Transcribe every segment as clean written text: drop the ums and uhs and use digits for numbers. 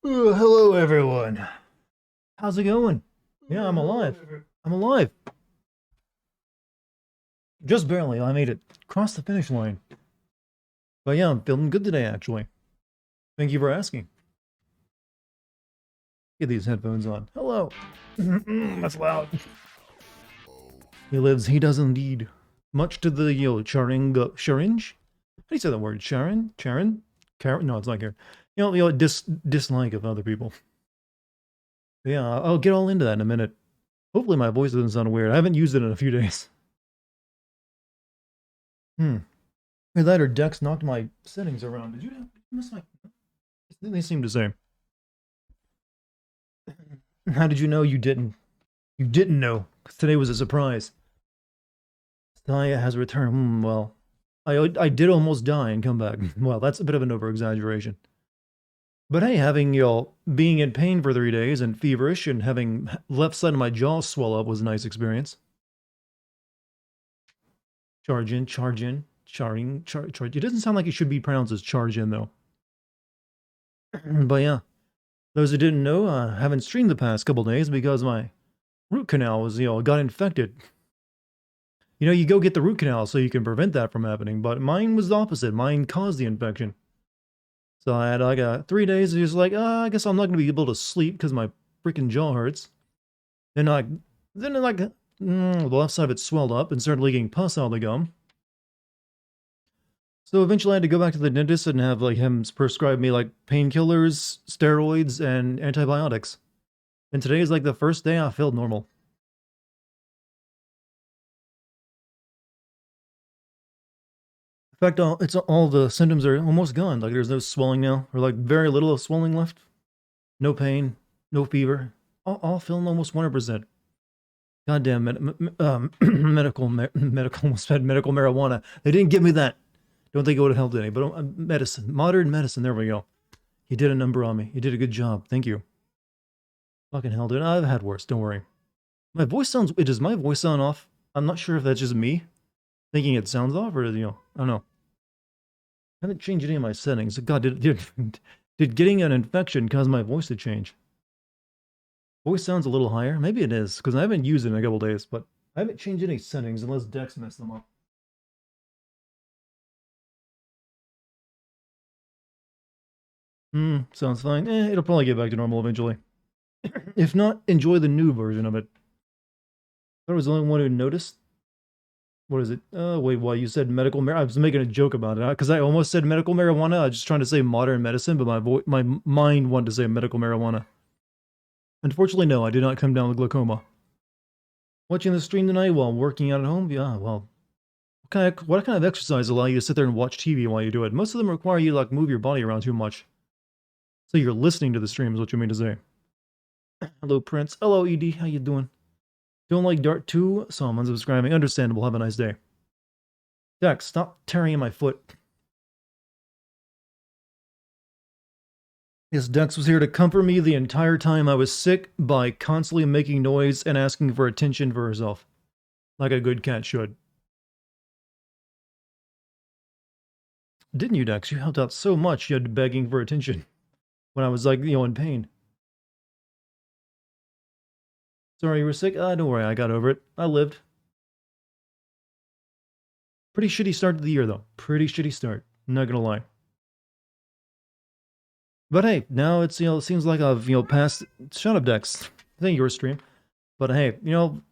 Hello, everyone. How's it going? Yeah, I'm alive. I'm alive. Just barely. I made it. Crossed the finish line. But yeah, I'm feeling good today, actually. Thank you for asking. Get these headphones on. Hello. That's loud. He lives. He does indeed. Much to the, Charinge? How do you say that word? Charon? Karen? No, it's not here. Dislike of other people. Yeah, I'll get all into that in a minute. Hopefully my voice doesn't sound weird. I haven't used it in a few days. Hmm. Either that or Dex knocked my settings around. Did you miss my... They seem the same. How did you know you didn't? You didn't know. 'Cause today was a surprise. Saya has returned. Well, I did almost die and come back. Well, that's a bit of an over-exaggeration. But hey, being in pain for 3 days and feverish and having left side of my jaw swell up was a nice experience. Charge in, charge in, charge. It doesn't sound like it should be pronounced as charge in, though. But yeah, those who didn't know, I haven't streamed the past couple days because my root canal was, got infected. You go get the root canal so you can prevent that from happening, but mine was the opposite. Mine caused the infection. So I had like 3 days, just like, I guess I'm not going to be able to sleep because my freaking jaw hurts. Then the left side of it swelled up and started leaking pus out of the gum. So eventually I had to go back to the dentist and have like him prescribe me like painkillers, steroids, and antibiotics. And today is like the first day I felt normal. In fact, all the symptoms are almost gone. Like there's no swelling now, or like very little of swelling left. No pain, no fever. All feeling almost 100%. Goddamn almost said medical marijuana. They didn't give me that. Don't think it would have helped any, but medicine, modern medicine. There we go. You did a number on me. You did a good job. Thank you. Fucking hell, dude. I've had worse. Don't worry. Does my voice sound off? I'm not sure if that's just me thinking it sounds off or, I don't know. I haven't changed any of my settings. God, did getting an infection cause my voice to change? Voice sounds a little higher. Maybe it is, because I haven't used it in a couple days, but I haven't changed any settings unless Dex messed them up. Sounds fine. It'll probably get back to normal eventually. If not, enjoy the new version of it. I was the only one who noticed. What is it? Wait, what? You said medical marijuana? I was making a joke about it because I almost said medical marijuana. I was just trying to say modern medicine, but my mind wanted to say medical marijuana. Unfortunately, no, I did not come down with glaucoma. Watching the stream tonight while working out at home? Yeah, well, what kind of exercise allow you to sit there and watch TV while you do it? Most of them require you to like move your body around too much. So you're listening to the stream is what you mean to say. Hello, Prince. Hello, ED. How you doing? Don't like Dart 2, so I'm unsubscribing. Understandable. Have a nice day. Dex, stop tearing in my foot. Yes, Dex was here to comfort me the entire time I was sick by constantly making noise and asking for attention for herself. Like a good cat should. Didn't you, Dex? You helped out so much you had begging for attention. When I was like, in pain. Sorry you were sick? Don't worry, I got over it. I lived. Pretty shitty start to the year, though. Pretty shitty start. Not gonna lie. But hey, now it's, it seems like I've, passed... Shut up, Dex. Thank you, your stream. But hey,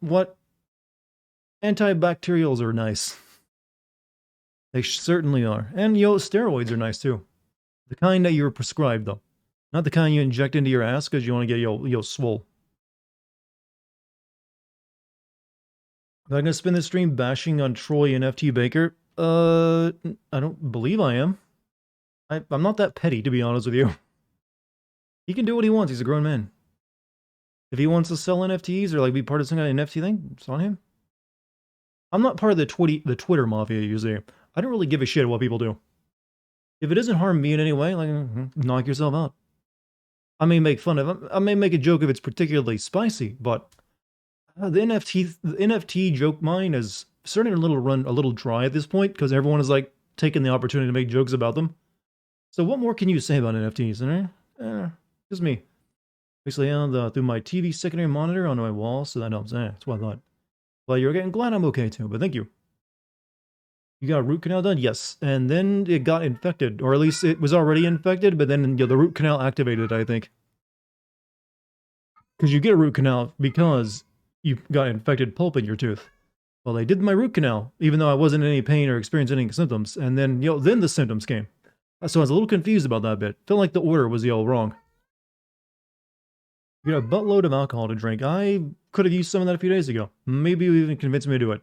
what? Antibacterials are nice. They certainly are. And, steroids are nice, too. The kind that you're prescribed, though. Not the kind you inject into your ass because you want to get, swole. Am I gonna spend this stream bashing on Troy and FT Baker? I don't believe I am. I'm not that petty, to be honest with you. He can do what he wants. He's a grown man. If he wants to sell NFTs or like be part of some kind of NFT thing, it's on him. I'm not part of the Twitter mafia, usually. I don't really give a shit what people do. If it doesn't harm me in any way, like, knock yourself out. I may make fun of it. I may make a joke if it's particularly spicy, but the NFT joke mine is starting to run a little dry at this point because everyone is like taking the opportunity to make jokes about them. So what more can you say about NFTs? Just me. Basically, through my TV secondary monitor on my wall, so that helps. That's what I thought. Well, you're getting glad I'm okay too, but thank you. You got a root canal done? Yes. And then it got infected, or at least it was already infected, but then the root canal activated, I think. Because you get a root canal because you've got infected pulp in your tooth. Well, they did my root canal, even though I wasn't in any pain or experiencing any symptoms, and then, then the symptoms came. So I was a little confused about that bit. Felt like the order was, wrong. You got a buttload of alcohol to drink. I could have used some of that a few days ago. Maybe you even convinced me to do it.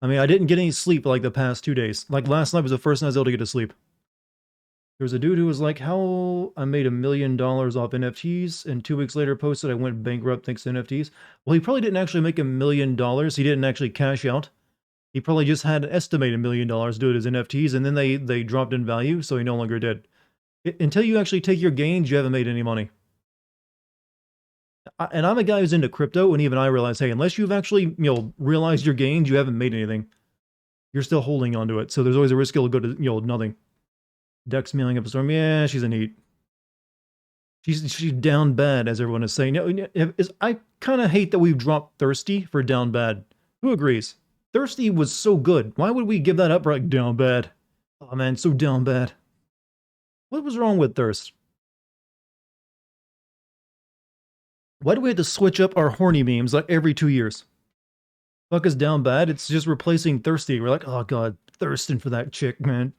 I mean, I didn't get any sleep like the past 2 days. Like last night was the first night I was able to get to sleep. There was a dude who was like, how I made $1 million off NFTs, and 2 weeks later posted I went bankrupt thanks to NFTs. Well, he probably didn't actually make $1 million. He didn't actually cash out. He probably just had an estimated $1 million to do it as NFTs, and then they dropped in value, so he no longer did. Until you actually take your gains, you haven't made any money. And I'm a guy who's into crypto, and even I realize, hey, unless you've actually, realized your gains, you haven't made anything. You're still holding onto it, so there's always a risk it'll go to, nothing. Dex mailing up a storm. Yeah, she's a neat. She's down bad, as everyone is saying. I kind of hate that we've dropped Thirsty for down bad. Who agrees? Thirsty was so good. Why would we give that up for like down bad? Oh man, so down bad. What was wrong with Thirst? Why do we have to switch up our horny memes like every 2 years? Fuck is down bad. It's just replacing Thirsty. We're like, oh god, thirsting for that chick, man.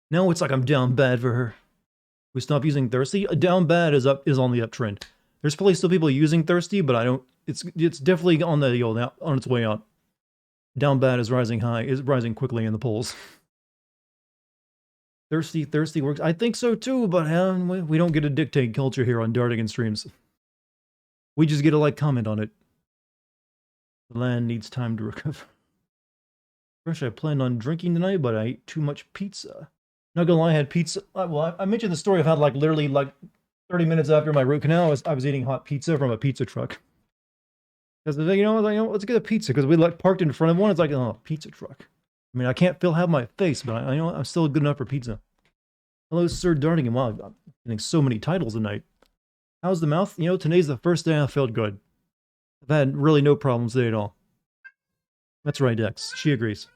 Now it's like I'm down bad for her. We stop using Thirsty. Down bad is on the uptrend. There's probably still people using Thirsty, but I don't. It's definitely on the on its way out. Down bad is rising high. Is rising quickly in the polls. Thirsty works. I think so too, but we don't get to dictate culture here on Dartigan streams. We just get to like comment on it. The land needs time to recover. Fresh, I planned on drinking tonight, but I ate too much pizza. Not gonna lie, I had pizza. Well, I mentioned the story I've had like literally like 30 minutes after my root canal. I was eating hot pizza from a pizza truck. Because let's get a pizza because we like parked in front of one. It's like, oh, pizza truck. I mean, I can't have my face, but I'm still good enough for pizza. Hello, Sir Dartigan. Wow, I'm getting so many titles tonight. How's the mouth? Today's the first day I felt good. I've had really no problems today at all. That's right, Dex. She agrees.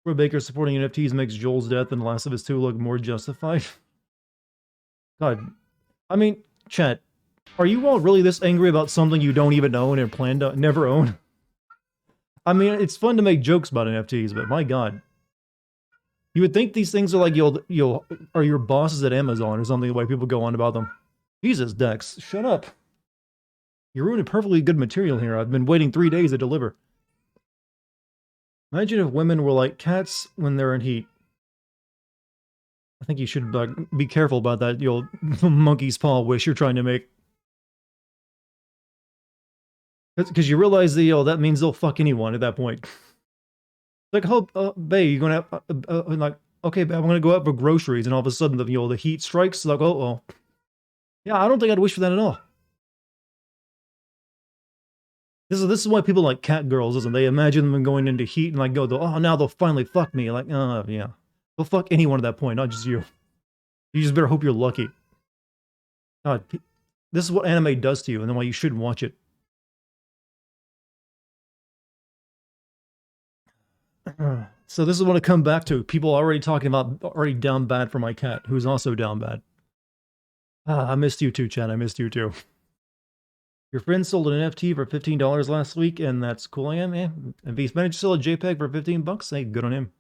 Troy Baker supporting NFTs makes Joel's death and The Last of Us 2 look more justified. God. I mean, chat, are you all really this angry about something you don't even own and plan to never own? I mean, it's fun to make jokes about NFTs, but my god. You would think these things are like are your bosses at Amazon or something, the way people go on about them. Jesus, Dex, shut up. You're ruining perfectly good material here. I've been waiting 3 days to deliver. Imagine if women were like cats when they're in heat. I think you should be careful about that, monkey's paw wish you're trying to make. Because you realize that means they'll fuck anyone at that point. Like, oh, babe, you're gonna like, okay, babe, I'm gonna go out for groceries, and all of a sudden the heat strikes. Like, oh, yeah, I don't think I'd wish for that at all. This is why people like cat girls, isn't they? Imagine them going into heat and like oh, now they'll finally fuck me. Like, oh yeah, they'll fuck anyone at that point, not just you. You just better hope you're lucky. God, this is what anime does to you, and then why you shouldn't watch it. So this is what I come back to. People already talking about already down bad for my cat, who's also down bad. I missed you too, Chad. I missed you too. Your friend sold an NFT for $15 last week, and that's cool. I am, yeah. If he's managed to sell a JPEG for $15, hey, good on him.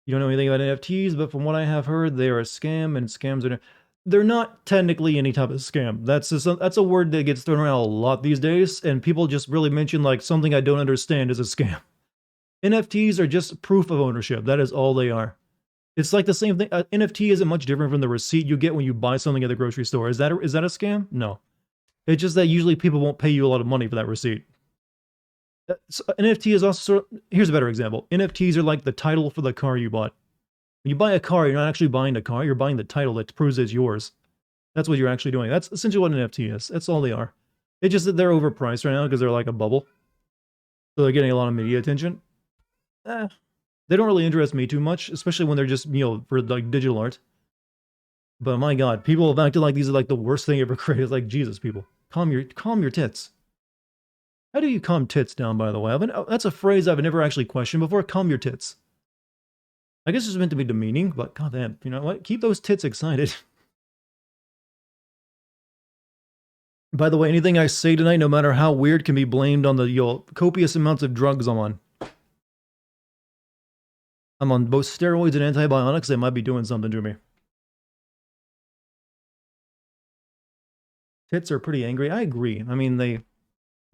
You don't know anything about NFTs, but from what I have heard, they are a scam, and scams are... They're not technically any type of scam. That's a word that gets thrown around a lot these days, and people just really mention like something I don't understand is a scam. NFTs are just proof of ownership. That is all they are. It's like the same thing. NFT isn't much different from the receipt you get when you buy something at the grocery store. Is that a scam? No. It's just that usually people won't pay you a lot of money for that receipt. So NFT is also... Here's a better example. NFTs are like the title for the car you bought. When you buy a car, you're not actually buying the car. You're buying the title that proves it's yours. That's what you're actually doing. That's essentially what an NFT is. That's all they are. It's just that they're overpriced right now because they're like a bubble. So they're getting a lot of media attention. They don't really interest me too much, especially when they're just, for like digital art. But my god, people have acted like these are like the worst thing ever created. It's like, Jesus, people. Calm your tits. How do you calm tits down, by the way? That's a phrase I've never actually questioned before. Calm your tits. I guess it's meant to be demeaning, but goddamn, you know what? Keep those tits excited. By the way, anything I say tonight, no matter how weird, can be blamed on the copious amounts of drugs I'm on. I'm on both steroids and antibiotics. They might be doing something to me. Tits are pretty angry. I agree. I mean, they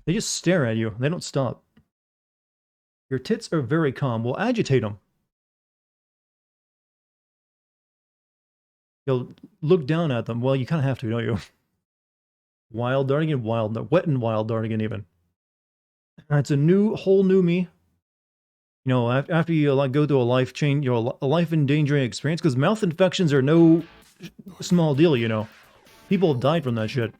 just stare at you. They don't stop. Your tits are very calm. Well, agitate them. You'll look down at them. Well, you kind of have to, don't you? Wild Dartigan, wet and wild Dartigan even. It's a whole new me. You know, after you like go through a life change, a life endangering experience, because mouth infections are no small deal. You know, people have died from that shit,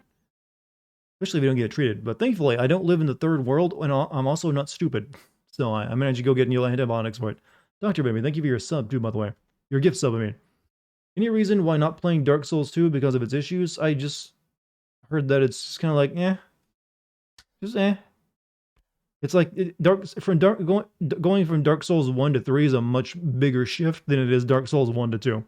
especially if you don't get treated. But thankfully, I don't live in the third world, and I'm also not stupid, so I managed to go get antibiotics for it. Doctor Baby, thank you for your sub too, by the way. Your gift sub, I mean. Any reason why not playing Dark Souls 2 because of its issues? I just heard that it's just kind of like, just eh. It's like going from Dark Souls 1 to 3 is a much bigger shift than it is Dark Souls 1 to 2.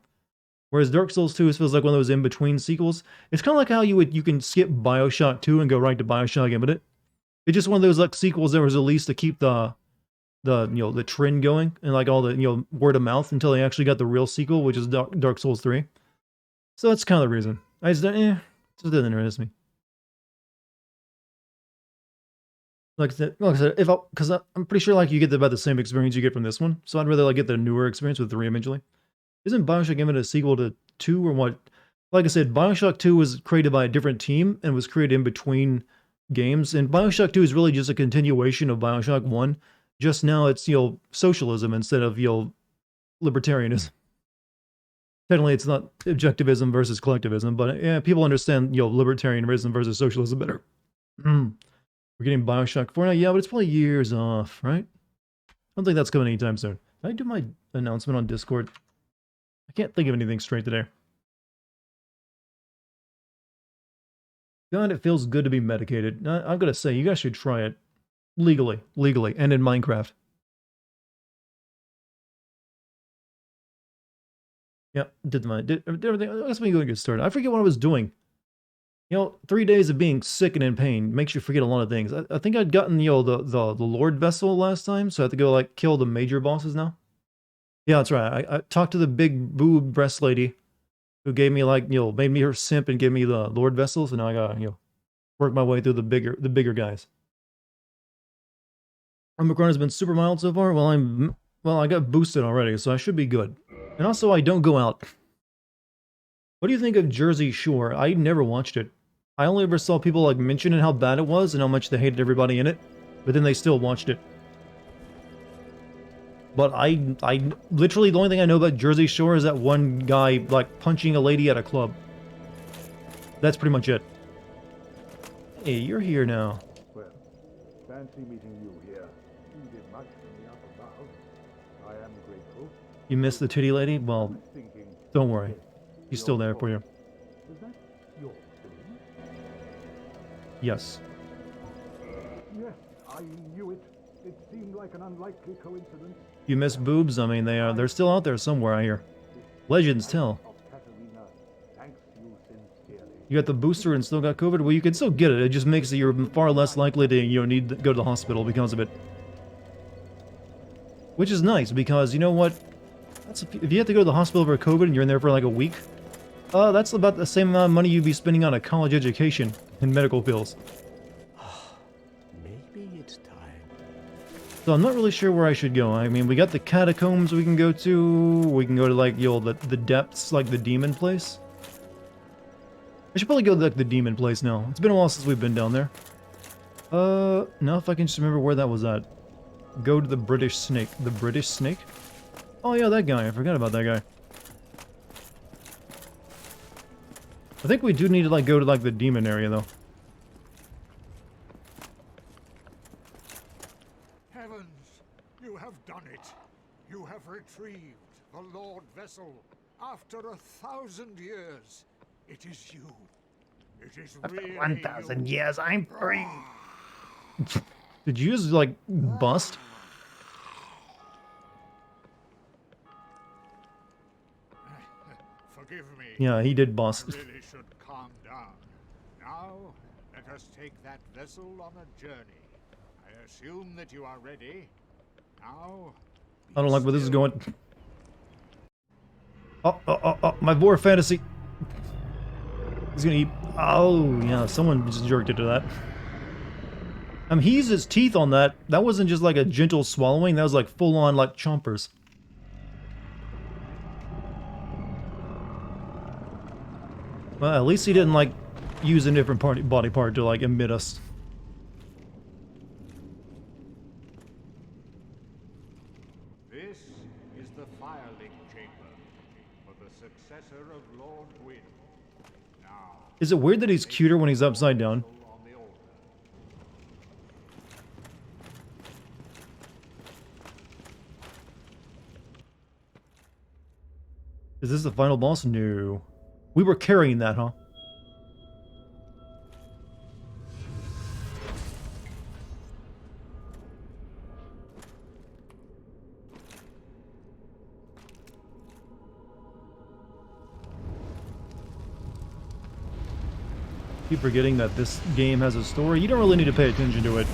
Whereas Dark Souls 2 feels like one of those in-between sequels. It's kind of like how you can skip BioShock 2 and go right to BioShock Infinite. It's just one of those like sequels that was released to keep the trend going and like all the word of mouth until they actually got the real sequel, which is Dark Souls 3. So that's kind of the reason. It just doesn't interest me. Like I said, because I'm pretty sure like you get about the same experience you get from this one, so I'd rather like get the newer experience with 3 eventually. Isn't BioShock Infinite a sequel to 2 or what? Like I said, BioShock 2 was created by a different team and was created in between games, and BioShock 2 is really just a continuation of BioShock 1. Just now it's socialism instead of libertarianism. Technically, it's not objectivism versus collectivism, but yeah, people understand libertarianism versus socialism better. We're getting BioShock 4 now, yeah, but it's probably years off, right? I don't think that's coming anytime soon. Did I do my announcement on Discord? I can't think of anything straight today. God, it feels good to be medicated. I'm gonna say, you guys should try it. Legally, and in Minecraft. Yep, did everything. That's me going to get started. I forget what I was doing. 3 days of being sick and in pain makes you forget a lot of things. I think I'd gotten, the Lord Vessel last time, so I have to go, like, kill the major bosses now. Yeah, that's right. I talked to the big boob breast lady who gave me, like, made me her simp and gave me the Lord Vessel, so now I gotta, work my way through the bigger guys. Omicron has been super mild so far. Well, I got boosted already, so I should be good. And also, I don't go out. What do you think of Jersey Shore? I never watched it. I only ever saw people like mentioning how bad it was and how much they hated everybody in it, but then they still watched it. But I literally, the only thing I know about Jersey Shore is that one guy like punching a lady at a club. That's pretty much it. Hey, you're here now. Well, fancy meeting you here. You did much for me up above. I am grateful. You missed the titty lady? Well, don't worry. She's still there for you. Is that your doing? Yes. Yes, I knew it. It seemed like an unlikely coincidence. You miss boobs? I mean, they're still out there somewhere, I hear. Legends tell. You got the booster and still got COVID? Well, you can still get it. It just makes it you're far less likely to need to go to the hospital because of it. Which is nice because you know what? If you have to go to the hospital for COVID and you're in there for like a week, that's about the same amount of money you'd be spending on a college education in medical bills. Maybe it's time. So I'm not really sure where I should go. I mean, we got the catacombs we can go to. We can go to like the depths, like the demon place. I should probably go to like the demon place now. It's been a while since we've been down there. Now if I can just remember where that was at. Go to the British Snake. The British Snake? Oh yeah, that guy. I forgot about that guy. I think we do need to like go to like the demon area though. Heavens, you have done it. You have retrieved the Lord Vessel After 1,000 years, it is you. It is After really 1,000 you. years, I'm free. Did you just, like, bust? Forgive me. Yeah, he did bust. I really should calm down. Now, let us take that vessel on a journey. I assume that you are ready. Now, I don't like where this is still. going. Oh, my vor fantasy. He's gonna eat. Oh, yeah, someone just jerked into that. He used his teeth on that. That wasn't just like a gentle swallowing. That was like full on, like, chompers. Well, at least he didn't, like, use a different body part to, like, emit us. This is the firelink chamber for the successor of Lord Gwyn. Now, Is it weird that he's cuter when he's upside down? on the altar. Is this the final boss? No. We were carrying that, huh? Keep forgetting that this game has a story. You don't really need to pay attention to it.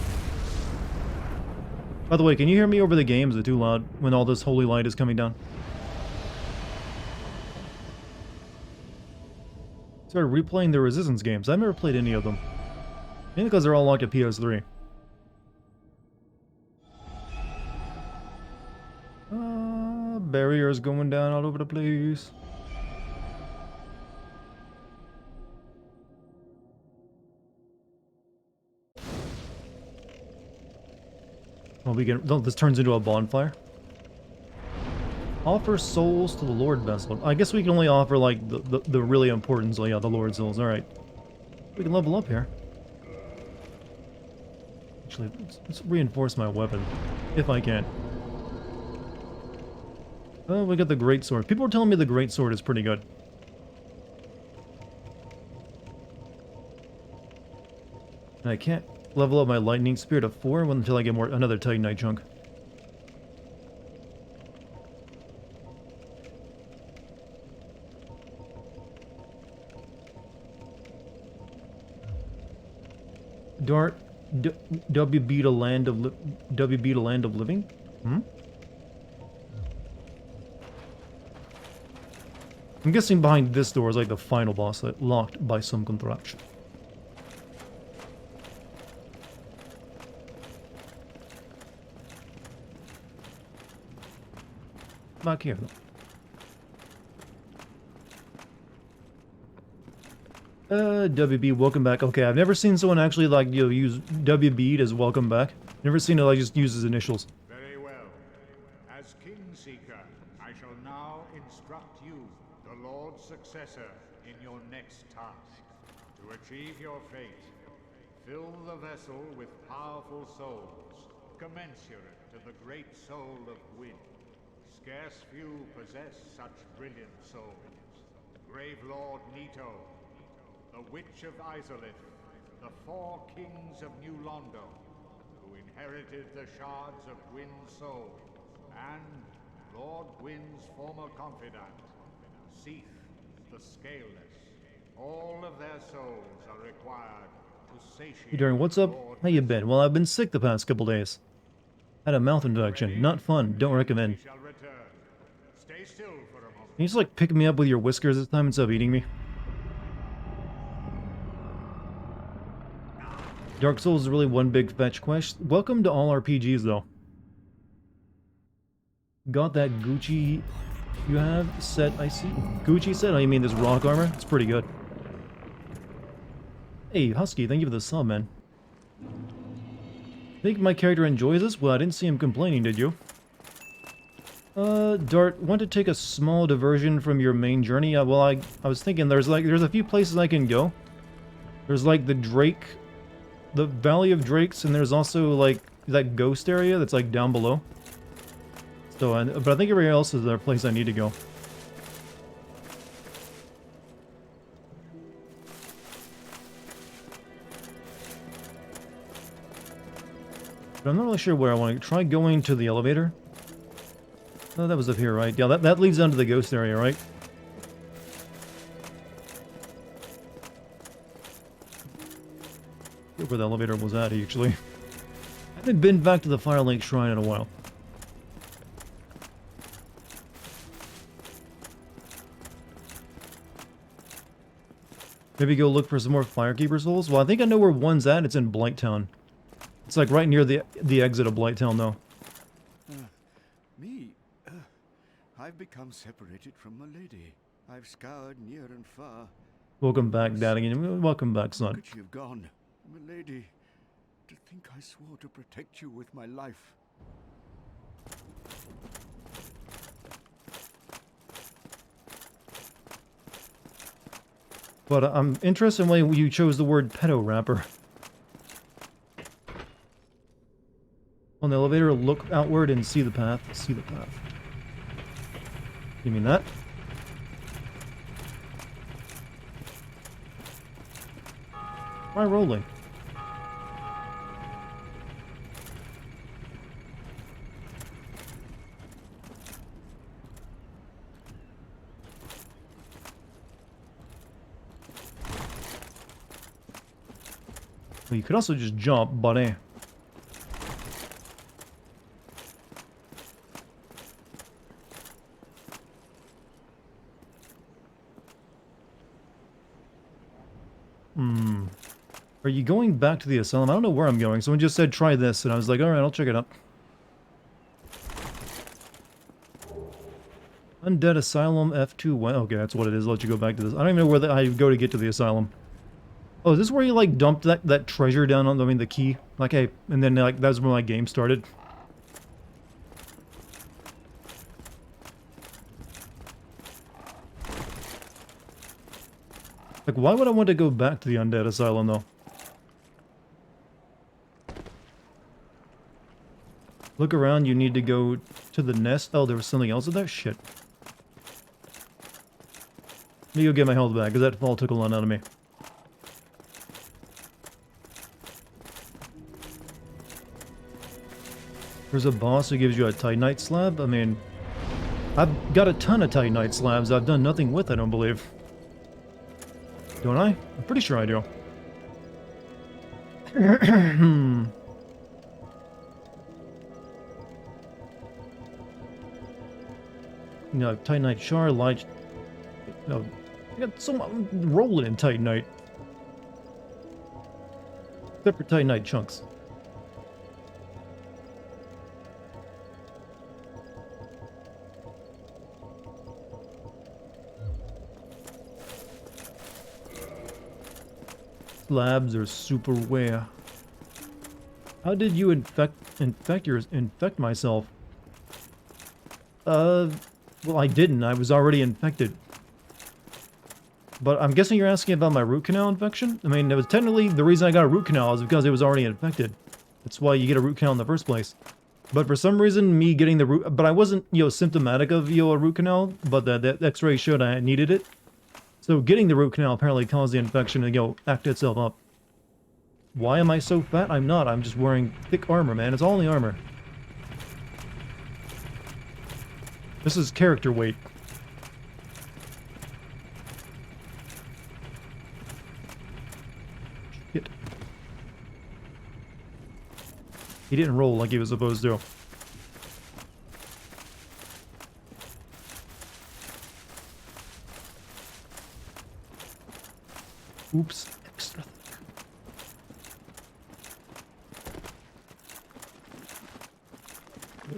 By the way, can you hear me over the game? Is it too loud when all this holy light is coming down? Started replaying the Resistance games. I've never played any of them. Mainly because they're all locked at PS3. Barriers going down all over the place. Well, this turns into a bonfire. Offer souls to the Lord vessel. I guess we can only offer, like, the really important, so yeah, the Lord souls. Alright. We can level up here. Actually, let's reinforce my weapon. If I can. Oh, we got the Great Sword. People are telling me the Great Sword is pretty good. And I can't level up my Lightning Spear to 4 until I get another Titanite chunk. WB to Land of Living? Hmm? I'm guessing behind this door is like the final boss that locked by some contraption. Back here, though. WB, welcome back. Okay, I've never seen someone actually, like, use WB as welcome back. Never seen it, like, just use his initials. Very well. As Kingseeker, I shall now instruct you, the Lord's successor, in your next task. To achieve your fate, fill the vessel with powerful souls, commensurate to the great soul of Gwyn. Scarce few possess such brilliant souls. Grave Lord Nito, the Witch of Izalith, the 4 kings of New Londo, who inherited the shards of Gwyn's soul, and Lord Gwyn's former confidant, Seath the Scaleless. All of their souls are required to satiate. Hey, Darren, what's up? Lord How you been? Well, I've been sick the past couple days. Had a mouth infection. Not fun. Don't recommend. We shall return. Stay still for a moment. Can you just, like, pick me up with your whiskers this time instead of eating me? Dark Souls is really one big fetch quest. Welcome to all RPGs, though. Got that Gucci you have set, I see. Gucci set? Oh, you mean this rock armor? It's pretty good. Hey, Husky, thank you for the sub, man. Think my character enjoys this? Well, I didn't see him complaining, did you? Dart, want to take a small diversion from your main journey? Well, I was thinking there's a few places I can go. There's, like, the Valley of Drakes, and there's also, like, that ghost area that's, like, down below. So, but I think everywhere else is a place I need to go. But I'm not really sure where I want to try going to the elevator. Oh, that was up here, right? Yeah, that leads down to the ghost area, right? Where the elevator was at, actually. I haven't been back to the Fire Lake Shrine in a while. Maybe go look for some more Firekeeper souls? Well, I think I know where one's at. It's in Blighttown. It's like right near the exit of Blighttown, though. Me? I've become separated from my lady. I've scoured near and far. Welcome back, Dartigan. Welcome back, son. Could she have gone? My lady, to think I swore to protect you with my life. But I'm interested in the way you chose the word pedo rapper. On the elevator, look outward and see the path. See the path. You mean that? Try rolling. Well, you could also just jump, but eh. Are you going back to the asylum? I don't know where I'm going. Someone just said try this, and I was like, alright, I'll check it out. Undead Asylum F2. Okay, that's what it is. Let you go back to this. I don't even know where I go to get to the asylum. Oh, is this where you, like, dumped that treasure down on, I mean, the key? Like, hey, and then, like, that's when my game started. Like, why would I want to go back to the Undead Asylum, though? Look around, you need to go to the nest. Oh, there was something else with that? Shit. Let me go get my health back, because that fall took a lot out of me. There's a boss who gives you a Titanite slab? I mean, I've got a ton of Titanite slabs I've done nothing with, I don't believe. Don't I? I'm pretty sure I do. No, Titanite shard, light. No, I got so much rolling in Titanite. Except for Titanite chunks. Slabs are super rare. How did you infect myself? Well, I didn't. I was already infected. But I'm guessing you're asking about my root canal infection? I mean, it was technically the reason I got a root canal is because it was already infected. That's why you get a root canal in the first place. But for some reason, me getting the root... But I wasn't, symptomatic of, a root canal, but that x-ray showed I needed it. So getting the root canal apparently caused the infection to, act itself up. Why am I so fat? I'm not. I'm just wearing thick armor, man. It's all in the armor. This is character weight. Shit. He didn't roll like he was supposed to. Oops. Extra.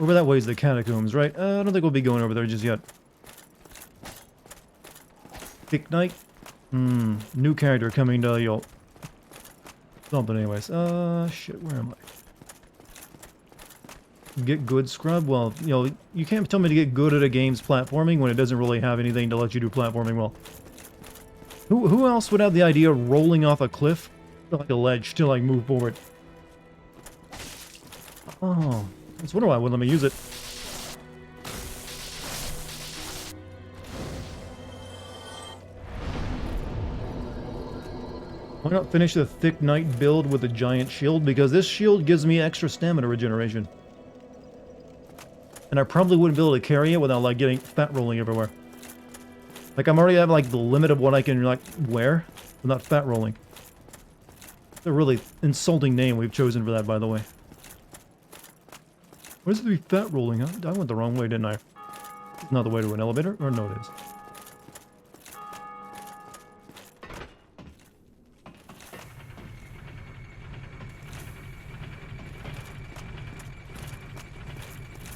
Over that way is the catacombs, right? I don't think we'll be going over there just yet. Thick Knight? New character coming to, something anyways. Shit, where am I? Get good, scrub? Well, you can't tell me to get good at a game's platforming when it doesn't really have anything to let you do platforming well. Who else would have the idea of rolling off a cliff? Like a ledge to, move forward? Oh... That's wonder why I wouldn't let me use it. Why not finish the Thick Knight build with a giant shield? Because this shield gives me extra stamina regeneration. And I probably wouldn't be able to carry it without, like, getting fat rolling everywhere. Like, I'm already at, like, the limit of what I can, like, wear without fat rolling. It's a really insulting name we've chosen for that, by the way. What is it to be fat rolling, huh? I went the wrong way, didn't I? It's not the way to an elevator? Or no, it is.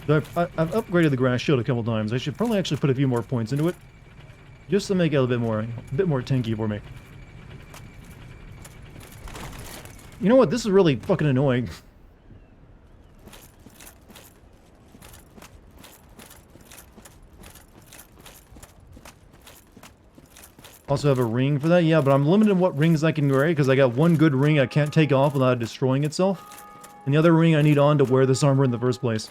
I've upgraded the grass shield a couple times. I should probably actually put a few more points into it. Just to make it a bit more tanky for me. You know what? This is really fucking annoying. Also have a ring for that? Yeah, but I'm limited in what rings I can wear because I got one good ring I can't take off without it destroying itself. And the other ring I need on to wear this armor in the first place.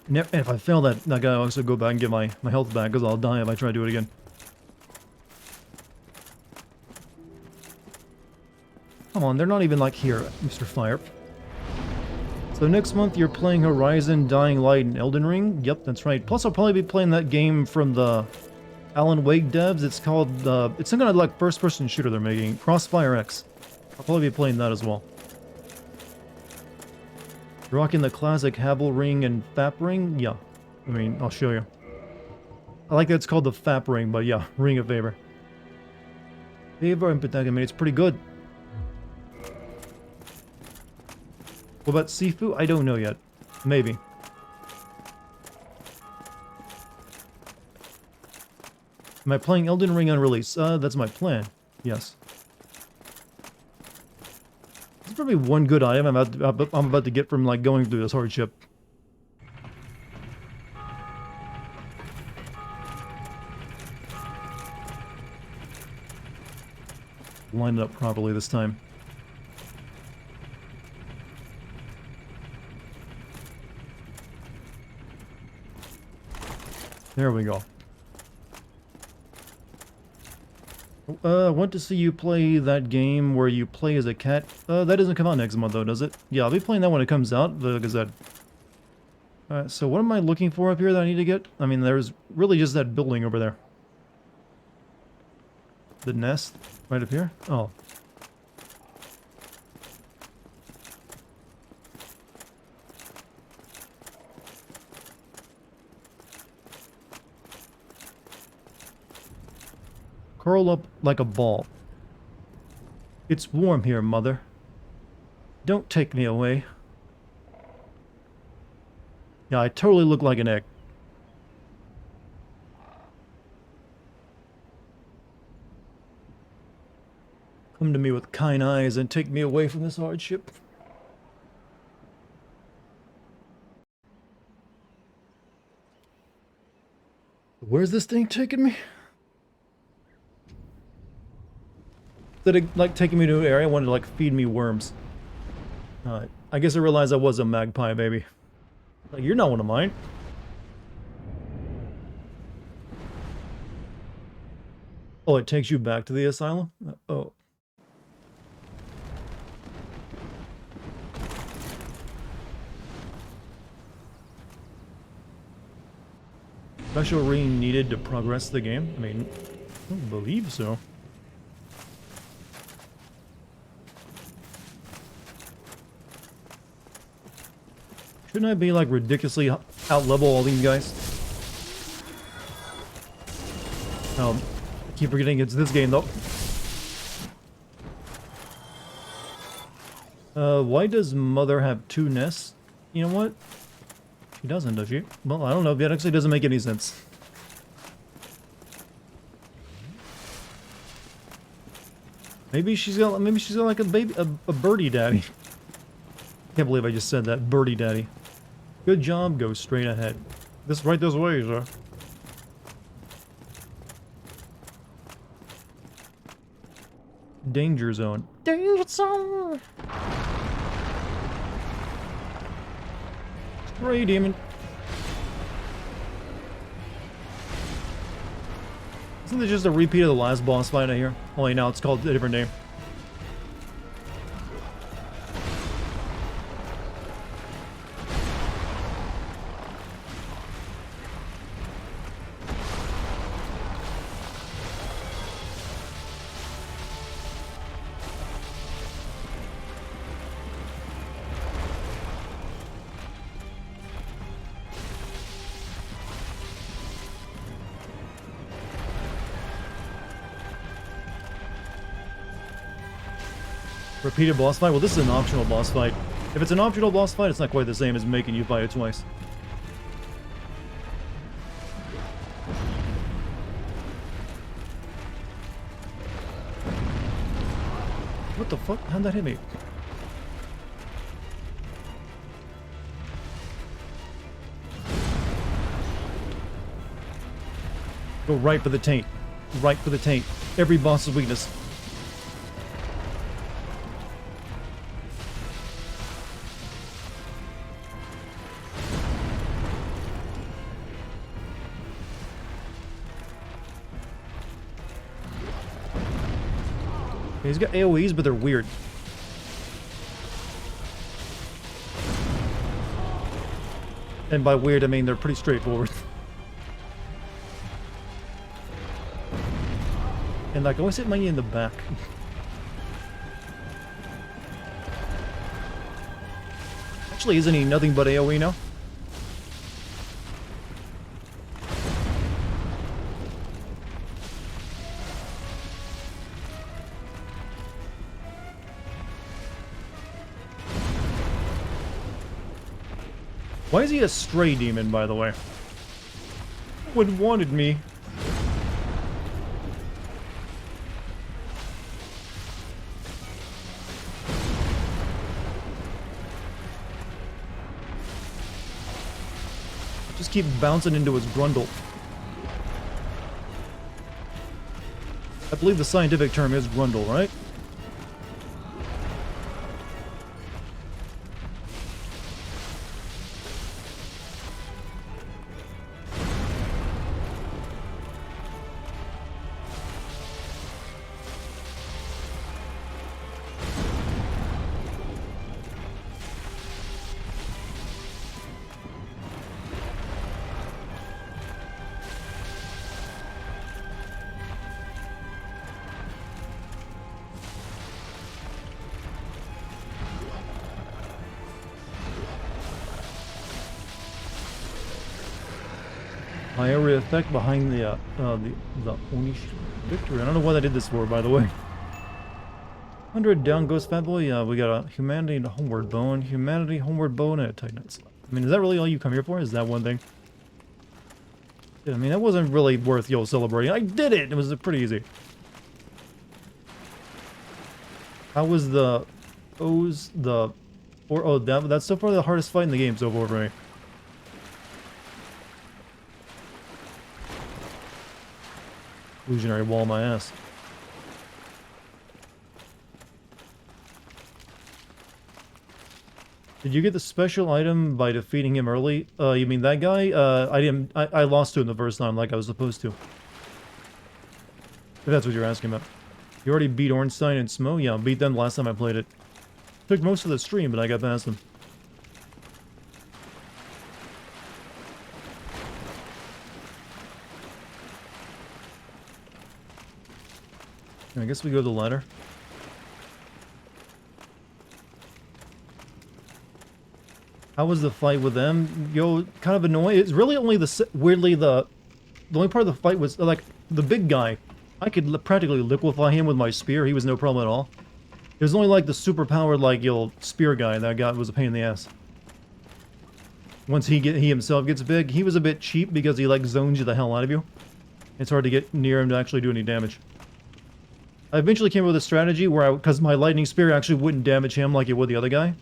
And if I fail that guy, I'll also go back and get my health back, because I'll die if I try to do it again. Come on, they're not even, like, here, Mr. Fire. So next month you're playing Horizon, Dying Light, and Elden Ring? Yep, that's right. Plus I'll probably be playing that game from the Alan Wake devs. It's called, it's some kind of, like, first-person shooter they're making. Crossfire X. I'll probably be playing that as well. Rocking the classic Havel ring and Fap ring? Yeah. I mean, I'll show you. I like that it's called the Fap ring, but yeah, ring of favor. Favor and Pentagon, I mean, it's pretty good. What about Sifu? I don't know yet. Maybe. Am I playing Elden Ring on release? That's my plan. Yes. There's probably one good item I'm about to get from, like, going through this hardship. Line it up properly this time. There we go. I want to see you play that game where you play as a cat. That doesn't come out next month though, does it? Yeah, I'll be playing that when it comes out, because that... Alright, so what am I looking for up here that I need to get? I mean, there's really just that building over there. The nest, right up here? Oh. Curl up like a ball. It's warm here, Mother. Don't take me away. Yeah, I totally look like an egg. Come to me with kind eyes and take me away from this hardship. Where's this thing taking me? That it, like, taking me to an area, wanted to, like, feed me worms. I guess I realized I was a magpie, baby. Like, you're not one of mine. Oh, it takes you back to the asylum? Oh. Special ring needed to progress the game? I mean, I don't believe so. Shouldn't I be, like, ridiculously out-level all these guys? I keep forgetting it's this game, though. Why does Mother have two nests? You know what? She doesn't, does she? Well, I don't know. That actually doesn't make any sense. Maybe she's got like a baby, a birdie daddy. Can't believe I just said that. Birdie daddy. Good job, go straight ahead. Right this way, sir. Danger zone. Danger zone! Stray demon. Isn't it just a repeat of the last boss fight I hear? Only now it's called a different name. Repeated boss fight? Well, this is an optional boss fight. If it's an optional boss fight, it's not quite the same as making you fight it twice. What the fuck? How'd that hit me? Go right for the taint. Right for the taint. Every boss's weakness. He's got AoEs, but they're weird. And by weird, I mean they're pretty straightforward. And like, always hit me in the back. Actually, isn't he nothing but AoE now? Why is he a stray demon, by the way? Would wanted me. Just keep bouncing into his grundle. I believe the scientific term is grundle, right? My area effect behind the Onish victory. I don't know what I did this for, by the way. 100 down goes Fat Boy. Yeah, we got a Humanity and a Homeward Bone. Humanity, Homeward Bone, and a Titanite slot. I mean, is that really all you come here for? Is that one thing? Yeah, I mean, that wasn't really worth yo celebrating. I did it! It was pretty easy. How was the O's, the... Or, oh, that's so far the hardest fight in the game so far for me. Illusionary wall my ass. Did you get the special item by defeating him early? You mean that guy? I lost to him the first time like I was supposed to. If that's what you're asking about. You already beat Ornstein and Smo? Yeah, I beat them last time I played it. Took most of the stream, but I got past them. I guess we go to the ladder. How was the fight with them? Yo, kind of annoying. It's really only weirdly the only part of the fight was like the big guy. I could practically liquefy him with my spear. He was no problem at all. It was only like the super powered like spear guy that got was a pain in the ass. Once he himself gets big, he was a bit cheap because he like zones you the hell out of you. It's hard to get near him to actually do any damage. I eventually came up with a strategy where because my lightning spear actually wouldn't damage him like it would the other guy.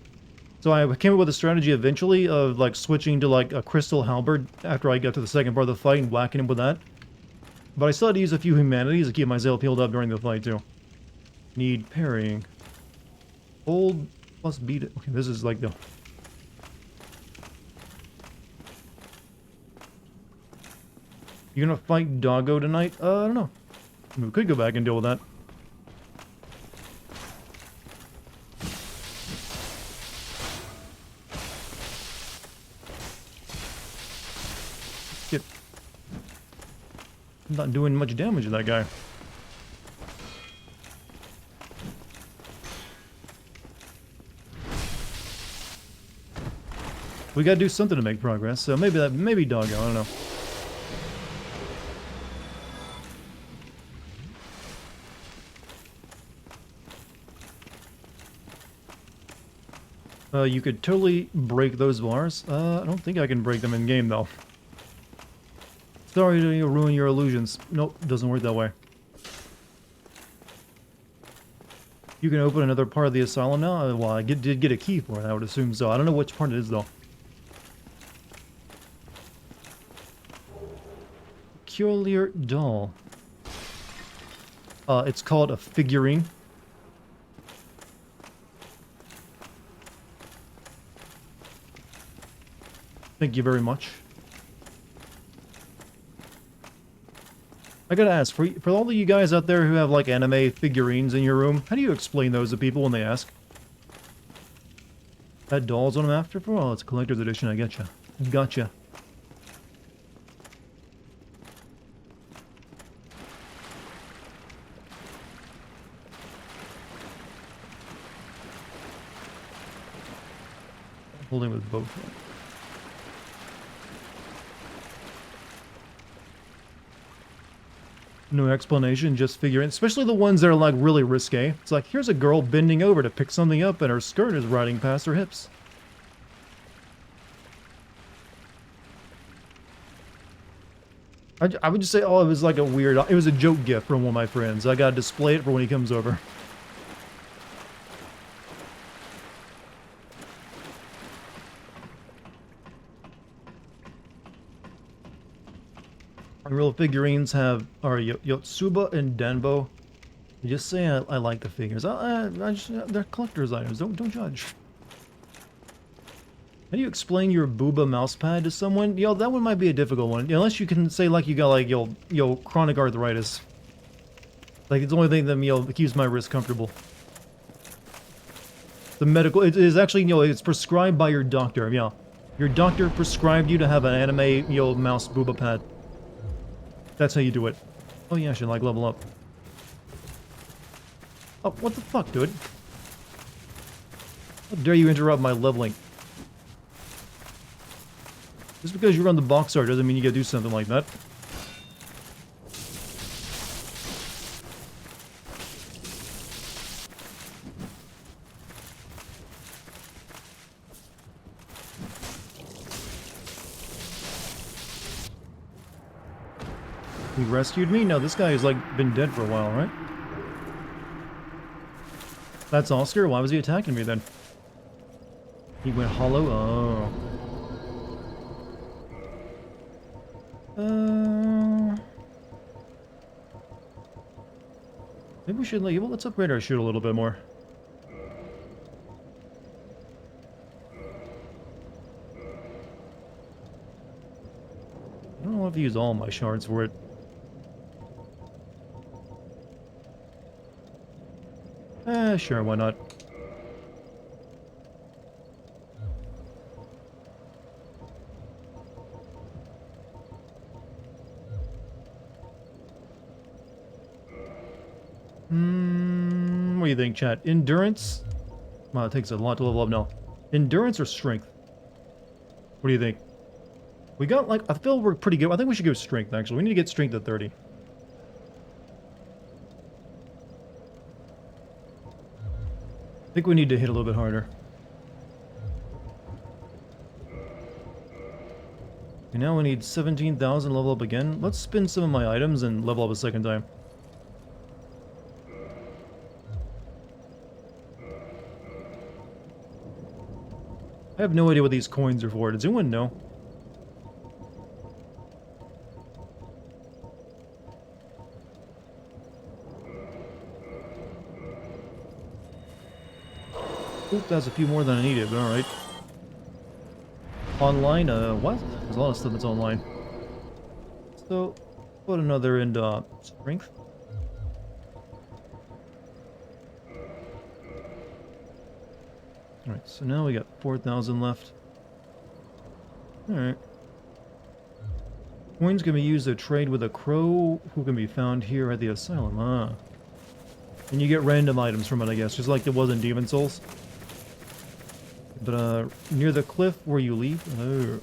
So I came up with a strategy eventually of like switching to like a crystal halberd after I got to the second part of the fight and whacking him with that. But I still had to use a few humanities to keep myself healed up during the fight too. Need parrying. Hold plus beat it. Okay, this is like the... You gonna fight Doggo tonight? I don't know. We could go back and deal with that. Get. I'm not doing much damage to that guy. We gotta do something to make progress, so maybe Doggo, I don't know. You could totally break those bars. I don't think I can break them in game though. Sorry to ruin your illusions. Nope, doesn't work that way. You can open another part of the asylum now? Well, I did get a key for it, I would assume so. I don't know which part it is though. Peculiar doll. It's called a figurine. Thank you very much. I gotta ask, for all of you guys out there who have like anime figurines in your room, how do you explain those to people when they ask? That doll's what I'm after for? Oh, it's a collector's edition, I getcha. Gotcha. Holding with both. No explanation, just figuring. Especially the ones that are like really risque. It's like, here's a girl bending over to pick something up and her skirt is riding past her hips. I would just say, oh, it was like a weird, it was a joke gift from one of my friends. I gotta display it for when he comes over. Real figurines are Yotsuba and Denbo. Just say I like the figures. They're collector's items. Don't judge. How do you explain your booba mousepad to someone? Yo, that one might be a difficult one. Unless you can say like you got like yo chronic arthritis. Like it's the only thing that keeps my wrist comfortable. The medical it is actually it's prescribed by your doctor. Yeah, your doctor prescribed you to have an anime mouse booba pad. That's how you do it. Oh yeah, I should like level up. Oh, what the fuck, dude? How dare you interrupt my leveling? Just because you run the box art doesn't mean you gotta do something like that. He rescued me? No, this guy has like been dead for a while, right? That's Oscar? Why was he attacking me then? He went hollow? Oh. Maybe we should let's upgrade our shoot a little bit more. I don't know if I use all my shards for it. Sure, why not? What do you think, chat? Endurance? Wow, it takes a lot to level up now. Endurance or strength? What do you think? We got, like, I feel we're pretty good. I think we should go strength, actually. We need to get strength at 30. I think we need to hit a little bit harder. Okay, now we need 17,000 level up again. Let's spin some of my items and level up a second time. I have no idea what these coins are for. Does anyone know? Oop, that's a few more than I needed, but alright. Online, what? There's a lot of stuff that's online. So, Put another into strength. Alright, so now we got 4,000 left. Alright. Coins can be used to trade with a crow who can be found here at the asylum. Ah. And you get random items from it, I guess, just like there was in Demon Souls. But, near the cliff where you leave... Oh.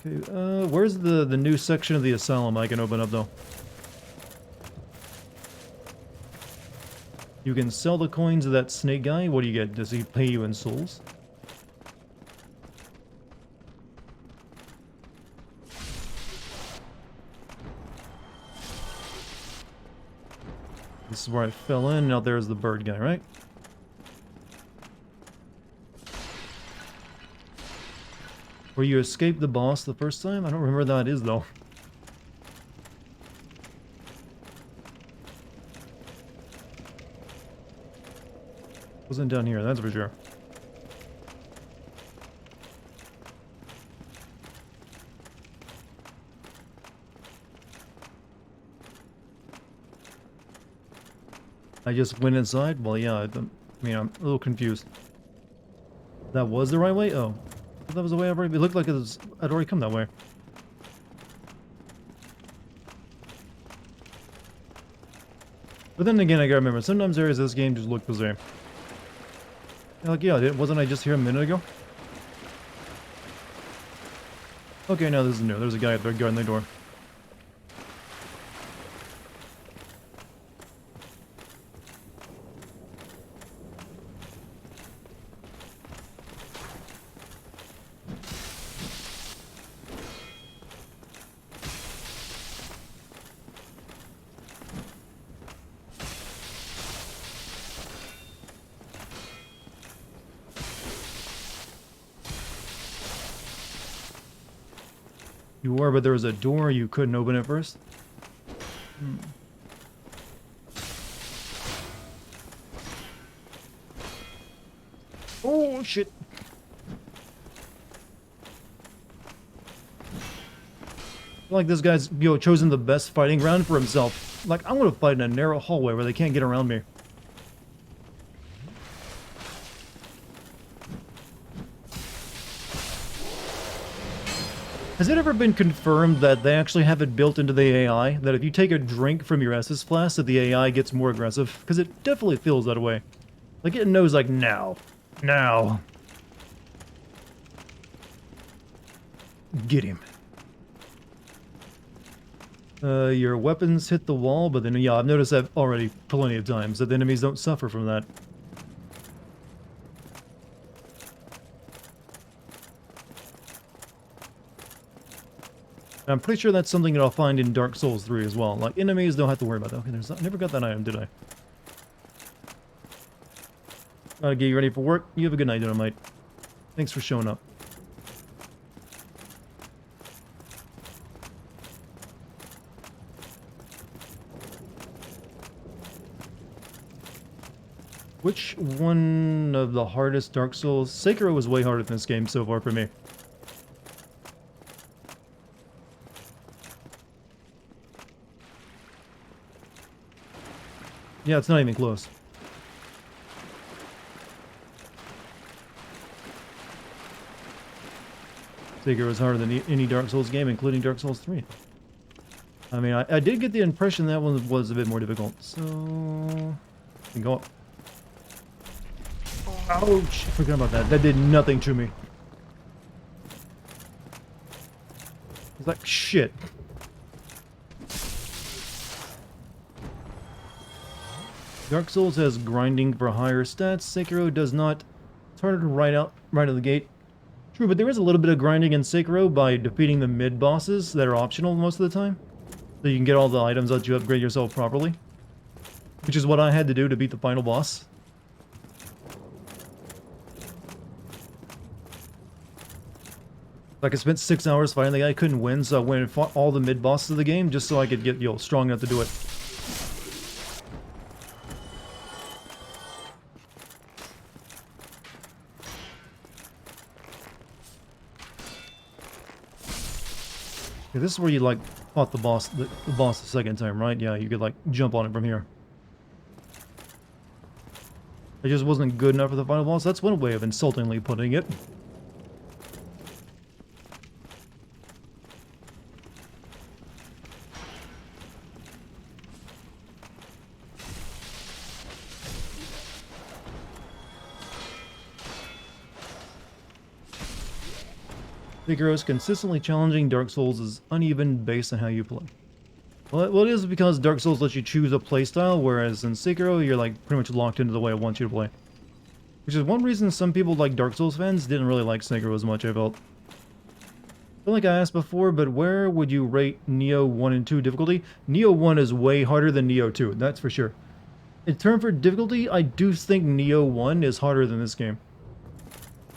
Okay, where's the new section of the asylum I can open up, though? You can sell the coins of that snake guy. What do you get? Does he pay you in souls? This is where I fell in. Now there's the bird guy, right? Where you escaped the boss the first time? I don't remember where that is, though. Wasn't down here, that's for sure. I just went inside? Well, yeah, I mean, I'm a little confused. That was the right way? Oh. That was the way I'd already... It looked like I'd already come that way. But then again, I gotta remember, sometimes areas of this game just look the same. Like, yeah, wasn't I just here a minute ago? Okay, now this is new. There's a guy up there guarding the door. You were, but there was a door, you couldn't open it first? Hmm. Oh, shit! Like this guy's, chosen the best fighting ground for himself. Like, I'm gonna fight in a narrow hallway where they can't get around me. Has it ever been confirmed that they actually have it built into the AI, that if you take a drink from your Estus flask, that the AI gets more aggressive? Because it definitely feels that way. Like, it knows, like, now. Now. Get him. Your weapons hit the wall, but then, yeah, I've noticed that already plenty of times, that the enemies don't suffer from that. I'm pretty sure that's something that I'll find in Dark Souls 3 as well. Like, enemies don't have to worry about that. Okay, I never got that item, did I? Gotta get you ready for work. You have a good night, Dynamite. Thanks for showing up. Which one of the hardest Dark Souls? Sekiro was way harder than this game so far for me. Yeah, it's not even close. Sekiro is harder than any Dark Souls game, including Dark Souls 3. I mean, I did get the impression that one was a bit more difficult, so... I can go up. Ouch! I forgot about that. That did nothing to me. It's like, shit. Dark Souls has grinding for higher stats. Sekiro does not. It's harder to right out of the gate. True, but there is a little bit of grinding in Sekiro by defeating the mid-bosses that are optional most of the time. So you can get all the items that you upgrade yourself properly. Which is what I had to do to beat the final boss. Like, I spent 6 hours fighting the guy, I couldn't win, so I went and fought all the mid-bosses of the game just so I could get, strong enough to do it. Yeah, this is where you like fought the boss the second time, right? Yeah, you could like jump on it from here. It just wasn't good enough for the final boss. That's one way of insultingly putting it. Sekiro's consistently challenging Dark Souls is uneven based on how you play. Well, it is because Dark Souls lets you choose a playstyle, whereas in Sekiro, you're like pretty much locked into the way it wants you to play. Which is one reason some people, like Dark Souls fans, didn't really like Sekiro as much, I felt. I feel like I asked before, but where would you rate Neo 1 and 2 difficulty? Neo 1 is way harder than Neo 2, that's for sure. In terms for difficulty, I do think Neo 1 is harder than this game.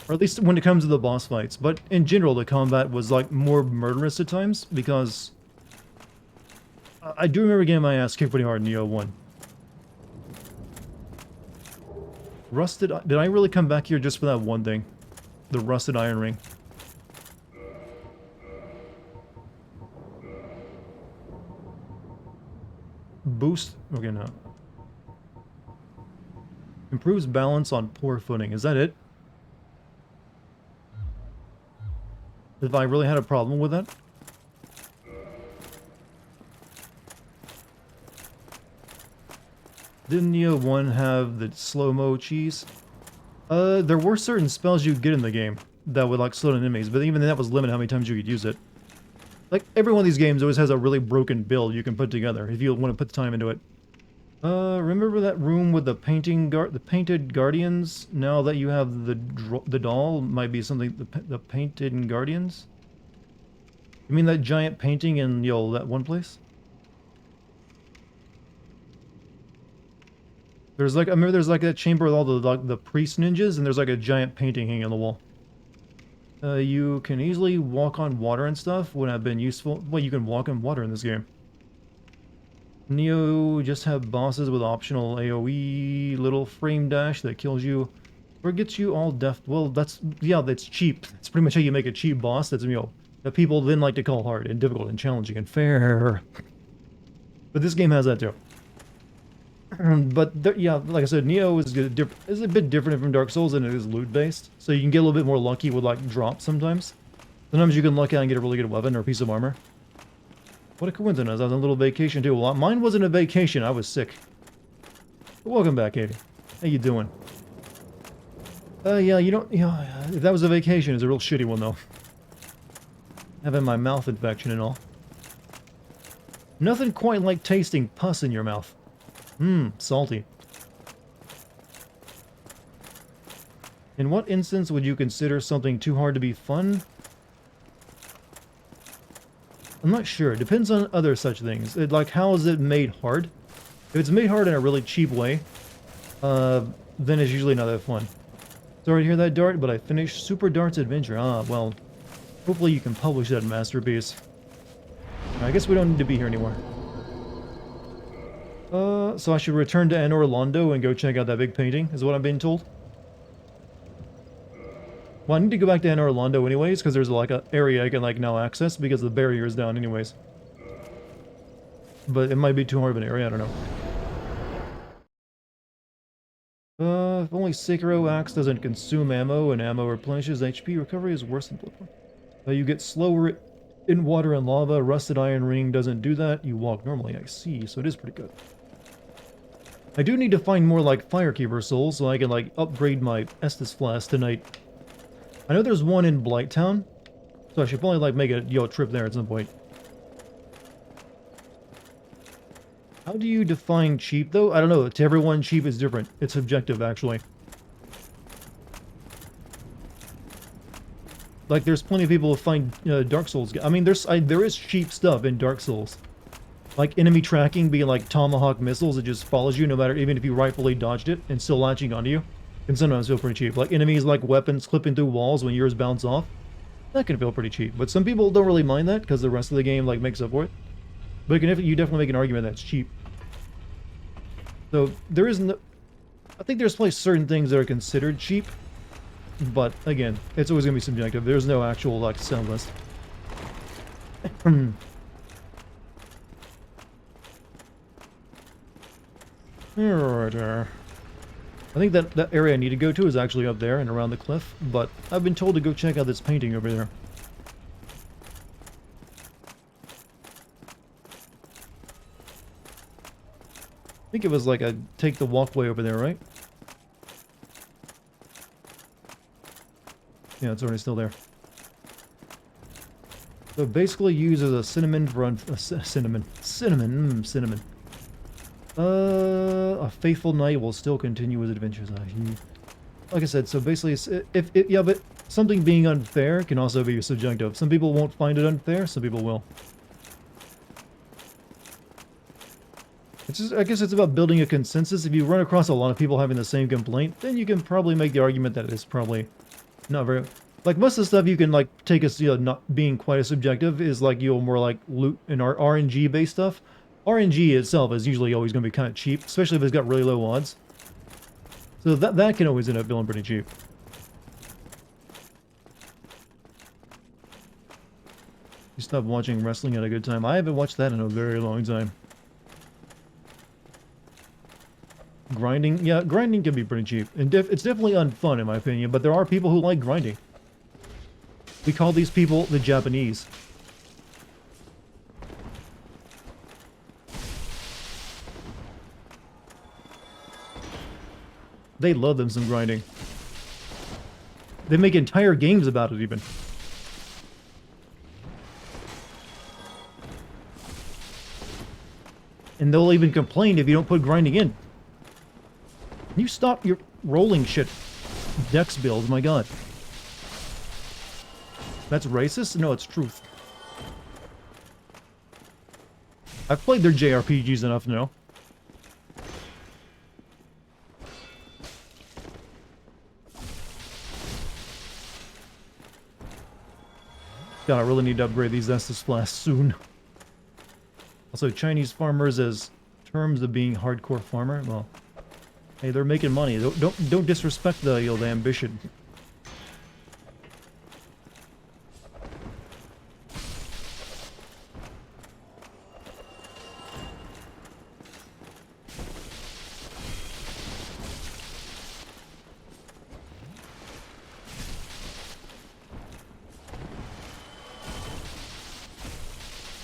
Or at least when it comes to the boss fights. But in general, the combat was like more murderous at times, because I do remember getting my ass kicked pretty hard in Neo 1. Rusted... Did I really come back here just for that one thing? The Rusted Iron Ring. Boost... Okay, no. Improves balance on poor footing. Is that it? If I really had a problem with that? Didn't Neo 1 have the slow-mo cheese? There were certain spells you could get in the game that would like slow down enemies, but even that was limited how many times you could use it. Like, every one of these games always has a really broken build you can put together if you want to put the time into it. Remember that room with the painted guardians? Now that you have the doll, might be something, the painted guardians? You mean that giant painting in, you know, that one place? There's like, I remember there's like that chamber with all the priest ninjas, and there's like a giant painting hanging on the wall. You can easily walk on water and stuff. Would have been useful. Well, you can walk on water in this game. Neo just have bosses with optional AoE, little frame dash that kills you, or gets you all death. Well, that's, yeah, that's cheap. That's pretty much how you make a cheap boss. That's, you know, that people then like to call hard and difficult and challenging and fair. But this game has that too. But yeah, like I said, Neo is a bit different from Dark Souls, and it is loot based, so you can get a little bit more lucky with like drops sometimes. Sometimes you can luck out and get a really good weapon or a piece of armor. What a coincidence! I was on a little vacation too. Well, mine wasn't a vacation. I was sick. But welcome back, Katie. How you doing? Yeah, you don't. You know, if that was a vacation, it's a real shitty one though. Having my mouth infection and all. Nothing quite like tasting pus in your mouth. Mmm, salty. In what instance would you consider something too hard to be fun? I'm not sure. It depends on other such things. Like, how is it made hard? If it's made hard in a really cheap way, then it's usually not that fun. Sorry to hear that, Dart, but I finished Super Dart's Adventure. Ah, well, hopefully you can publish that masterpiece. I guess we don't need to be here anymore. So I should return to Anor Londo and go check out that big painting, is what I'm being told. Well, I need to go back to Anor Londo anyways, because there's like an area I can like now access, because the barrier is down anyways. But it might be too hard of an area, I don't know. If only Sekiro Axe doesn't consume ammo, and ammo replenishes HP, recovery is worse than Bloodborne. You get slower in water and lava, Rusted Iron Ring doesn't do that, you walk normally, I see, so it is pretty good. I do need to find more like Firekeeper souls, so I can like upgrade my Estus Flask tonight. I know there's one in Blighttown, so I should probably like make a trip there at some point. How do you define cheap though? I don't know, to everyone cheap is different. It's subjective actually. Like there's plenty of people who find Dark Souls. I mean, there is cheap stuff in Dark Souls. Like enemy tracking being like tomahawk missiles, it just follows you no matter, even if you rightfully dodged it and still latching onto you. Can sometimes feel pretty cheap. Like enemies like weapons clipping through walls when yours bounce off. That can feel pretty cheap. But some people don't really mind that because the rest of the game like makes up for it. But you definitely make an argument that's cheap. So there isn't. I think there's probably certain things that are considered cheap. But again, it's always gonna be subjective. There's no actual like sound list. Alright, I think that area I need to go to is actually up there and around the cliff, but I've been told to go check out this painting over there. I think it was like a take the walkway over there, right? Yeah, it's already still there. So it basically uses a cinnamon for cinnamon. A faithful knight will still continue his adventures. Like I said, so basically, yeah, but something being unfair can also be subjective. Some people won't find it unfair, some people will. It's just, I guess it's about building a consensus. If you run across a lot of people having the same complaint, then you can probably make the argument that it's probably not very... Like, most of the stuff you can, like, take as, not being quite as subjective is, like, more, like, loot and RNG-based stuff. RNG itself is usually always going to be kind of cheap, especially if it's got really low odds. So that can always end up feeling pretty cheap. You stopped watching wrestling at a good time. I haven't watched that in a very long time. Grinding? Yeah, grinding can be pretty cheap. And it's definitely unfun in my opinion, but there are people who like grinding. We call these people the Japanese. They love them some grinding. They make entire games about it even. And they'll even complain if you don't put grinding in. Can you stop your rolling shit? Dex build, my god. That's racist? No, it's truth. I've played their JRPGs enough now. God, I really need to upgrade these Estus Flasks soon. Also, Chinese farmers as terms of being hardcore farmer? Well, hey, they're making money. Don't disrespect the ambition.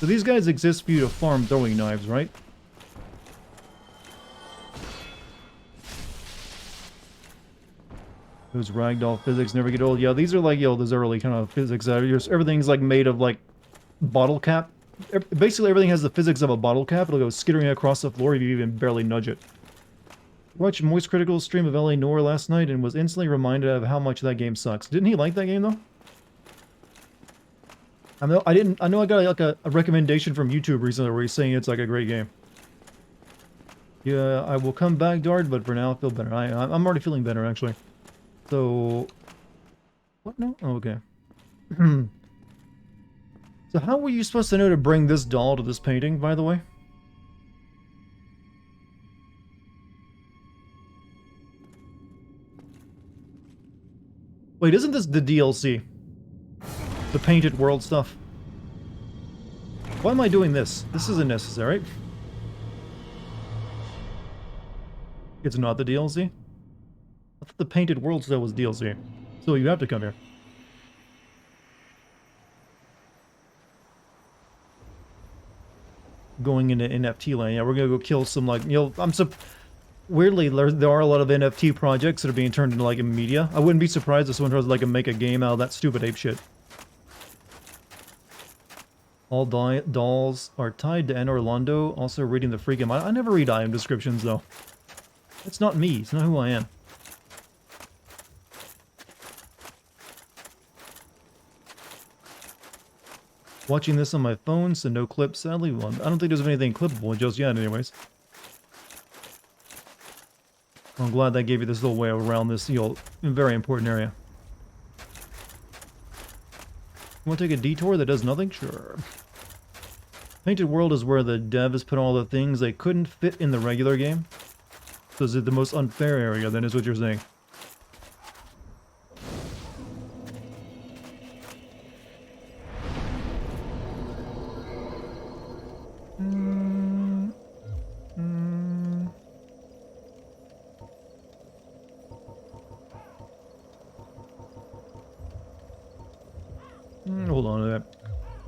So these guys exist for you to farm throwing knives, right? Those ragdoll physics never get old. Yeah, these are like, those early kind of physics. Everything's like made of like bottle cap. Basically everything has the physics of a bottle cap. It'll go skittering across the floor if you even barely nudge it. Watched Moist Critical's stream of L.A. Noire last night and was instantly reminded of how much that game sucks. Didn't he like that game though? I know I got like a recommendation from YouTube recently where he's saying it's like a great game. Yeah, I will come back, Dart, but for now I feel better. I'm already feeling better actually. So, what? No? Oh, okay. So how were you supposed to know to bring this doll to this painting, by the way? Wait, isn't this the DLC? The painted world stuff? Why am I doing this? This isn't necessary. It's not the DLC? I thought the painted world stuff was DLC. So you have to come here. Going into NFT land. Yeah, we're gonna go kill some, like, weirdly, there are a lot of NFT projects that are being turned into, like, media. I wouldn't be surprised if someone tries to, like, make a game out of that stupid ape shit. All dolls are tied to N. Orlando. Also reading the freaking... I never read item descriptions, though. It's not me. It's not who I am. Watching this on my phone, so no clips, sadly. Well, I don't think there's anything clippable just yet, anyways. I'm glad that gave you this little way around this, very important area. Want to take a detour that does nothing? Sure. Painted World is where the devs put all the things they couldn't fit in the regular game. So is it the most unfair area, then, is what you're saying?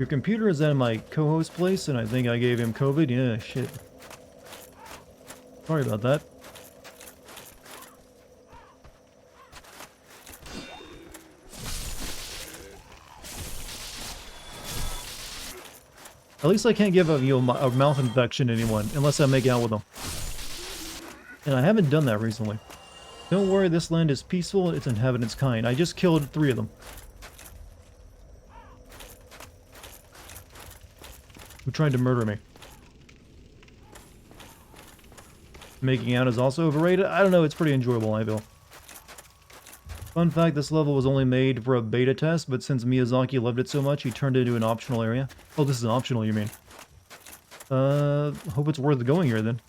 Your computer is at my co-host place, and I think I gave him COVID. Yeah, shit. Sorry about that. At least I can't give a mouth infection to anyone, unless I make out with them. And I haven't done that recently. Don't worry, this land is peaceful, its inhabitants kind. I just killed 3 of them. Who tried to murder me. Making out is also overrated? I don't know, it's pretty enjoyable, I feel. Fun fact, this level was only made for a beta test, but since Miyazaki loved it so much, he turned it into an optional area. Oh, this is optional, you mean? Hope it's worth going here, then.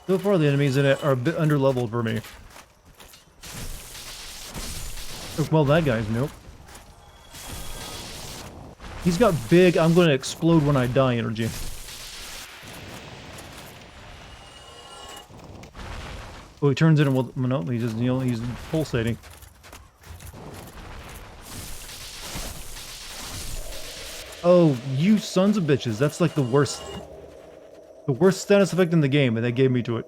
So far, the enemies in it are a bit underleveled for me. Well, that guy's nope. He's got big, I'm gonna explode when I die energy. Oh, he turns into, well, no, he's just, you know, he's pulsating. Oh, you sons of bitches, that's like the worst status effect in the game, and they gave me to it.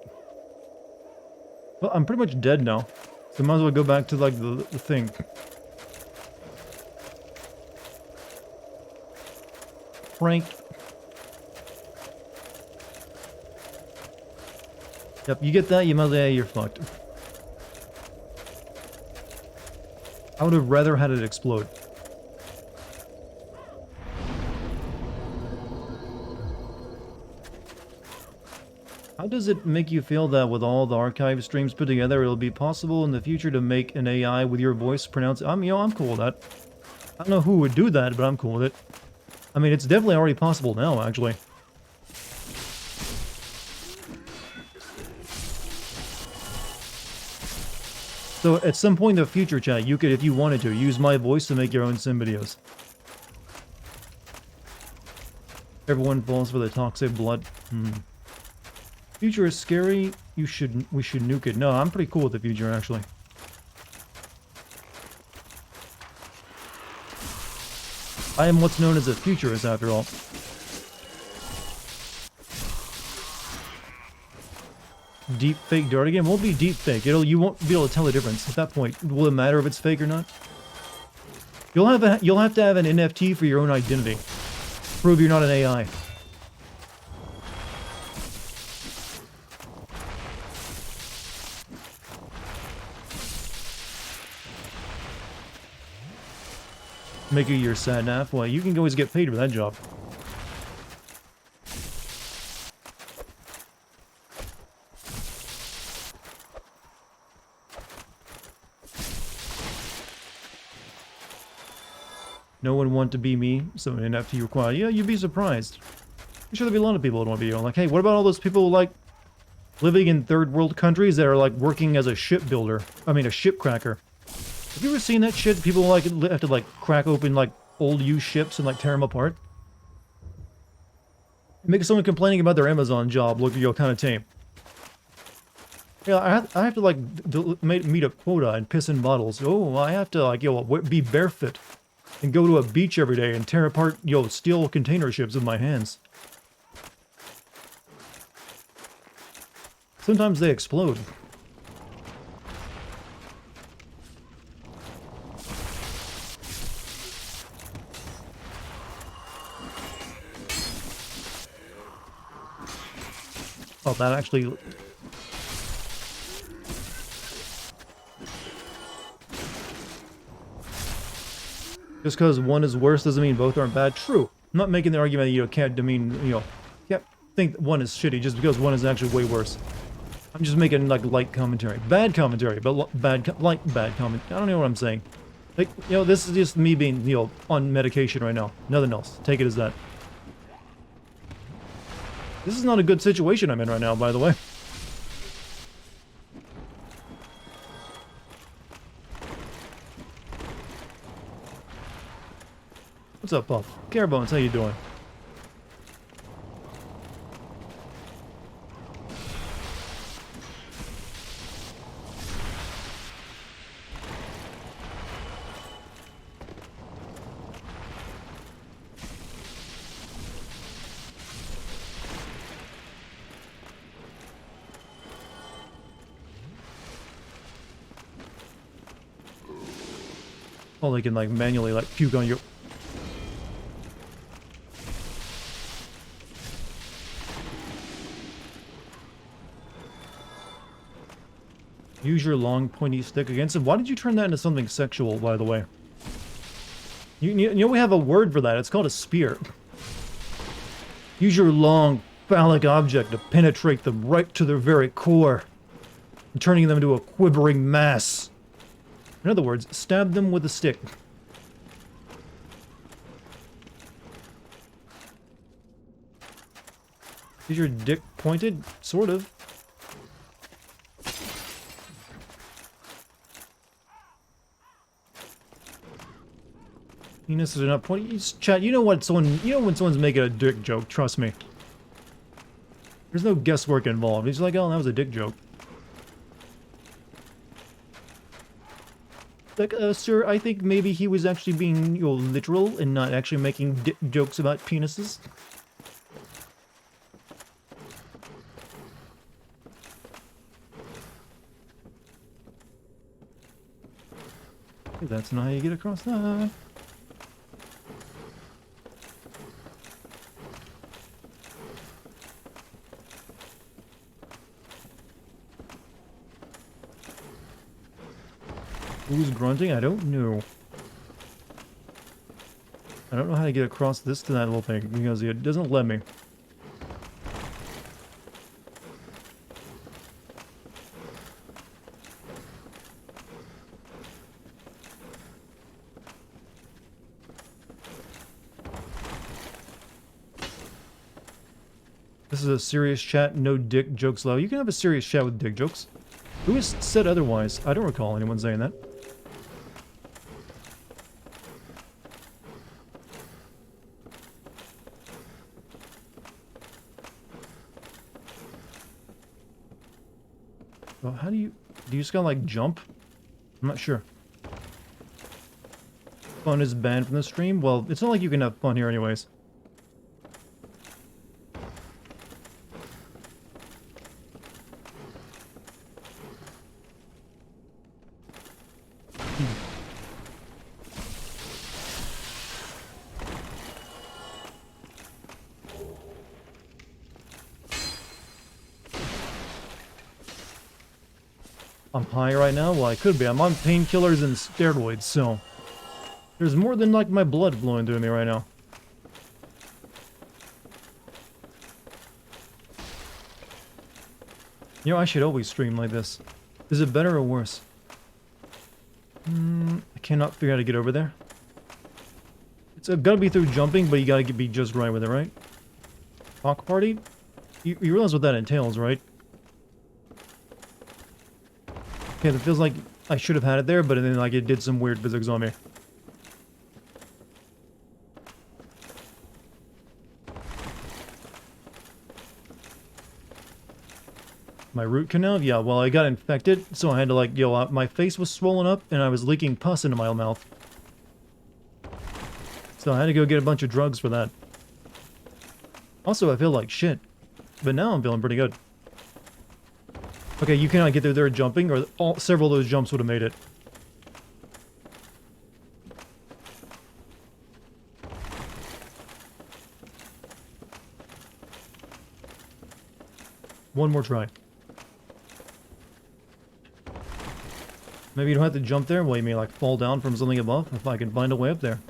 Well, I'm pretty much dead now, so I might as well go back to, like, the thing. Frank. Yep, you get that, you might as well, yeah, you're fucked. I would have rather had it explode. How does it make you feel that with all the archive streams put together, it'll be possible in the future to make an AI with your voice pronounce? I'm cool with that. I don't know who would do that, but I'm cool with it. I mean, it's definitely already possible now, actually. So at some point in the future, chat, you could, if you wanted to, use my voice to make your own sim videos. Everyone falls for the toxic blood. Future is scary. We should nuke it. No, I'm pretty cool with the future, actually. I am what's known as a futurist, after all. Deep fake Dartigan won't be deep fake. You won't be able to tell the difference at that point. Will it matter if it's fake or not? You'll have to have an NFT for your own identity. Prove you're not an AI. Make it your sad naff. Well, you can always get paid for that job. No one want to be me, so an NFT required. Yeah, you'd be surprised. I'm sure there'll be a lot of people that want to be like, hey, what about all those people like living in third world countries that are like working as a shipbuilder? I mean, a ship cracker. Have you ever seen that shit? People like have to like crack open like old used ships and like tear them apart. Make someone complaining about their Amazon job look, kind of tame. Yeah, I have to like meet a quota and piss in bottles. Oh, I have to like be barefoot and go to a beach every day and tear apart steel container ships with my hands. Sometimes they explode. Oh, that actually... Just because one is worse doesn't mean both aren't bad. True. I'm not making the argument that you can't demean, can't think one is shitty just because one is actually way worse. I'm just making like light commentary. Bad commentary, but bad comment. I don't know what I'm saying. Like, this is just me being, on medication right now. Nothing else. Take it as that. This is not a good situation I'm in right now, by the way. What's up, Puff? Carebones, how you doing? Oh, they can like manually like puke on you. Use your long pointy stick against him. Why did you turn that into something sexual, by the way? You know we have a word for that. It's called a spear. Use your long phallic object to penetrate them right to their very core, turning them into a quivering mass. In other words, stab them with a stick. Is your dick pointed? Sort of. Penises are not pointed. Chat, you know when someone's making a dick joke, trust me. There's no guesswork involved. He's like, oh, that was a dick joke. Like, sir, I think maybe he was actually being, literal and not actually making dick jokes about penises. That's not how you get across that. Who's grunting? I don't know. I don't know how to get across this to that little thing because it doesn't let me. This is a serious chat, no dick jokes allowed. You can have a serious chat with dick jokes. Who has said otherwise? I don't recall anyone saying that. Well, how do you just gotta like jump? I'm not sure. Fun is banned from the stream? Well, it's not like you can have fun here anyways. I'm high right now? Well, I could be. I'm on painkillers and steroids, so... There's more than, like, my blood flowing through me right now. You know, I should always stream like this. Is it better or worse? I cannot figure out how to get over there. It's gotta be through jumping, but you gotta be just right with it, right? Hawk party? You realize what that entails, right? Okay, that feels like I should have had it there, but then like it did some weird physics on me. My root canal? Yeah, well, I got infected, so I had to like, my face was swollen up and I was leaking pus into my mouth. So I had to go get a bunch of drugs for that. Also, I feel like shit, but now I'm feeling pretty good. Okay, you cannot get through there jumping, or several of those jumps would have made it. One more try. Maybe you don't have to jump there? Well, you may like fall down from something above, if I can find a way up there.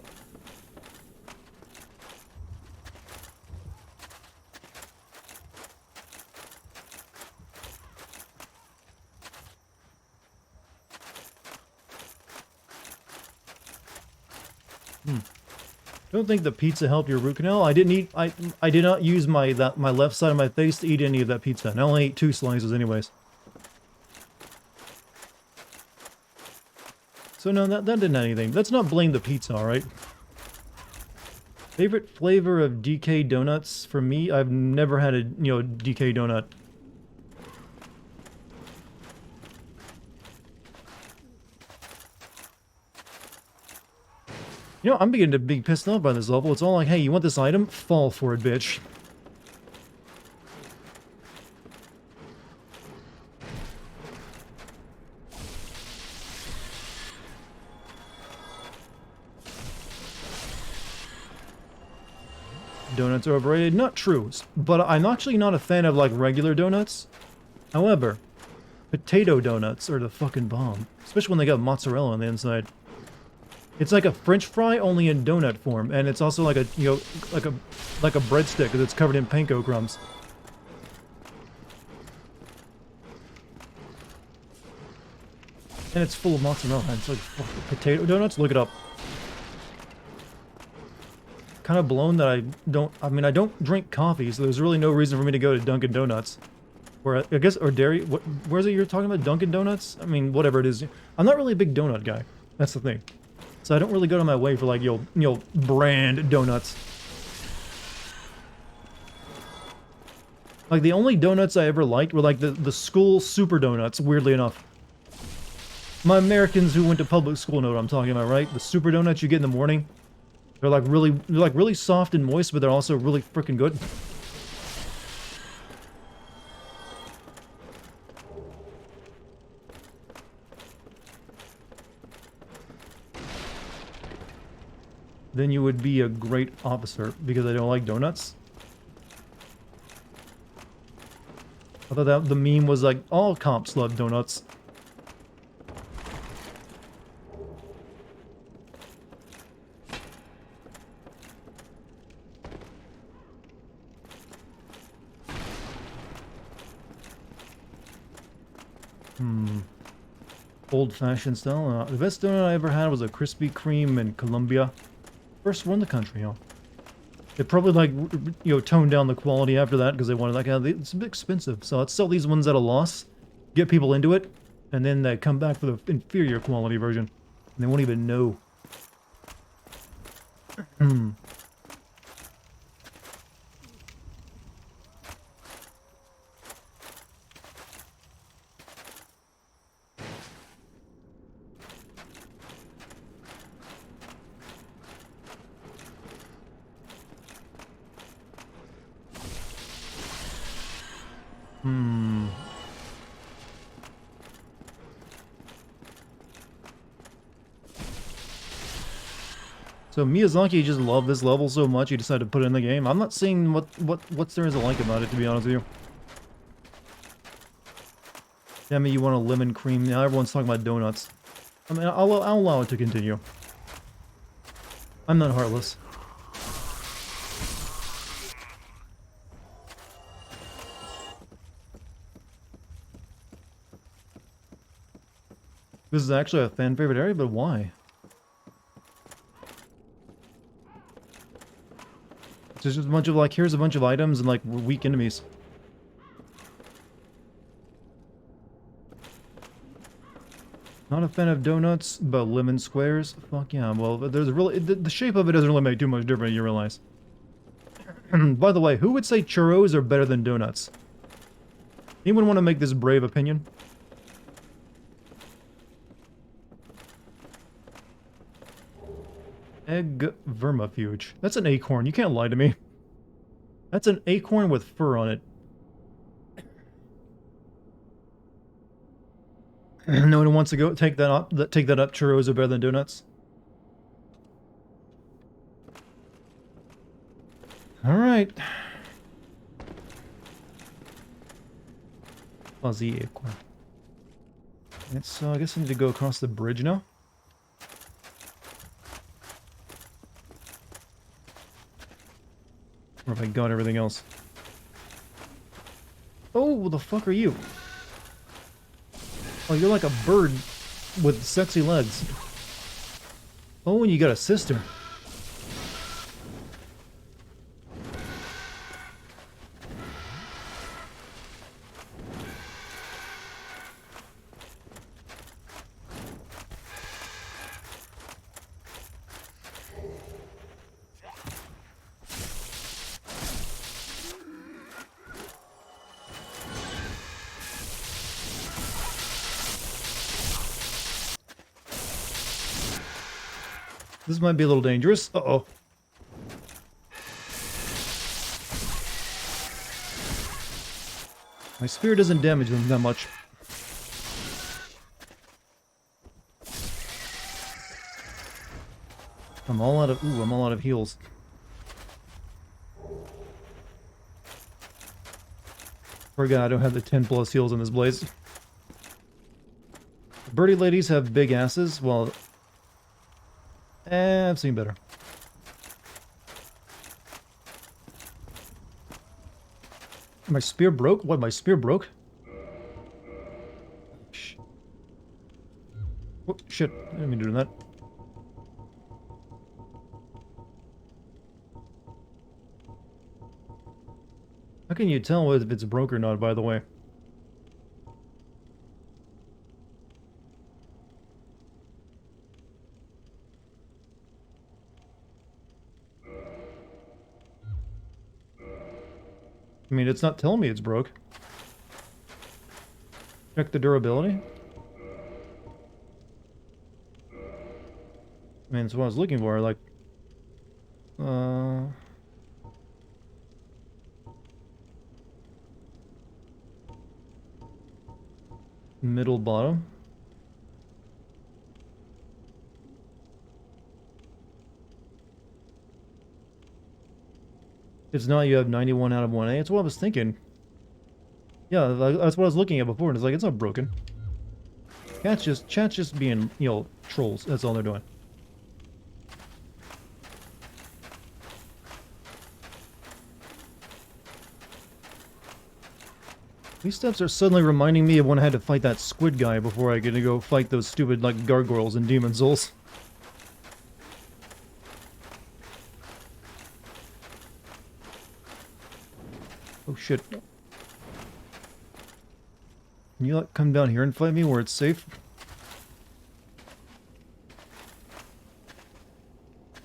Don't think the pizza helped your root canal. I didn't eat. I did not use my left side of my face to eat any of that pizza. And I only ate 2 slices, anyways. So no, that didn't have anything. Let's not blame the pizza, all right? Favorite flavor of DK donuts? For me, I've never had a, DK donut. I'm beginning to be pissed off by this level. It's all like, hey, you want this item? Fall for it, bitch. Donuts are overrated? Not true, but I'm actually not a fan of, like, regular donuts. However, potato donuts are the fucking bomb. Especially when they got mozzarella on the inside. It's like a French fry, only in donut form, and it's also like a, like a breadstick that's covered in panko crumbs. And it's full of mozzarella. It's like potato donuts. Look it up. Kind of blown that I don't drink coffee, so there's really no reason for me to go to Dunkin' Donuts. Or I guess, or dairy. Where's it you're talking about? Dunkin' Donuts? I mean, whatever it is. I'm not really a big donut guy. That's the thing. So I don't really go to my way for, like, brand donuts. Like, the only donuts I ever liked were, like, the school super donuts, weirdly enough. My Americans who went to public school know what I'm talking about, right? The super donuts you get in the morning. They're really soft and moist, but they're also really freaking good. Then you would be a great officer, because I don't like donuts. I thought that the meme was like, all cops love donuts. Old-fashioned style. The best donut I ever had was a Krispy Kreme in Colombia. First one in the country, They probably, like, toned down the quality after that because they wanted, like, it's a bit expensive. So let's sell these ones at a loss, get people into it, and then they come back for the inferior quality version. And they won't even know. So Miyazaki just loved this level so much he decided to put it in the game. I'm not seeing what's there is to like about it, to be honest with you. Damn it, you want a lemon cream? Now everyone's talking about donuts. I mean, I'll allow it to continue. I'm not heartless. This is actually a fan favorite area, but why? It's just a bunch of, like, here's a bunch of items and, like, weak enemies. Not a fan of donuts, but lemon squares? Fuck yeah, well, there's really... The shape of it doesn't really make too much difference, you realize. By the way, who would say churros are better than donuts? Anyone want to make this brave opinion? Egg vermifuge. That's an acorn. You can't lie to me. That's an acorn with fur on it. No one wants to go take that up. Take that up. Churros are better than donuts. All right. Fuzzy acorn. So I guess I need to go across the bridge now. Or if I got everything else. Oh, what the fuck are you? Oh, you're like a bird with sexy legs. Oh, and you got a sister. This might be a little dangerous. Uh-oh. My spear doesn't damage them that much. I'm all out of heals. Forgot I don't have the 10 plus heals in this blaze. Birdie ladies have big asses. Well, I've seen better. My spear broke? What, my spear broke? Oh, shit. I didn't mean to do that. How can you tell if it's broke or not, by the way? I mean, it's not telling me it's broke. Check the durability. I mean, that's what I was looking for, like... Middle bottom. It's not, you have 91 out of 1A. It's what I was thinking. Yeah, that's what I was looking at before, and it's like, it's not broken. Chat's just being, you know, trolls. That's all they're doing. These steps are suddenly reminding me of when I had to fight that squid guy before I get to go fight those stupid, like, gargoyles and demon souls. Oh shit. Can you, like, come down here and fight me where it's safe?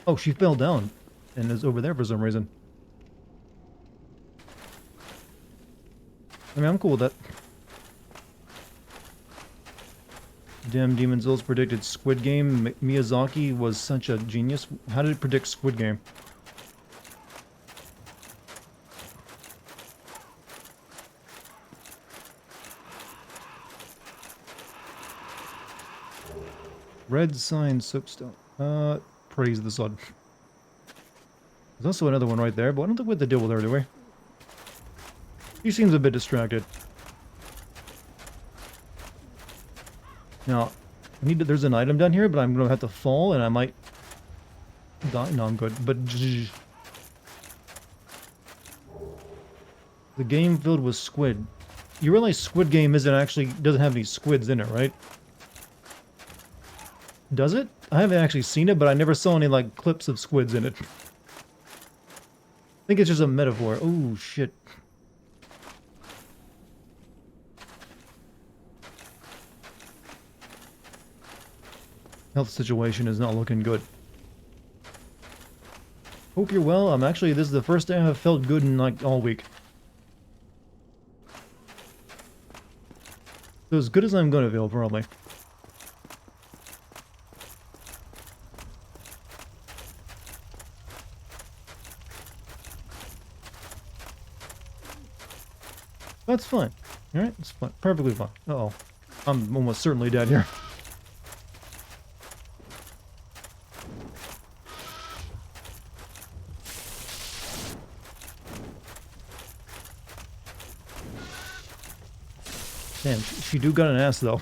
Oh, she fell down and is over there for some reason. I mean, I'm cool with that. Damn, Demon Souls predicted Squid Game. Miyazaki was such a genius. How did it predict Squid Game? Red sign soapstone. Praise the sun. There's also another one right there, but I don't think we have to deal with her, do we? He seems a bit distracted. Now, there's an item down here, but I'm gonna have to fall and I might die. No, I'm good. But the game filled with squid. You realize Squid Game doesn't have any squids in it, right? Does it? I haven't actually seen it, but I never saw any, like, clips of squids in it. I think it's just a metaphor. Oh, shit. Health situation is not looking good. Hope you're well. This is the first day I've felt good in, like, all week. So as good as I'm gonna feel, probably. That's fine. Alright, it's fine. Perfectly fine. Uh-oh. I'm almost certainly dead here. Damn, she do got an ass, though.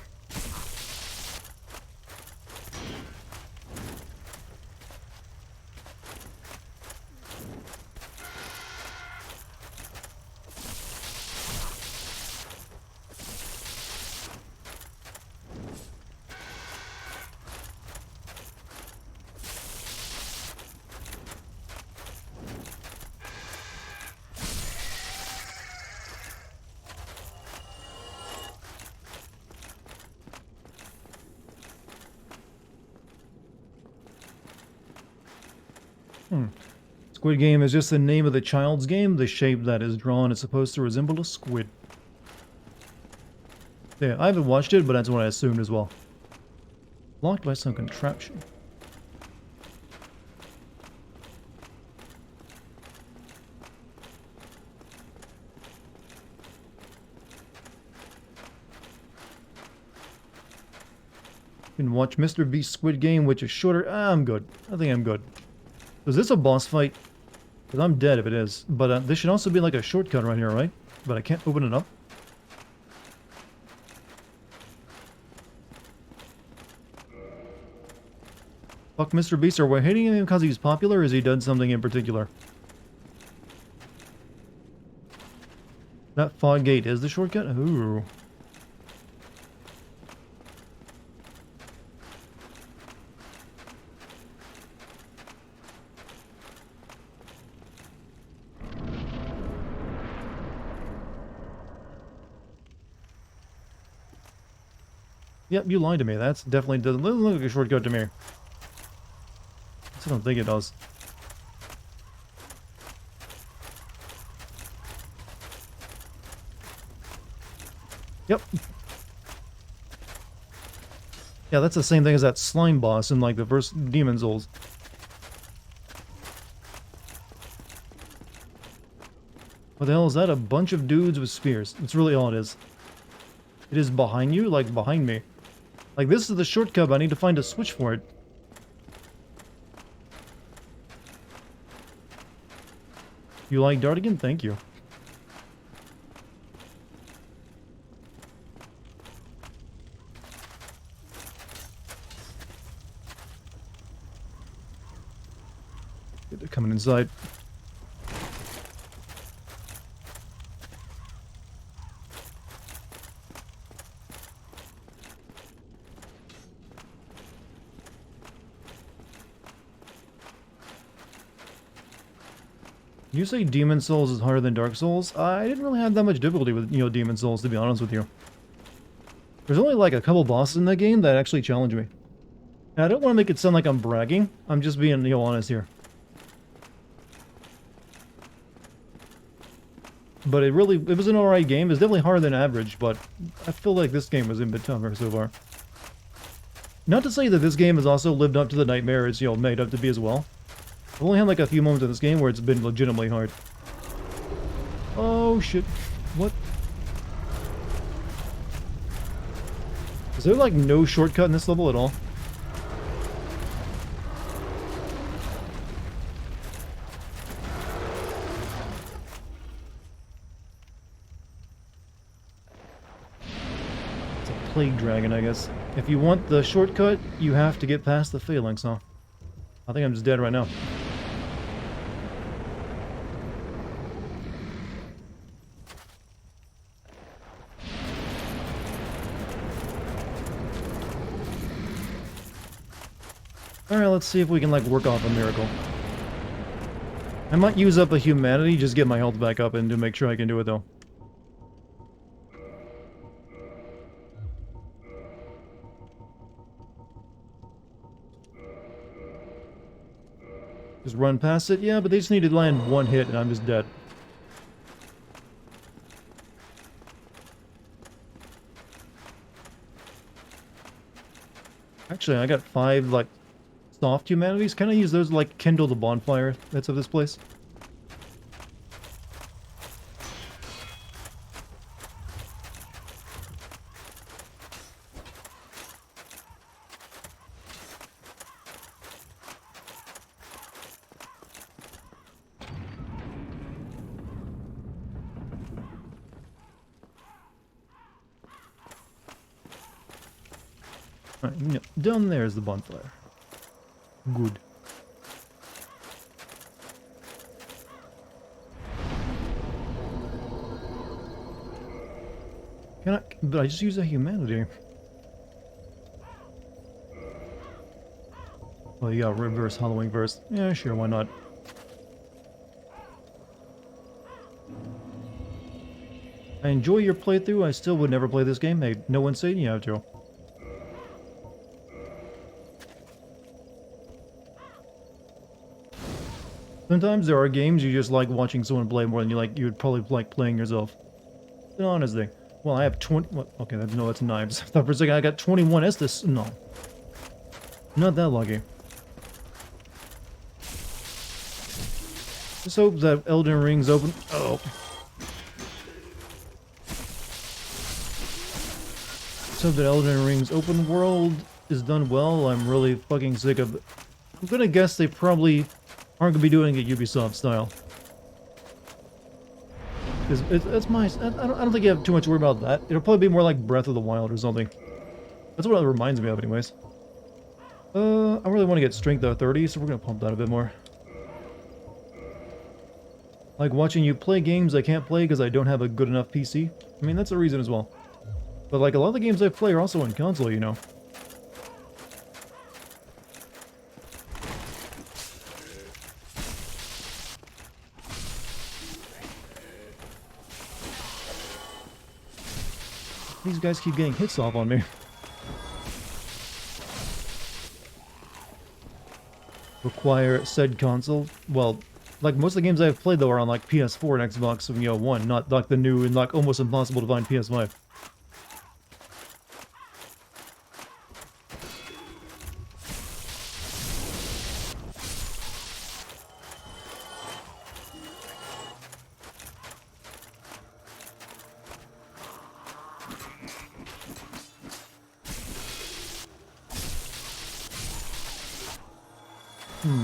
Squid Game is just the name of the child's game. The shape that is drawn is supposed to resemble a squid. Yeah, I haven't watched it, but that's what I assumed as well. Blocked by some contraption. can watch Mr. Beast's Squid Game, which is shorter. I'm good. I think I'm good. Is this a boss fight? Because I'm dead if it is. But this should also be like a shortcut right here, right? But I can't open it up. Fuck Mr. Beast, are we hating him because he's popular, or has he done something in particular? That fog gate is the shortcut? Ooh. Yep, you lied to me. That's definitely doesn't look like a shortcut to me. I don't think it does. Yep. Yeah, that's the same thing as that slime boss in like the first Demon Souls. What the hell is that? A bunch of dudes with spears. That's really all it is. It is behind you? Like behind me. Like this is the shortcut, but I need to find a switch for it. You like Dartigan? Thank you. They're coming inside. You say Demon Souls is harder than Dark Souls? I didn't really have that much difficulty with, Demon Souls, to be honest with you. There's only like a couple bosses in that game that actually challenge me. And I don't want to make it sound like I'm bragging. I'm just being, honest here. But it was an alright game. It's definitely harder than average, but I feel like this game was a bit tougher so far. Not to say that this game has also lived up to the nightmare it's, made up to be as well. I've only had like a few moments in this game where it's been legitimately hard. Oh shit. What? Is there like no shortcut in this level at all? It's a plague dragon, I guess. If you want the shortcut, you have to get past the phalanx, huh? I think I'm just dead right now. Alright, let's see if we can, like, work off a miracle. I might use up a humanity, just get my health back up and to make sure I can do it, though. Just run past it? Yeah, but they just need to land one hit and I'm just dead. Actually, I got 5, like, soft humanities. Can I use those to, like, kindle the bonfire that's of this place? Alright, no, down there is the bonfire. Good. Can I? But I just use a humanity. Well, you got reverse hollowing verse. Yeah, sure, why not? I enjoy your playthrough. I still would never play this game. Hey, no one's saying you have to. Sometimes there are games you just like watching someone play more than you'd probably like playing yourself. It's an honest thing. Well, I have 20... What? Okay, no, that's knives. I thought for a second I got 21 Estus. No. Not that lucky. Just hope that Elden Ring's open... Oh. Just hope that Elden Ring's open world is done well, I'm really fucking sick of it. I'm gonna guess they probably aren't gonna be doing it Ubisoft style. Because it's my... I don't think you have too much to worry about that. It'll probably be more like Breath of the Wild or something. That's what it reminds me of anyways. I really want to get strength at 30, so we're gonna pump that a bit more. Like watching you play games I can't play because I don't have a good enough PC. I mean, that's a reason as well. But like a lot of the games I play are also on console, you know. These guys keep getting hits off on me. Require said console. Well, like most of the games I've played though are on like PS4 and Xbox One, not like the new and like almost impossible to find PS5.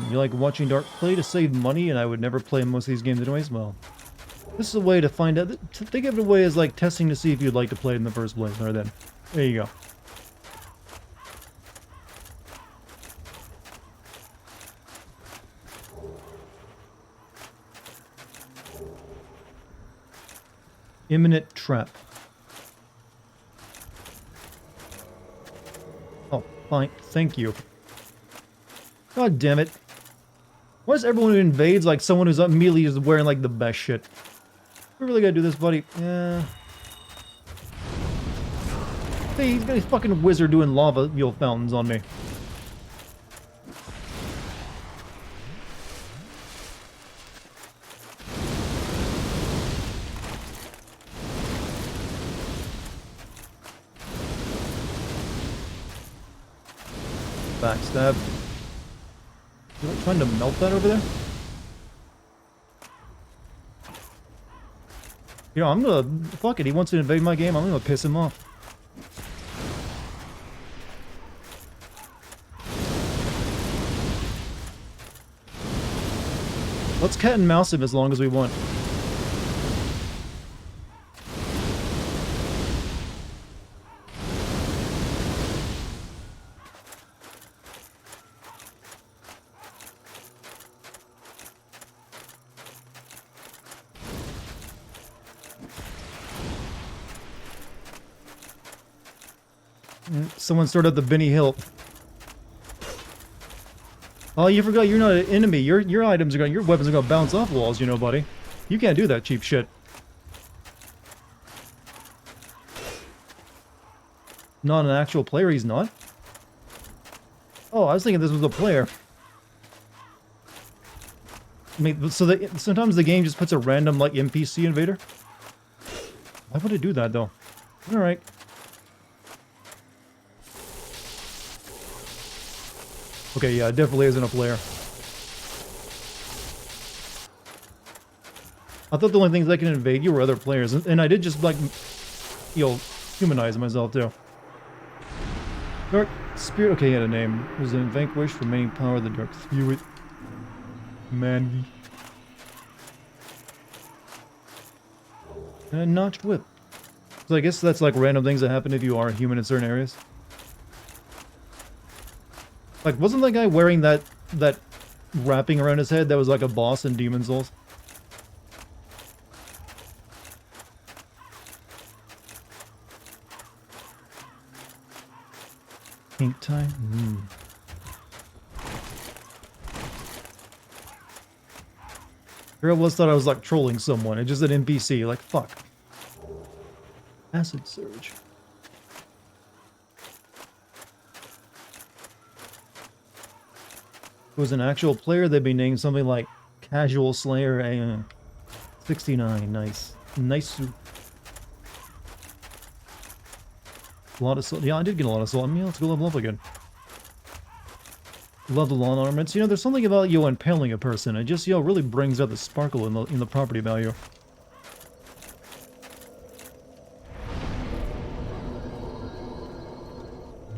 You like watching Dark play to save money, and I would never play most of these games anyways? Well, this is a way to find out. Think of it away as like testing to see if you'd like to play it in the first place. Or then, there you go. Imminent trap. Oh, fine. Thank you. God damn it. Why is everyone who invades like someone who's immediately is wearing like the best shit? We really gotta do this, buddy. Yeah. Hey, he's got a fucking wizard doing lava fountains on me. Backstab. You like trying to melt that over there? You know, I'm gonna... Fuck it, he wants to invade my game, I'm gonna piss him off. Let's cat and mouse him as long as we want. Someone started up the Benny Hill. Oh, you forgot you're not an enemy. Your items are going, your weapons are gonna bounce off walls, you know, buddy. You can't do that cheap shit. Not an actual player, he's not. Oh, I was thinking this was a player. I mean, so that sometimes the game just puts a random like NPC invader. Why would it do that though? All right. Okay, yeah, it definitely isn't a player. I thought the only things that can invade you were other players, and I did just, like, you know, humanize myself, too. Dark Spirit, okay, he had a name. It was a vanquish for remaining power of the Dark Spirit. Man. And a notched whip. So I guess that's, like, random things that happen if you are a human in certain areas. Like, wasn't that guy wearing that wrapping around his head that was like a boss in Demon's Souls? Pink time? I almost thought I was like trolling someone. It's just an NPC. Like, fuck. Acid Surge. If it was an actual player, they'd be named something like Casual Slayer 69. Nice. Nice. A lot of... Yeah, I did get a lot of salt. I mean, let's go level up again. Love the lawn ornaments. You know, there's something about, you know, impaling a person. It just, you know, really brings out the sparkle in the property value.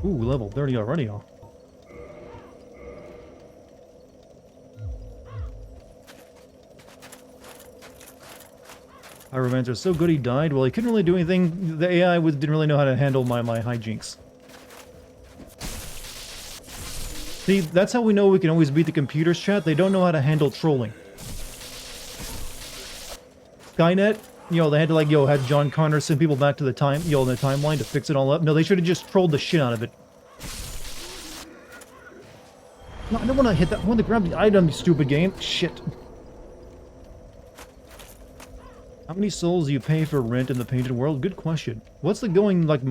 Ooh, level 30 already, huh? Pyromancer is so good he died. Well, he couldn't really do anything. The AI didn't really know how to handle my hijinks. See, that's how we know we can always beat the computers, chat. They don't know how to handle trolling. Skynet, you know, they had to like, had John Connor send people back to the the timeline to fix it all up. No, they should have just trolled the shit out of it. No, I don't want to hit that. I want to grab the item, you stupid game. Shit. How many souls do you pay for rent in the painted world? Good question. What's the going, like,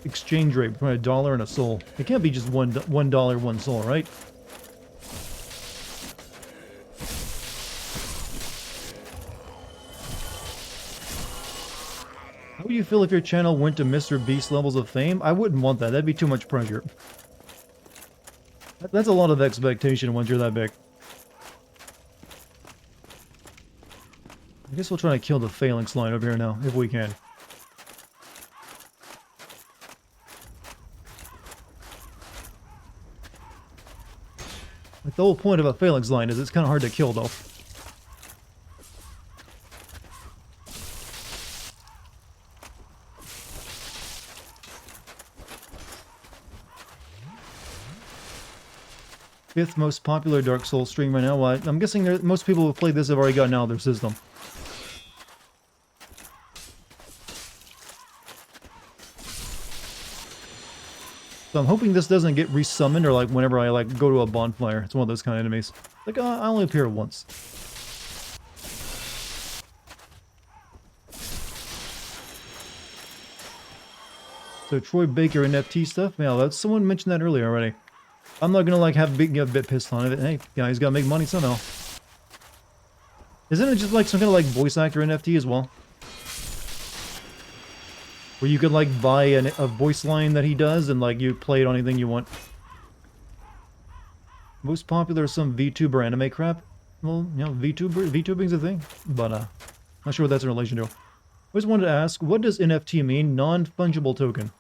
exchange rate between $1 and a soul? It can't be just $1, one soul, right? How would you feel if your channel went to Mr. Beast levels of fame? I wouldn't want that. That'd be too much pressure. That's a lot of expectation once you're that big. I guess we'll try to kill the phalanx line over here now, if we can. Like, the whole point of a phalanx line is it's kind of hard to kill, though. Fifth most popular Dark Souls stream right now. Well, I'm guessing most people who have played this have already gotten out of their system. So I'm hoping this doesn't get resummoned, or like whenever I like go to a bonfire. It's one of those kind of enemies. Like, I only appear once. So Troy Baker NFT stuff? Yeah, someone mentioned that earlier already. I'm not gonna like get a bit pissed on it. Hey, yeah, he's gotta make money somehow. Isn't it just like some kind of like voice actor NFT as well? Where you could like buy a voice line that he does and like you play it on anything you want. Most popular is some VTuber anime crap. Well, you know, VTubing's a thing, but not sure what that's in relation to. I always wanted to ask, what does NFT mean? Non-fungible token.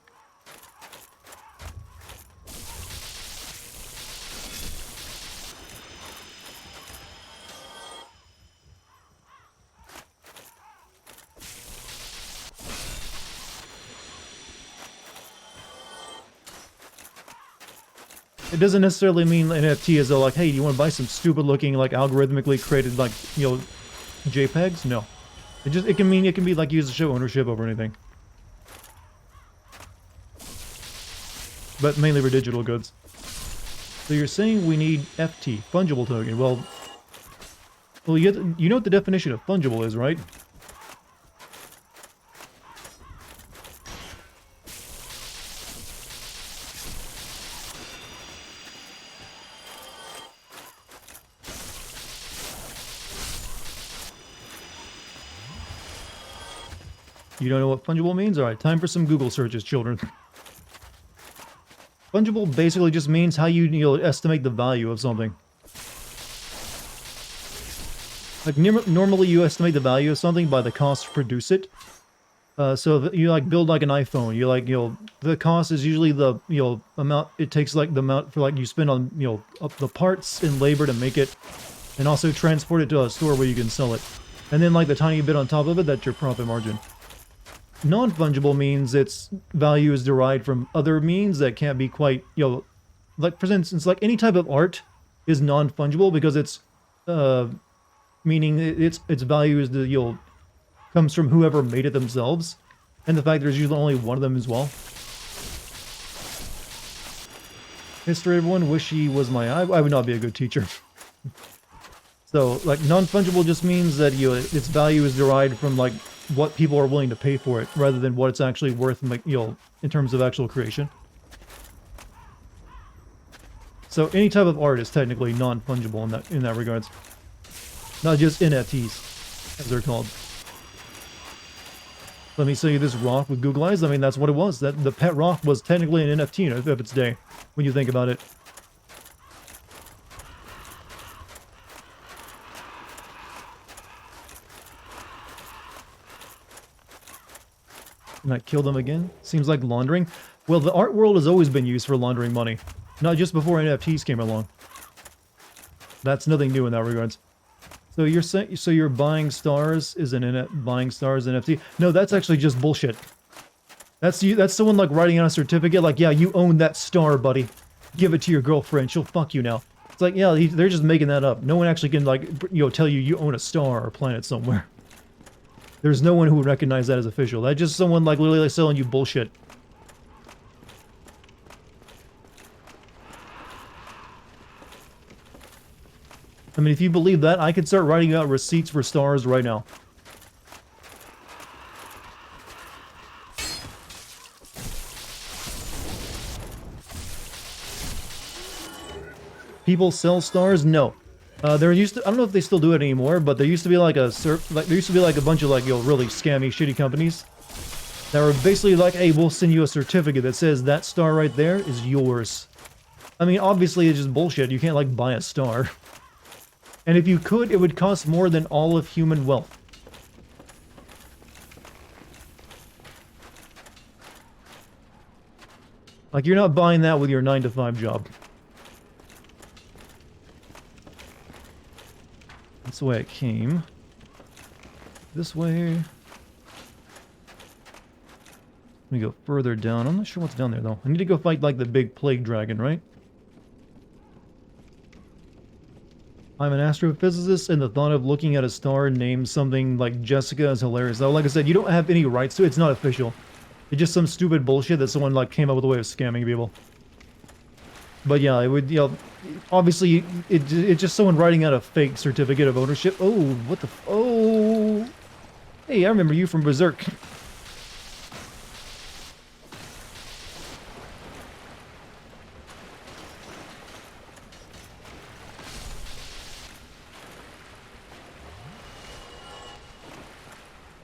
It doesn't necessarily mean NFT as though like, hey, you want to buy some stupid looking like algorithmically created like, you know, JPEGs? No. It can be like use to show ownership over anything. But mainly for digital goods. So you're saying we need FT, fungible token. Well, you know what the definition of fungible is, right? You don't know what fungible means? Alright, time for some Google searches, children. Fungible basically just means how you estimate the value of something. Like, normally you estimate the value of something by the cost to produce it. So if you like build like an iPhone, you like, the cost is usually the, amount it takes, like the amount for like you spend on, the parts and labor to make it, and also transport it to a store where you can sell it. And then like the tiny bit on top of it, that's your profit margin. Non-fungible means its value is derived from other means that can't be quite, like for instance, like any type of art is non-fungible because it's, meaning its value is comes from whoever made it themselves, and the fact there's usually only one of them as well. History, everyone, wish he was I would not be a good teacher. So, like, non-fungible just means that its value is derived from like what people are willing to pay for it, rather than what it's actually worth, in terms of actual creation. So any type of art is technically non-fungible in that regards. Not just NFTs, as they're called. Let me show you this rock with Google Eyes. I mean, that's what it was. The pet rock was technically an NFT of its day, when you think about it. Can I kill them again? Seems like laundering. Well, the art world has always been used for laundering money. Not just before NFTs came along. That's nothing new in that regards. So you're saying, so you're buying stars is buying stars NFT? No, that's actually just bullshit. That's you. That's someone like writing on a certificate, like, yeah, you own that star, buddy. Give it to your girlfriend. She'll fuck you now. It's like, yeah, they're just making that up. No one actually can, like, tell you you own a star or planet somewhere. There's no one who would recognize that as official. That's just someone, like, literally like, selling you bullshit. I mean, if you believe that, I could start writing out receipts for stars right now. People sell stars? No. There used to, I don't know if they still do it anymore, but there used to be like a bunch of like, really scammy, shitty companies that were basically like, hey, we'll send you a certificate that says that star right there is yours. I mean, obviously it's just bullshit. You can't like buy a star. And if you could, it would cost more than all of human wealth. Like, you're not buying that with your 9-to-5 job. That's the way it came. This way. Let me go further down. I'm not sure what's down there, though. I need to go fight, like, the big plague dragon, right? I'm an astrophysicist, and the thought of looking at a star named something like Jessica is hilarious. Though, like I said, you don't have any rights to it. It's not official. It's just some stupid bullshit that someone, like, came up with a way of scamming people. But yeah, it would, obviously, it's just someone writing out a fake certificate of ownership. Oh, what the oh! Hey, I remember you from Berserk.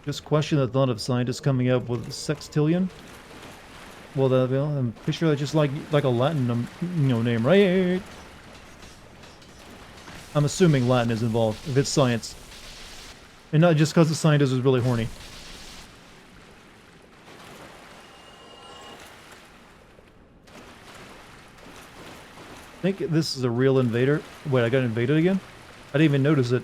Just question the thought of scientists coming up with sextillion. Well, I'm pretty sure that's just like a Latin, name, right? I'm assuming Latin is involved, if it's science. And not just because the scientist was really horny. I think this is a real invader. Wait, I got invaded again? I didn't even notice it.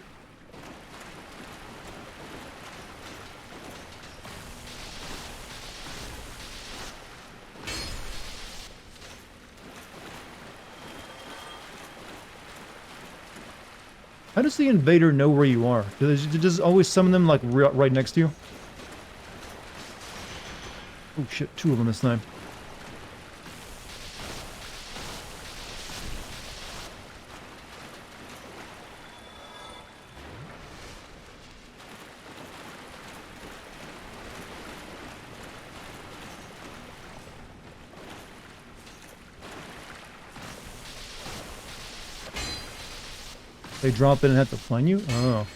How does the invader know where you are? Does it always summon them, like, right next to you? Oh shit, 2 of them this time. They drop in and have to find you? Oh.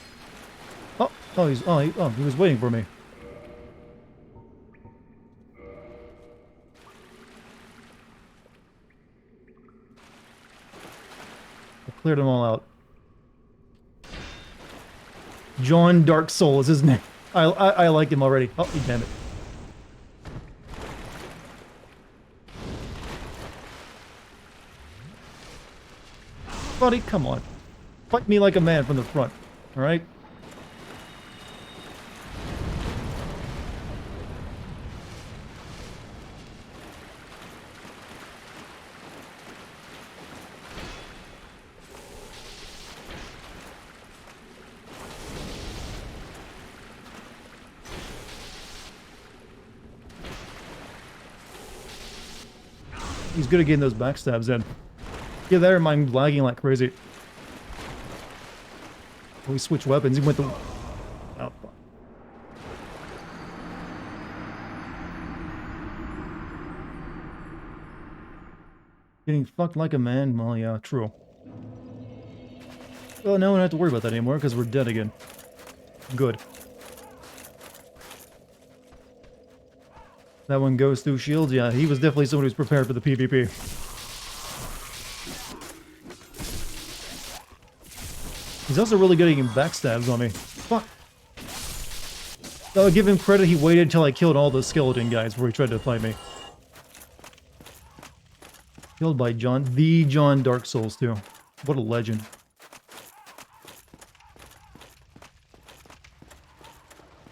He was waiting for me. I cleared them all out. John Dark Soul is his name. I like him already. Oh, damn it. Buddy, come on. Fight me like a man from the front, alright? He's good at getting those backstabs in. Yeah, there, I'm lagging like crazy. We switch weapons. He went to. Oh, fuck. Getting fucked like a man? Well, yeah, true. Well, now we don't have to worry about that anymore because we're dead again. Good. That one goes through shields. Yeah, he was definitely someone who's prepared for the PvP. He's also really good at getting backstabs on me. Fuck. I'll give him credit, he waited until I killed all the skeleton guys before he tried to fight me. Killed by the John Dark Souls too. What a legend.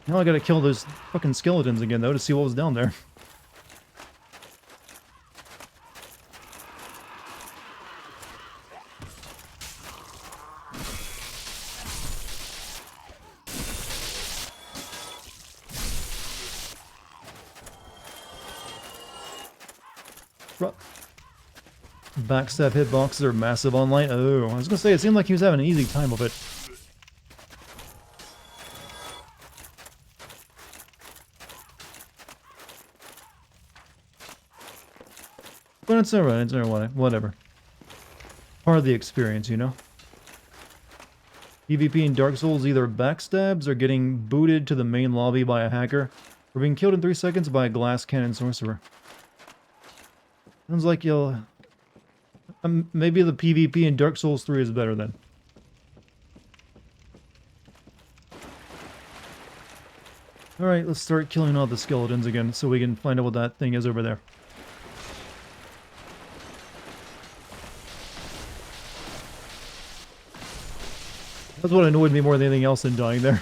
Now I gotta kill those fucking skeletons again though to see what was down there. Backstab hitboxes are massive online. Oh, I was gonna say, it seemed like he was having an easy time of it. But it's alright, it's alright, whatever. Part of the experience, you know? PvP in Dark Souls either backstabs or getting booted to the main lobby by a hacker, or being killed in 3 seconds by a glass cannon sorcerer. Sounds like you'll... maybe the PvP in Dark Souls 3 is better then. Alright, let's start killing all the skeletons again so we can find out what that thing is over there. That's what annoyed me more than anything else in dying there.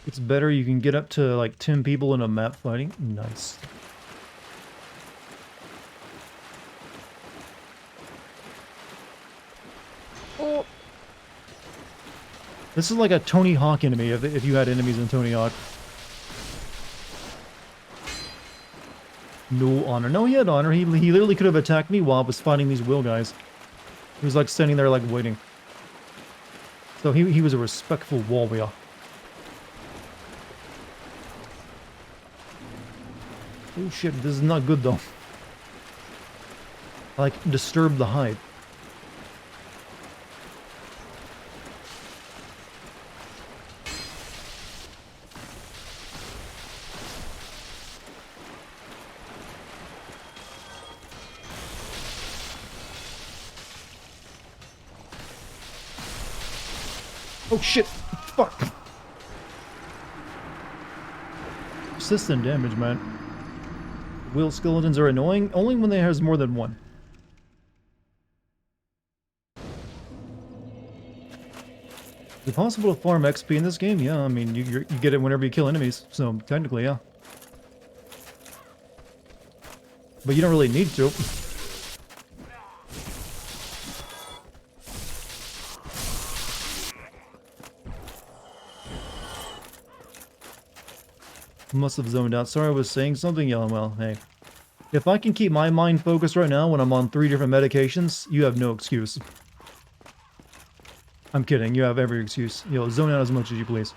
It's better, you can get up to like 10 people in a map fighting. Nice. Oh. This is like a Tony Hawk enemy if you had enemies in Tony Hawk. No honor. No, he had honor. He literally could have attacked me while I was fighting these wheel guys. He was like standing there like waiting. So he was a respectful warrior. Oh shit, this is not good though. I like disturb the hide. Oh shit! Fuck! Persistent damage, man. Wheel skeletons are annoying, only when there has more than one. Is it possible to farm XP in this game? Yeah, I mean, you get it whenever you kill enemies, so technically, yeah. But you don't really need to. Must have zoned out. Sorry, I was saying something. Yeah, well, hey. If I can keep my mind focused right now when I'm on 3 different medications, you have no excuse. I'm kidding. You have every excuse. Yo, zone out as much as you please.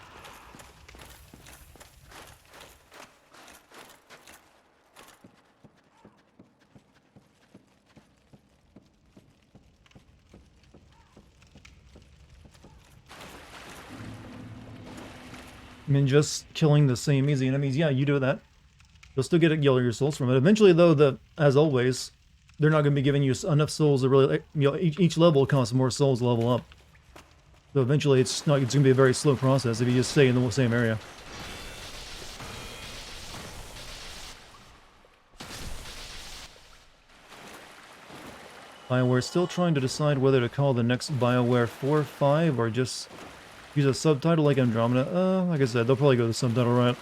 I mean, just killing the same easy enemies, yeah, you do that. You'll still get your souls from it. Eventually, though, as always, they're not going to be giving you enough souls to really, you know, each level costs more souls to level up. So eventually, it's going to be a very slow process if you just stay in the same area. BioWare's still trying to decide whether to call the next BioWare 4, 5, or just use a subtitle like Andromeda. Like I said, they'll probably go the subtitle route.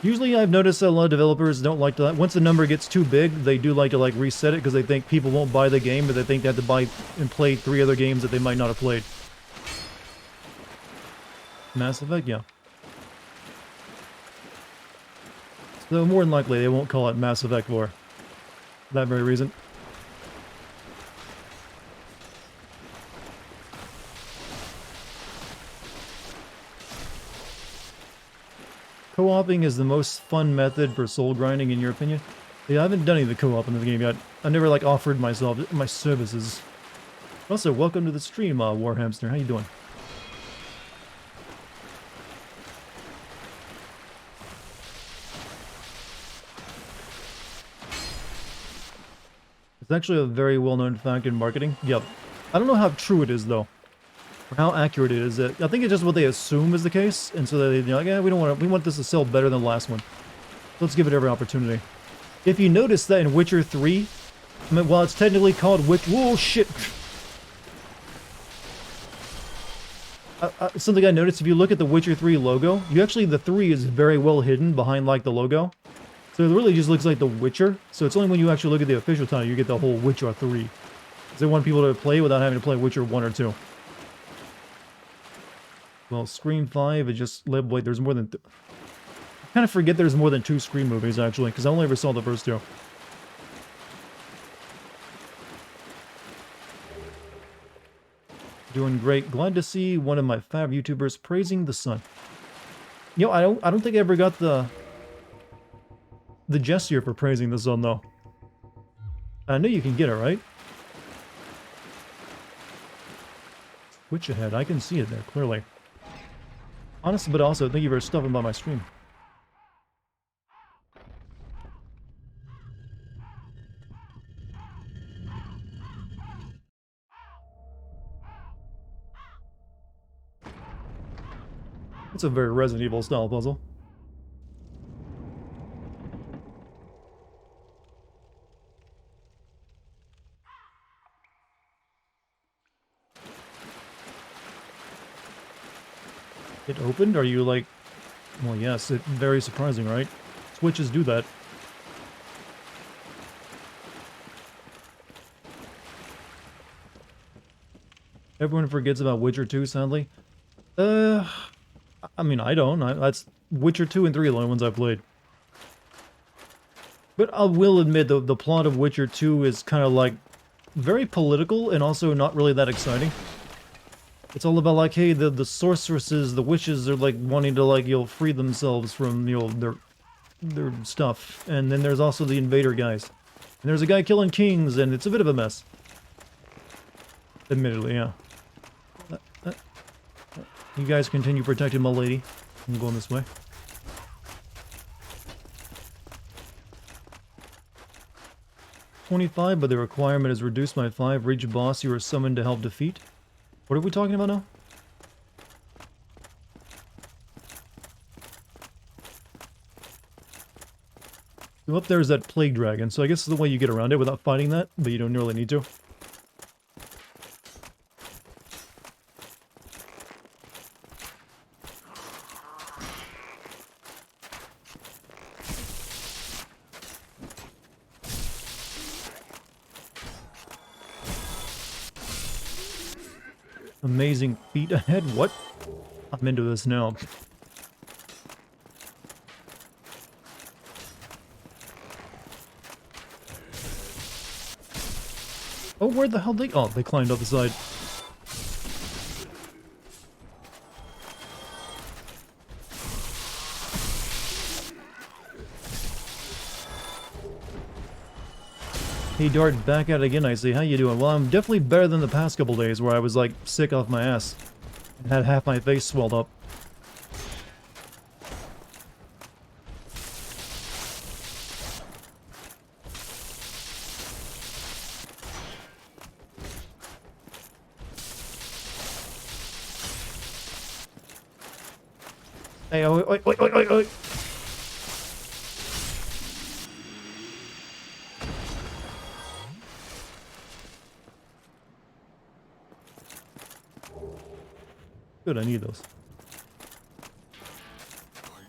Usually I've noticed that a lot of developers don't like to... Once the number gets too big, they do like to like reset it because they think people won't buy the game, but they think they have to buy and play 3 other games that they might not have played. Mass Effect, yeah. So more than likely they won't call it Mass Effect 4. For that very reason. Co-oping is the most fun method for soul grinding, in your opinion? Yeah, I haven't done any of the co-op in the game yet. I never, like, offered my services. Also, welcome to the stream, Warhamster. How you doing? It's actually a very well-known fact in marketing. Yep. I don't know how true it is, though. For how accurate it is. I think it's just what they assume is the case, and so they, like, yeah, we want this to sell better than the last one. Let's give it every opportunity. If you notice that in Witcher 3, I mean, while it's technically called whoa, shit! Something I noticed, if you look at the Witcher 3 logo, the 3 is very well hidden behind, like, the logo. So it really just looks like The Witcher. So it's only when you actually look at the official title you get the whole Witcher 3. Because they want people to play without having to play Witcher 1 or 2. Well, Scream 5, it just... Wait, there's more than... I kind of forget there's more than 2 Scream movies, actually, because I only ever saw the first 2. Doing great. Glad to see one of my fab YouTubers praising the sun. You know, I don't think I ever got the gesture for praising the sun, though. I know you can get it, right? Switch ahead. I can see it there, clearly. Honestly, but also, thank you for stopping by my stream. It's a very Resident Evil style puzzle. It opened? Are you like... Well, yes, it's very surprising, right? Switches do that. Everyone forgets about Witcher 2, sadly. I mean, I don't. That's Witcher 2 and 3 are the only ones I've played. But I will admit, the plot of Witcher 2 is kind of like very political and also not really that exciting. It's all about like, hey, the sorceresses, the witches are like wanting to like, free themselves from, their stuff. And then there's also the invader guys. And there's a guy killing kings, and it's a bit of a mess. Admittedly, yeah. You guys continue protecting my lady. I'm going this way. $25, but the requirement is reduced by 5. Reach boss you are summoned to help defeat. What are we talking about now? So up there is that plague dragon, so I guess it's the way you get around it without fighting that, but you don't really need to. Amazing feet ahead. What? I'm into this now. Oh, where the hell they... Oh, they climbed up the side. Hey Dart, back at it again, I see. How you doing? Well, I'm definitely better than the past couple days where I was, like, sick off my ass. And had half my face swelled up. Hey, oi. Good, I need those.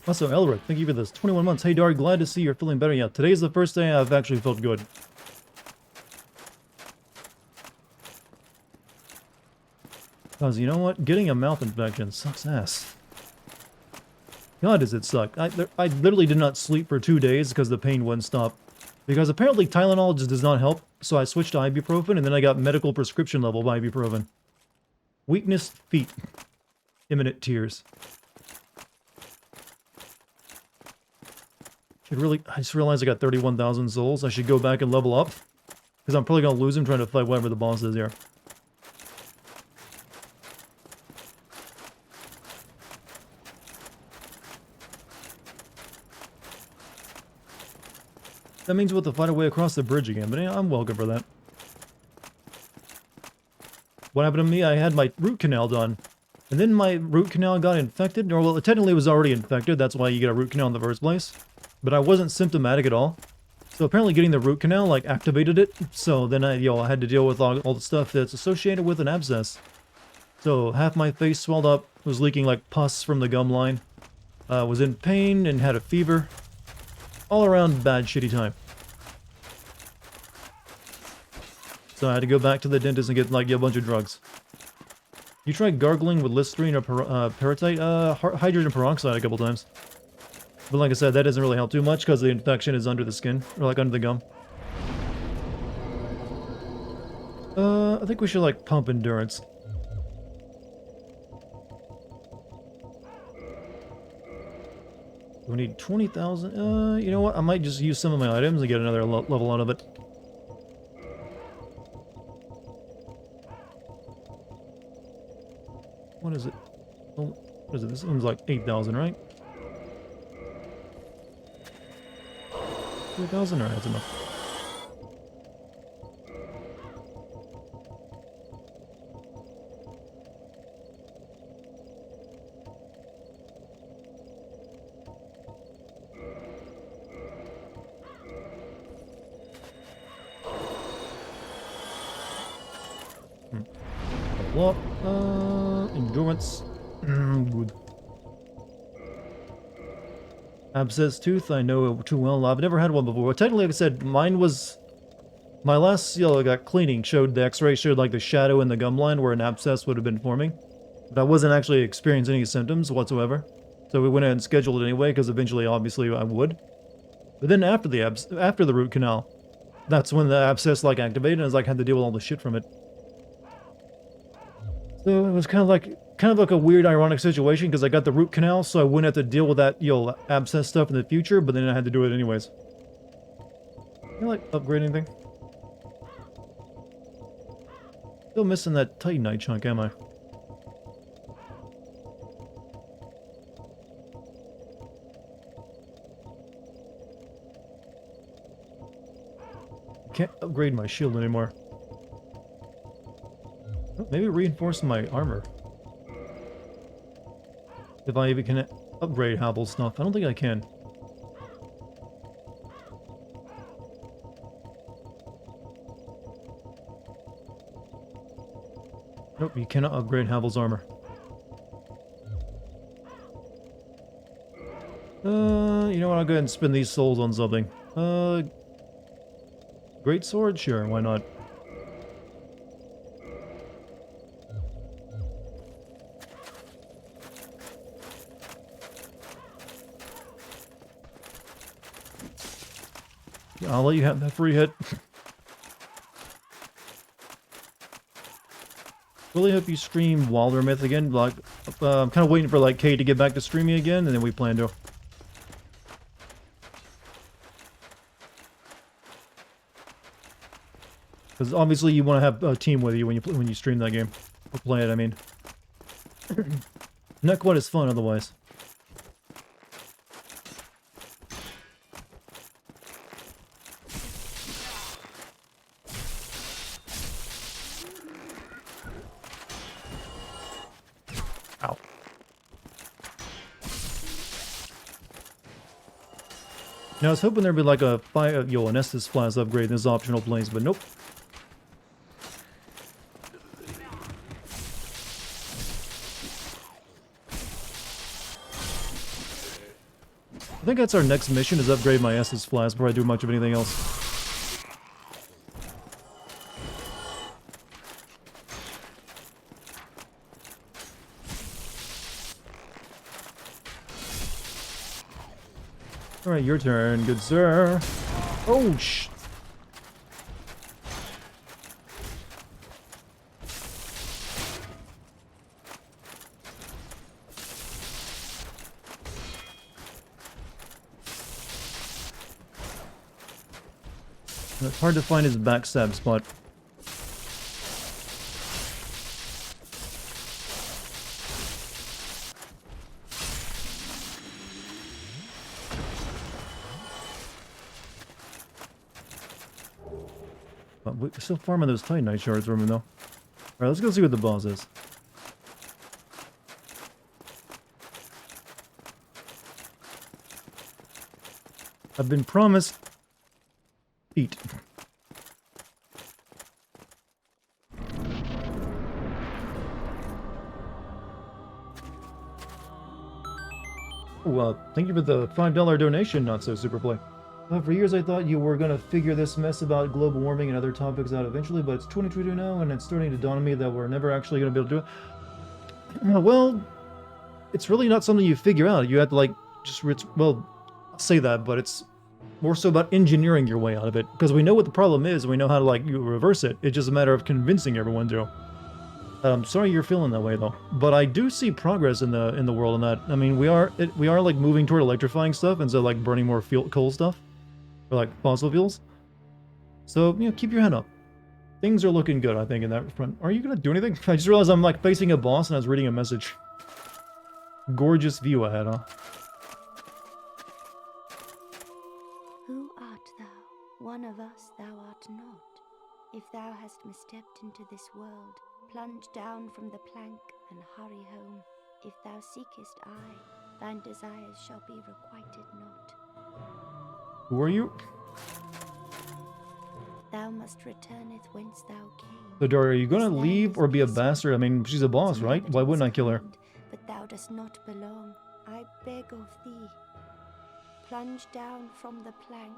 Also, Elric, thank you for this. 21 months. Hey, Dart, glad to see you're feeling better. Yeah, today's the first day I've actually felt good. Because, you know what? Getting a mouth infection sucks ass. God, does it suck. I literally did not sleep for 2 days because the pain wouldn't stop. Because apparently Tylenol just does not help, so I switched to ibuprofen, and then I got medical prescription level of ibuprofen. Weakness, feet. Imminent tears. I just realized I got 31,000 souls. I should go back and level up. Because I'm probably going to lose him trying to fight whatever the boss is here. That means we'll have to fight our way across the bridge again, but yeah, I'm welcome for that. what happened to me, I had my root canal done. And then my root canal got infected, or well, technically it was already infected, that's why you get a root canal in the first place. But I wasn't symptomatic at all. So apparently getting the root canal, like, activated it. So then I had to deal with all the stuff that's associated with an abscess. So half my face swelled up, was leaking like pus from the gum line. Was in pain and had a fever. All around bad, shitty time. So I had to go back to the dentist and get like a bunch of drugs. You tried gargling with Listerine or peritite? Hydrogen peroxide a couple times. But like I said, that doesn't really help too much because the infection is under the skin, or like under the gum. I think we should like pump endurance. We need 20,000. You know what? I might just use some of my items and get another level out of it. What is it? Oh, what is it? This one's like 8,000, right? 3,000? Alright, that's enough. What? Endurance. Good. Abscess tooth, I know it too well. I've never had one before. Technically, like I said, mine was... My last got cleaning showed, the x-ray showed like the shadow in the gum line where an abscess would have been forming. But I wasn't actually experiencing any symptoms whatsoever. So we went ahead and scheduled it anyway, because eventually, obviously, I would. But then after the root canal, that's when the abscess like activated and I was like had to deal with all the shit from it. So it was kind of like a weird, ironic situation because I got the root canal, so I wouldn't have to deal with that, abscess stuff in the future, but then I had to do it anyways. Can I, like, upgrade anything? Still missing that Titanite chunk, am I? Can't upgrade my shield anymore. Oh, maybe reinforce my armor. If I even can upgrade Havel's stuff. I don't think I can. Nope, you cannot upgrade Havel's armor. You know what? I'll go ahead and spend these souls on something. Great sword? Sure, why not? I'll let you have that free hit. Really hope you stream Wilder Myth again. Like, I'm kind of waiting for like Kate to get back to streaming again, and then we plan to. Because obviously you want to have a team with you when you stream that game or play it. I mean, not quite as fun otherwise. Ow. Now I was hoping there'd be like a an Estus Flask upgrade in this optional place, but nope. I think that's our next mission, is upgrade my Estus Flask before I do much of anything else. Alright, your turn, good sir. Oh, shh. It's hard to find his backstab spot. But we're still farming those Titanite shards from him, though. Alright, let's go see what the boss is. I've been promised feet. Well, thank you for the $5 donation, not so Superplay. For years I thought you were gonna figure this mess about global warming and other topics out eventually, but it's 2022 now, and it's starting to dawn on me that we're never actually gonna be able to do it. Well, it's really not something you figure out. You have to, like, well, I'll say that, but it's more so about engineering your way out of it, because we know what the problem is, and we know how to, like, reverse it. It's just a matter of convincing everyone to. Sorry you're feeling that way, though. But I do see progress in the world on that. I mean, we are like moving toward electrifying stuff instead of like burning more coal stuff, or like fossil fuels. So, you know, keep your head up. Things are looking good, I think, in that front. Are you gonna do anything? I just realized I'm like facing a boss and I was reading a message. Gorgeous view ahead, huh? Who art thou? One of us thou art not. If thou hast misstepped into this world, plunge down from the plank and hurry home. If thou seekest I, thine desires shall be requited not. Who are you? Thou must returneth whence thou came. So, Dory, are you gonna This land leave is or be a peaceful. bastard? I mean, she's a boss, Some right? Why wouldn't I kill her? evidence found, but thou dost not belong. I beg of thee, plunge down from the plank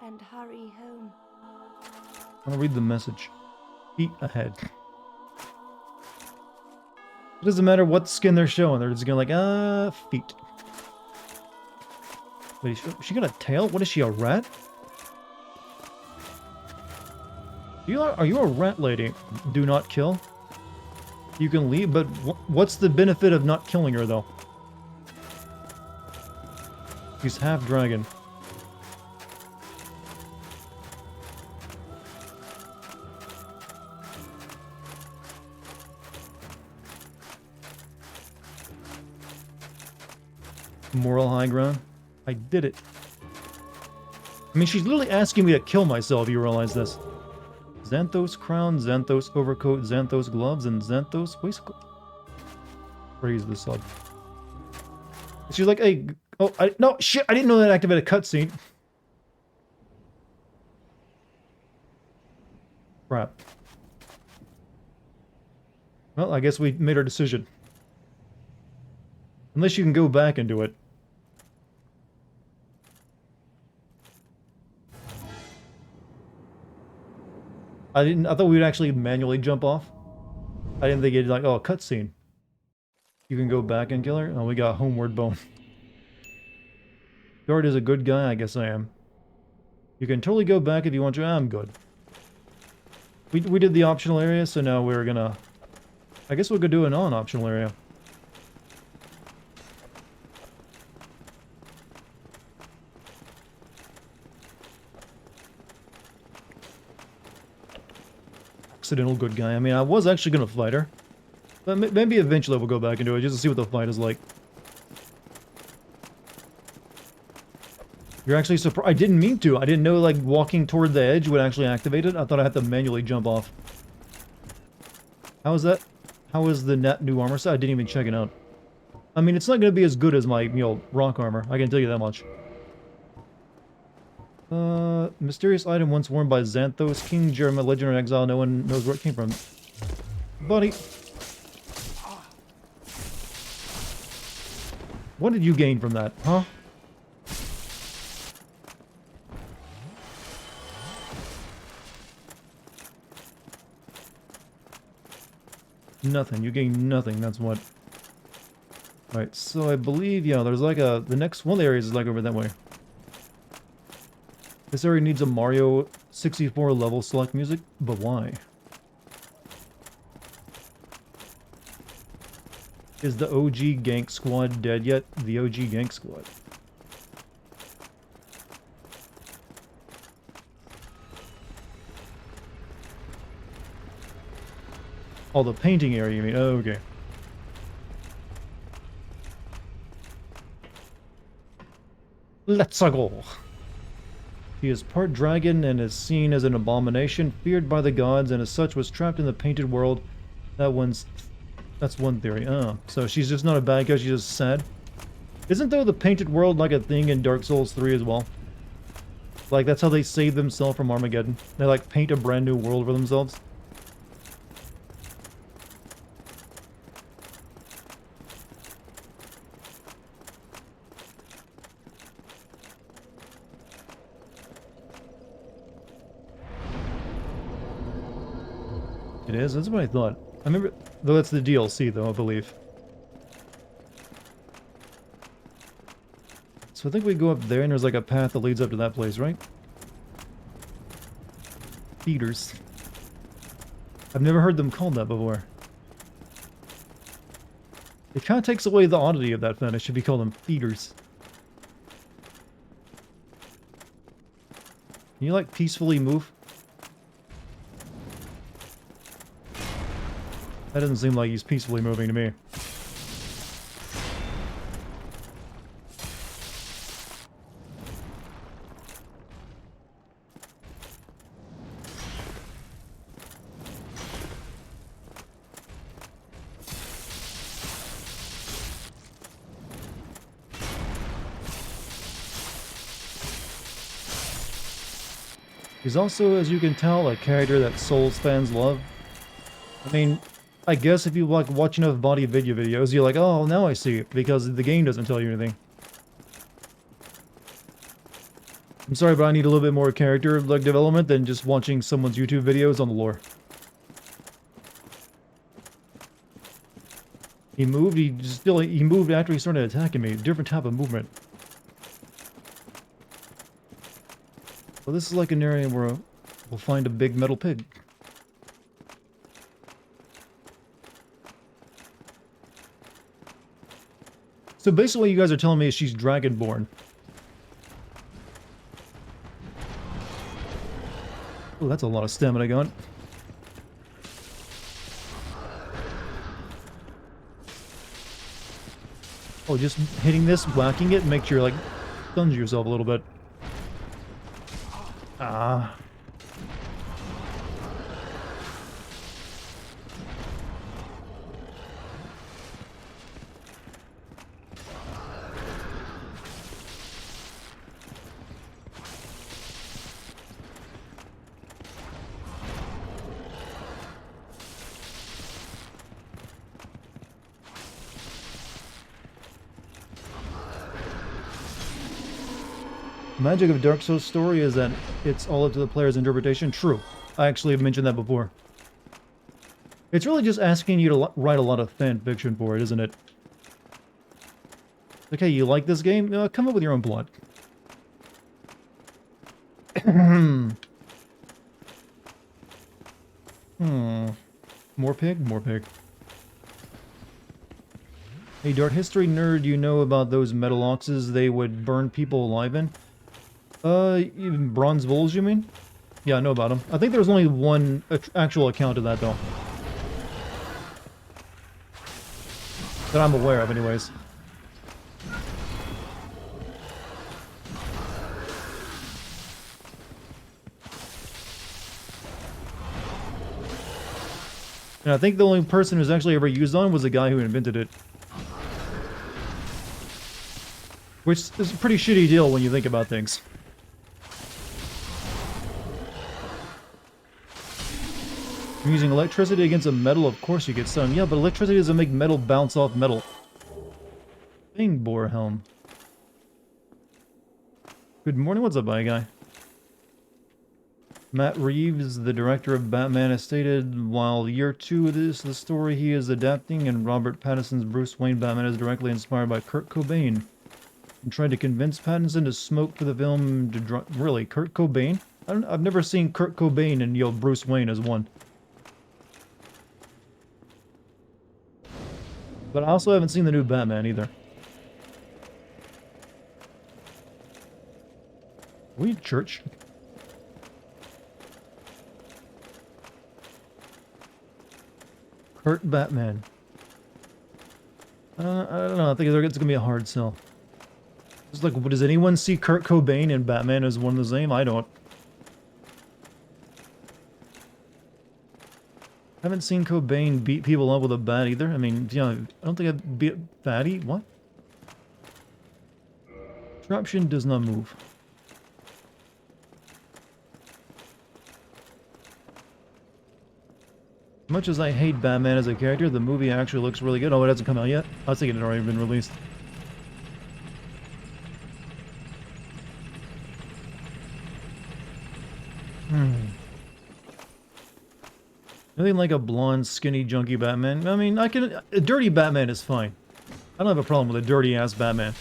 and hurry home. I'm gonna read the message. Feet ahead. It doesn't matter what skin they're showing. They're just gonna like, feet. Wait, she got a tail? What is she, a rat? Are you a rat lady? Do not kill. You can leave, but what's the benefit of not killing her, though? She's half dragon. Moral high ground. I did it. I mean, she's literally asking me to kill myself, you realize this. Xanthos crown, Xanthos overcoat, Xanthos gloves, and Xanthos waistcoat. Praise the sub. She's like, hey, oh, no, shit, I didn't know that activated a cutscene. Crap. Well, I guess we made our decision. Unless you can go back and do it. I thought we would actually manually jump off. I didn't think it'd like, oh, cutscene. You can go back and kill her? Oh, we got homeward bone. Guard is a good guy, I guess I am. You can totally go back if you want to. I'm good. We did the optional area, so now we're gonna... I guess we'll go do a non-optional area. Accidental good guy. I mean, I was actually gonna fight her. But maybe eventually we'll go back and do it, just to see what the fight is like. You're actually surprised. I didn't mean to. I didn't know, like, walking toward the edge would actually activate it. I thought I had to manually jump off. How is that? How is the new armor set? I didn't even check it out. I mean, it's not going to be as good as my, you know, rock armor. I can tell you that much. Mysterious item once worn by Xanthos, King Jeremiah, Legend or Exile. No one knows where it came from. Buddy. What did you gain from that, huh? Nothing. You gain nothing, that's what. Right, so I believe, yeah, there's like a... The next one of the areas is like over that way. This area needs a Mario 64 level select music, but why? Is the OG Gank Squad dead yet? The OG Gank Squad. Oh, the painting area, you mean? Oh, okay. Let's go. He is part dragon and is seen as an abomination, feared by the gods, and as such was trapped in the painted world That's one theory. Oh, so she's just not a bad guy, she's just sad. Isn't though the painted world like a thing in Dark Souls 3 as well? Like that's how they save themselves from Armageddon. They like paint a brand new world for themselves. It is? That's what I thought. I remember, though that's the DLC though, I believe. So I think we go up there and there's like a path that leads up to that place, right? Feeders. I've never heard them called that before. It kind of takes away the oddity of that fetish if you call them feeders. Can you like peacefully move? That doesn't seem like he's peacefully moving to me. He's also, as you can tell, a character that Souls fans love. I mean, I guess if you like watch enough body video videos, you're like, oh, now I see it, because the game doesn't tell you anything. I'm sorry, but I need a little bit more character like development than just watching someone's YouTube videos on the lore. He moved, he moved after he started attacking me. Different type of movement. Well, this is like an area where we'll find a big metal pig. So basically what you guys are telling me is she's dragonborn. Oh, that's a lot of stamina going. Oh, just hitting this, whacking it, make sure you, like, stuns yourself a little bit. Ah. The magic of Dark Souls story is that it's all up to the player's interpretation. True. I actually have mentioned that before. It's really just asking you to write a lot of fan fiction for it, isn't it? Okay, you like this game? Come up with your own plot. More pig? More pig. Hey, Dart History nerd, you know about those metal oxes they would burn people alive in? Bronze bulls, you mean? Yeah, I know about them. I think there was only one actual account of that, though. That I'm aware of, anyways. And I think the only person who's actually ever used on was the guy who invented it. Which is a pretty shitty deal when you think about things. You're using electricity against a metal, of course you get stunned. Yeah, but electricity doesn't make metal bounce off metal. Bing, boar helm. Good morning, what's up, bye guy? Matt Reeves, the director of Batman, has stated, while year 2 of the story he is adapting, and Robert Pattinson's Bruce Wayne Batman is directly inspired by Kurt Cobain. And tried to convince Pattinson to smoke for the film to really, Kurt Cobain? I've never seen Kurt Cobain and, Bruce Wayne as one. But I also haven't seen the new Batman either. Are we in church? Kurt Batman. I don't know. I think it's gonna be a hard sell. It's like, does anyone see Kurt Cobain and Batman as one and the same? I don't. I haven't seen Cobain beat people up with a bat either. I mean, you know, I don't think I've beat Batty. What? Traption does not move. As much as I hate Batman as a character, the movie actually looks really good. Oh, it hasn't come out yet? I was thinking it had already been released. Nothing like a blonde, skinny, junky Batman. I mean, a dirty Batman is fine. I don't have a problem with a dirty-ass Batman.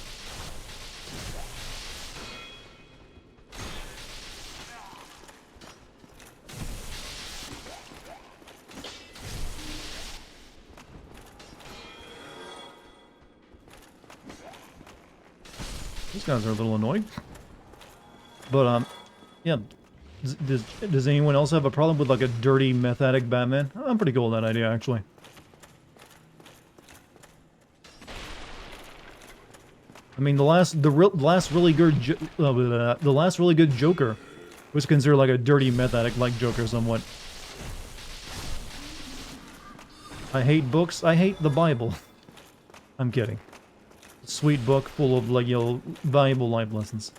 These guys are a little annoying. But, yeah. Does anyone else have a problem with, like, a dirty, meth addict Batman? I'm pretty cool with that idea, actually. I mean, the last really good Joker was considered like a dirty meth addict-like Joker, somewhat. I hate books. I hate the Bible. I'm kidding. Sweet book full of, like, you know, valuable life lessons.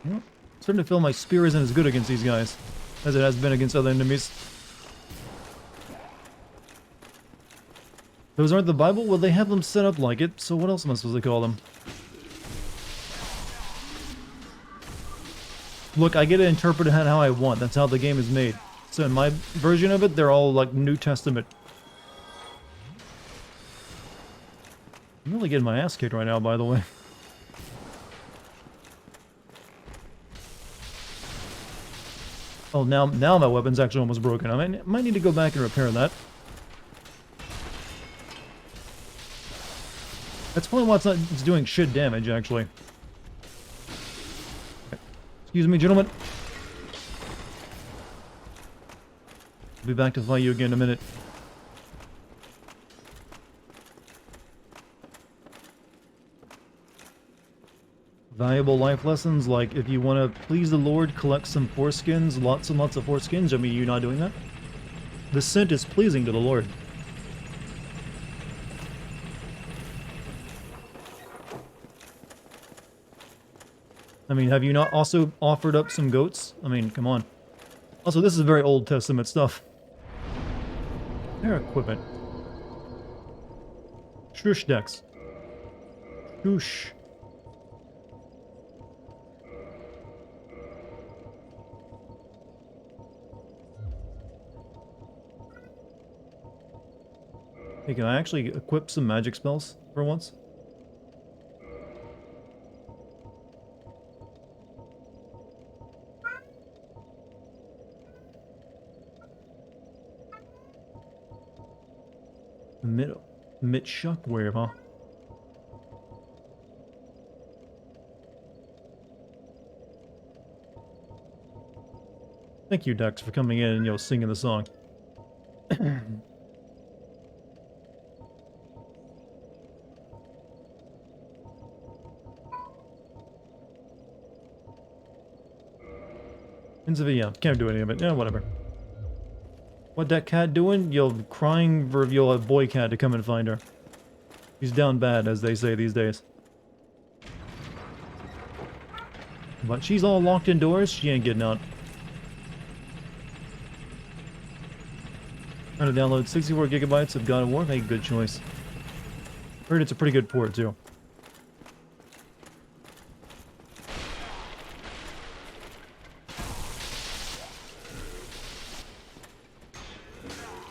Well, starting to feel my spear isn't as good against these guys as it has been against other enemies. Those aren't the Bible? Well, they have them set up like it, so what else am I supposed to call them? Look, I get to interpret it how I want. That's how the game is made. So in my version of it, they're all like New Testament. I'm really getting my ass kicked right now, by the way. Oh, now my weapon's actually almost broken. I might need to go back and repair that. That's probably why it's doing shit damage, actually. Excuse me, gentlemen. I'll be back to fight you again in a minute. Valuable life lessons, like if you want to please the Lord, collect some foreskins, lots and lots of foreskins. I mean, you not doing that? The scent is pleasing to the Lord. I mean, have you not also offered up some goats? I mean, come on. Also, this is very Old Testament stuff. Their equipment. Shush decks. Shush. Hey, can I actually equip some magic spells for once? Mid shockwave, huh? Thank you, Dex, for coming in and, you know, singing the song. Yeah, can't do any of it. Yeah, whatever. What that cat doing? Yo, crying for your boy cat to come and find her. He's down bad, as they say these days. But she's all locked indoors, she ain't getting out. Trying to download 64 gigabytes of God of War. Hey, good choice. Heard it's a pretty good port, too.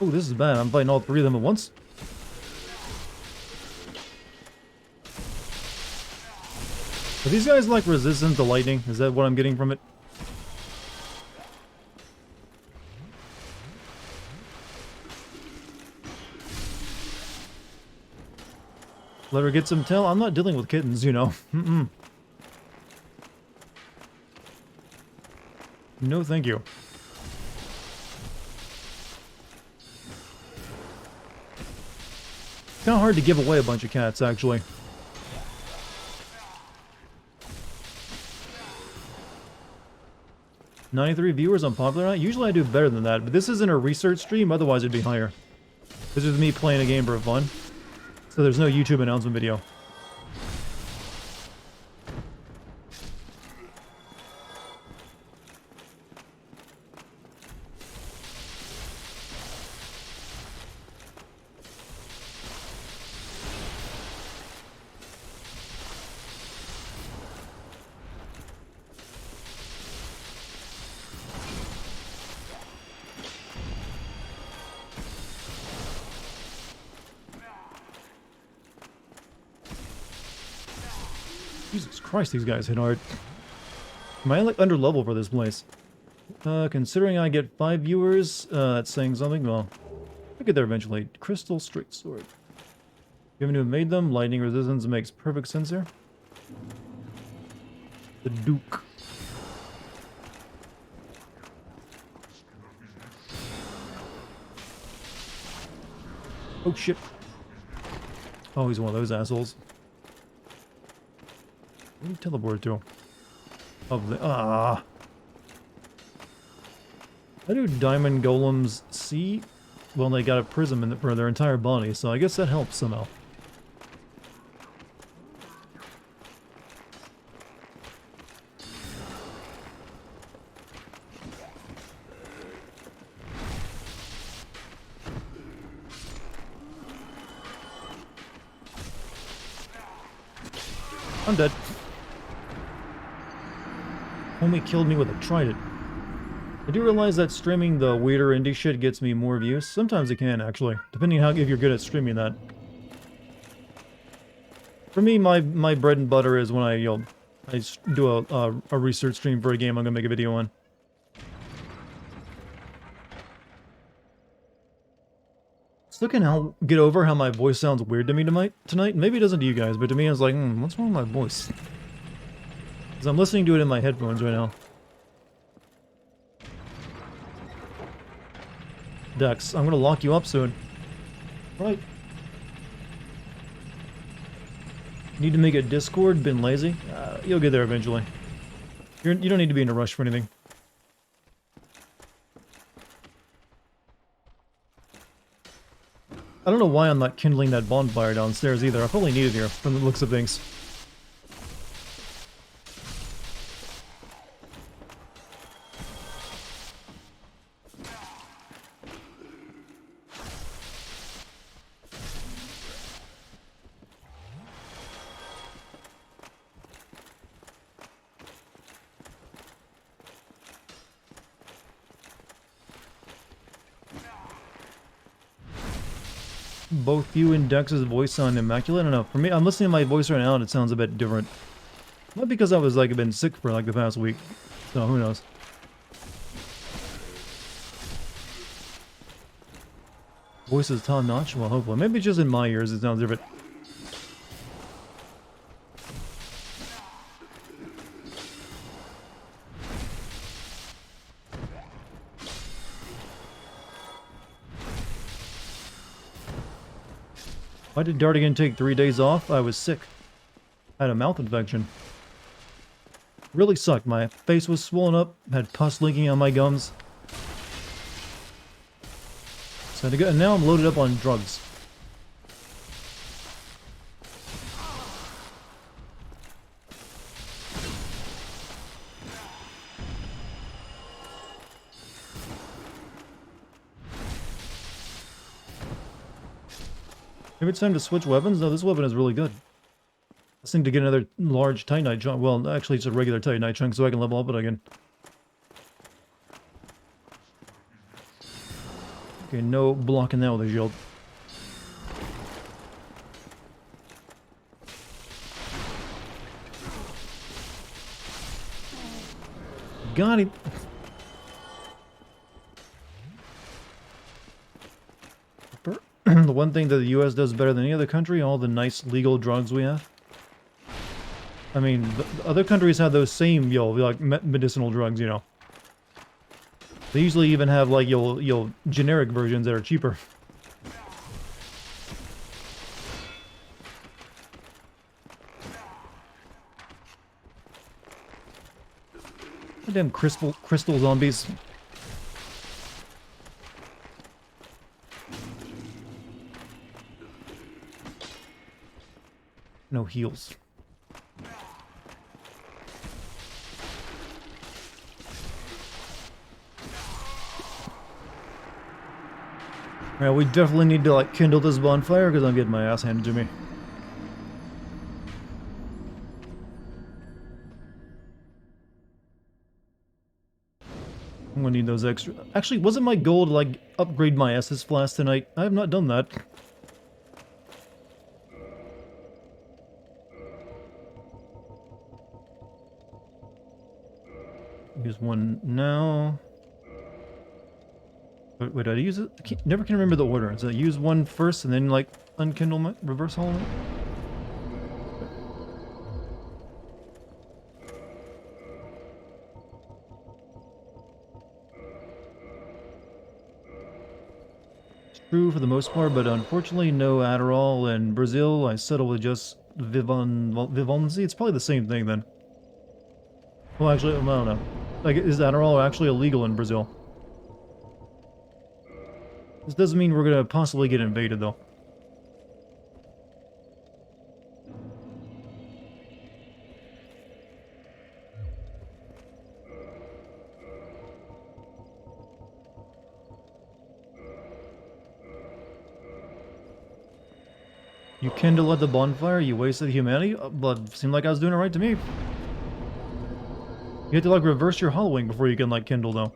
Oh, this is bad. I'm fighting all three of them at once. Are these guys, like, resistant to lightning? Is that what I'm getting from it? Let her get some tail. I'm not dealing with kittens, you know. No, thank you. Kind of hard to give away a bunch of cats, actually. 93 viewers on Popular Night? Usually I do better than that, but this isn't a research stream, otherwise it'd be higher. This is me playing a game for fun. So there's no YouTube announcement video. Jesus Christ, these guys hit hard. Am I like under level for this place? Considering I get 5 viewers, that's saying something. Well, I'll get there eventually. Crystal straight sword. Given to have made them, lightning resistance makes perfect sense here. The Duke. Oh shit. Oh, he's one of those assholes. Where do you teleport to? Of the How do diamond golems see? Well, they got a prism in for their entire body, so I guess that helps somehow. I'm dead. Homie killed me with a trident. I do realize that streaming the weirder indie shit gets me more views. Sometimes it can, actually, depending on if you're good at streaming that. For me, my bread and butter is when I do a research stream for a game I'm gonna make a video on. Still can get over how my voice sounds weird to me tonight. Maybe it doesn't to you guys, but to me, I was like, what's wrong with my voice? Because I'm listening to it in my headphones right now. Dex, I'm gonna lock you up soon. Right. Need to make a Discord? Been lazy? You'll get there eventually. You don't need to be in a rush for anything. I don't know why I'm not kindling that bonfire downstairs either. I probably need it here from the looks of things. Both you and Dex's voice sound immaculate. I don't know. For me, I'm listening to my voice right now and it sounds a bit different. Not because I was like been sick for like the past week. So who knows? Voice is top notch? Well, hopefully. Maybe just in my ears it sounds different. Why did Dartigan take 3 days off? I was sick. I had a mouth infection. Really sucked. My face was swollen up, had pus leaking on my gums. So I had to go, and now I'm loaded up on drugs. Maybe it's time to switch weapons? No, this weapon is really good. I just need to get another large Titanite chunk. Well, actually, it's a regular Titanite chunk so I can level up it again. Okay, no blocking that with a shield. Got him. The one thing that the US does better than any other country, all the nice legal drugs we have. I mean, the other countries have those same, like medicinal drugs, you know. They usually even have like, generic versions that are cheaper. God Goddamn crystal zombies. No heals. Alright, we definitely need to, like, kindle this bonfire, because I'm getting my ass handed to me. I'm gonna need those extra... Actually, wasn't my goal to, like, upgrade my Estus Flask tonight? I have not done that. Use one now. Wait, did I use it? Never can remember the order. So I use one first and then, like, unkindle my reverse hollow? It's true for the most part, but unfortunately no Adderall. In Brazil, I settle with just Vivonzi. It's probably the same thing then. Well, actually, I don't know. Like, is Adderall actually illegal in Brazil? This doesn't mean we're gonna possibly get invaded, though. You kindle at the bonfire, you wasted humanity? But seemed like I was doing it right to me. You have to, like, reverse your hollowing before you can, like, kindle, though.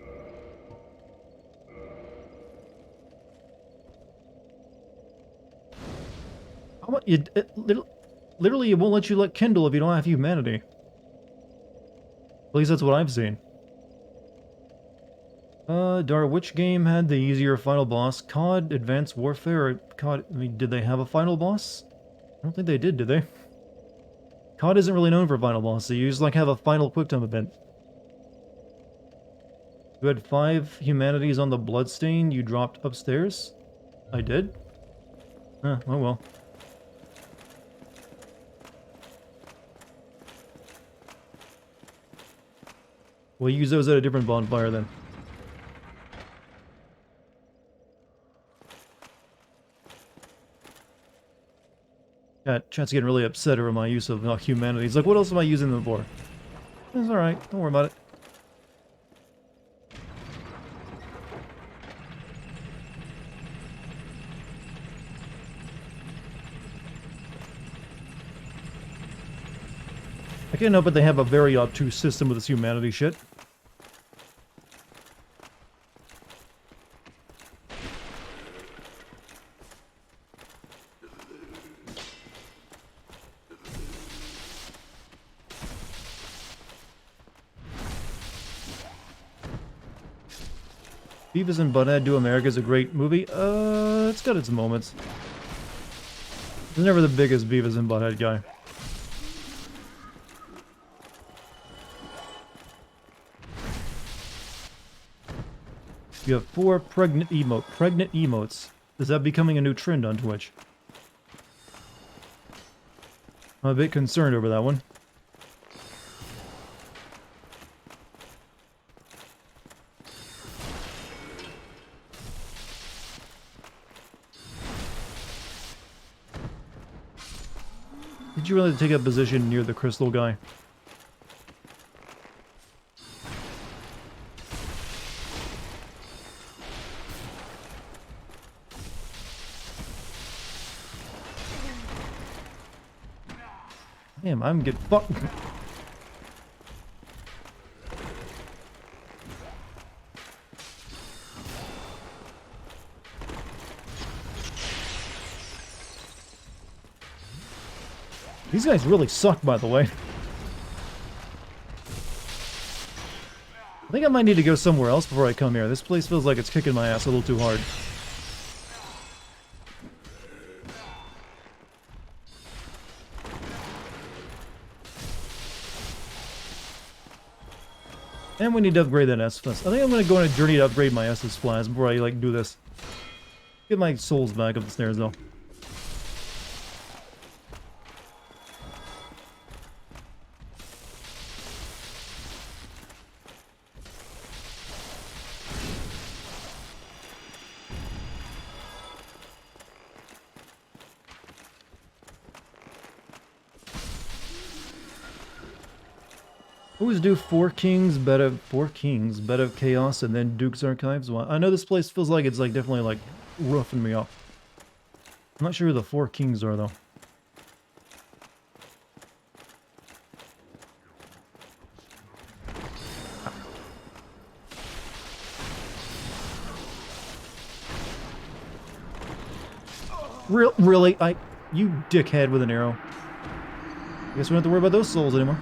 Literally, it won't let you, like, kindle if you don't have humanity. At least that's what I've seen. Which game had the easier final boss? COD, Advanced Warfare, or COD... I mean, did they have a final boss? I don't think they did they? COD isn't really known for final boss, so you just, like, have a final quick-time event. You had 5 humanities on the bloodstain, you dropped upstairs? I did? Oh well. We'll use those at a different bonfire then. Chat's getting really upset over my use of humanity. He's like, what else am I using them for? It's alright, don't worry about it. I can't help but they have a very obtuse system with this humanity shit. Beavis and Butthead Do America is a great movie. It's got its moments. I was never the biggest Beavis and Butthead guy. You have 4 pregnant emotes. Is that becoming a new trend on Twitch? I'm a bit concerned over that one. Did you really take a position near the crystal guy? Damn, I'm getting fucked. These guys really suck, by the way. I think I might need to go somewhere else before I come here. This place feels like it's kicking my ass a little too hard. And we need to upgrade that Estus. I think I'm going to go on a journey to upgrade my Estus Flask before I, like, do this. Get my souls back up the stairs, though. Always do four kings, bed of chaos, and then Duke's Archives. Well, I know this place feels like it's like definitely like roughing me up. I'm not sure who the four kings are though. Really? You dickhead with an arrow. I guess we don't have to worry about those souls anymore.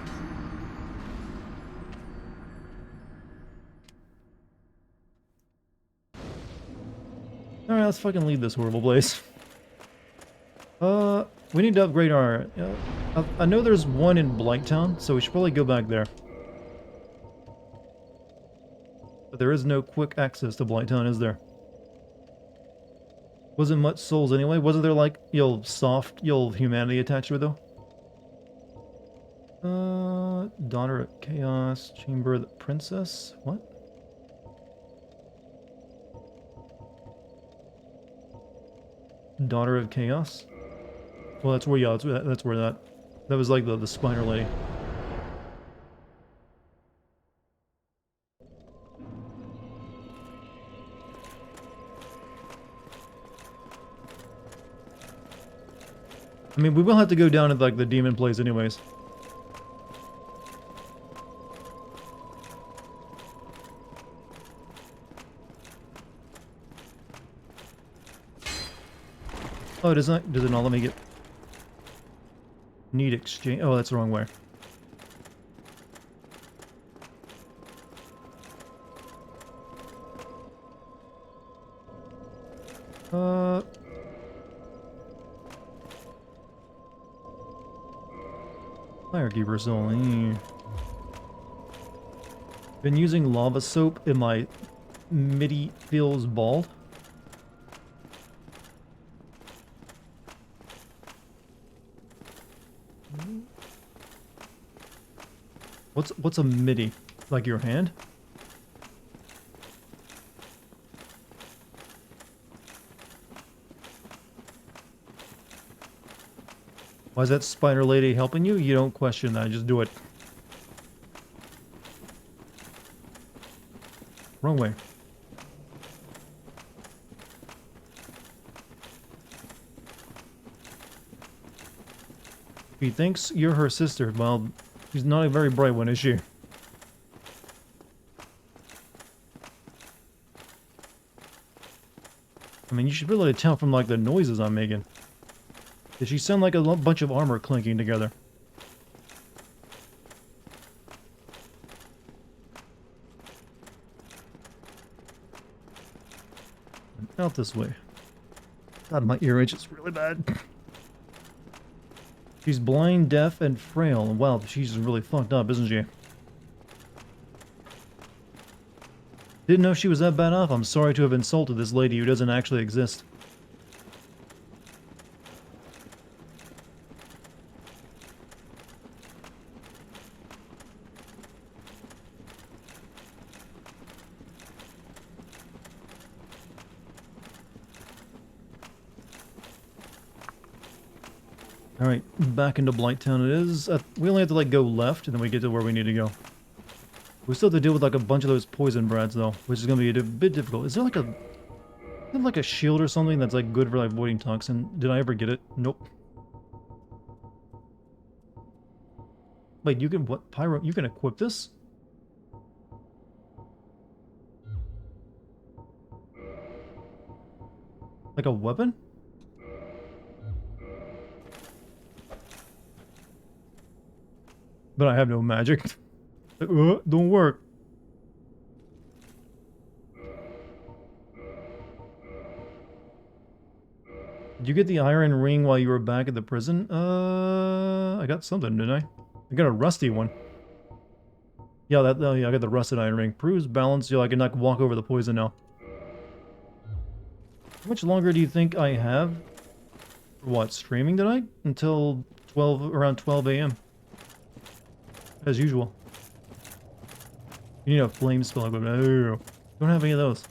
Alright, let's fucking leave this horrible place. We need to upgrade our... I know there's one in Blighttown, so we should probably go back there. But there is no quick access to Blighttown, is there? Wasn't much souls anyway. Wasn't there like, soft, humanity attached to it though? Daughter of Chaos, Chamber of the Princess? What? Daughter of Chaos? Well, that's where, yeah, that's where that was like the Spiner Lady. I mean, we will have to go down to like the demon place anyways. Oh, does it not let me get... Need exchange... Oh, that's the wrong way. Firekeeper soul. Been using lava soap and my MIDI feels bald. What's a MIDI? Like your hand? Why is that spider lady helping you? You don't question that, just do it. Wrong way. He thinks you're her sister. Well, she's not a very bright one, is she? I mean, you should be able to tell from like the noises I'm making. Does she sound like a bunch of armor clinking together? Out this way. God, my ear itches really bad. She's blind, deaf, and frail. Wow, she's really fucked up, isn't she? Didn't know she was that bad off. I'm sorry to have insulted this lady who doesn't actually exist. Alright, back into Blighttown it is. We only have to like go left and then we get to where we need to go. We still have to deal with like a bunch of those poison brats though, which is going to be a bit difficult. Is there like a shield or something that's like good for like avoiding toxin? Did I ever get it? Nope. Wait, you can what? Pyro? You can equip this? Like a weapon? But I have no magic. Don't work. Did you get the iron ring while you were back at the prison? I got something, didn't I? I got a rusty one. Yeah, yeah, I got the rusted iron ring. Proves balance, I can like walk over the poison now. How much longer do you think I have? For what, streaming tonight? Until around 12 a.m. As usual. You need a flame spell equipment. No, don't have any of those.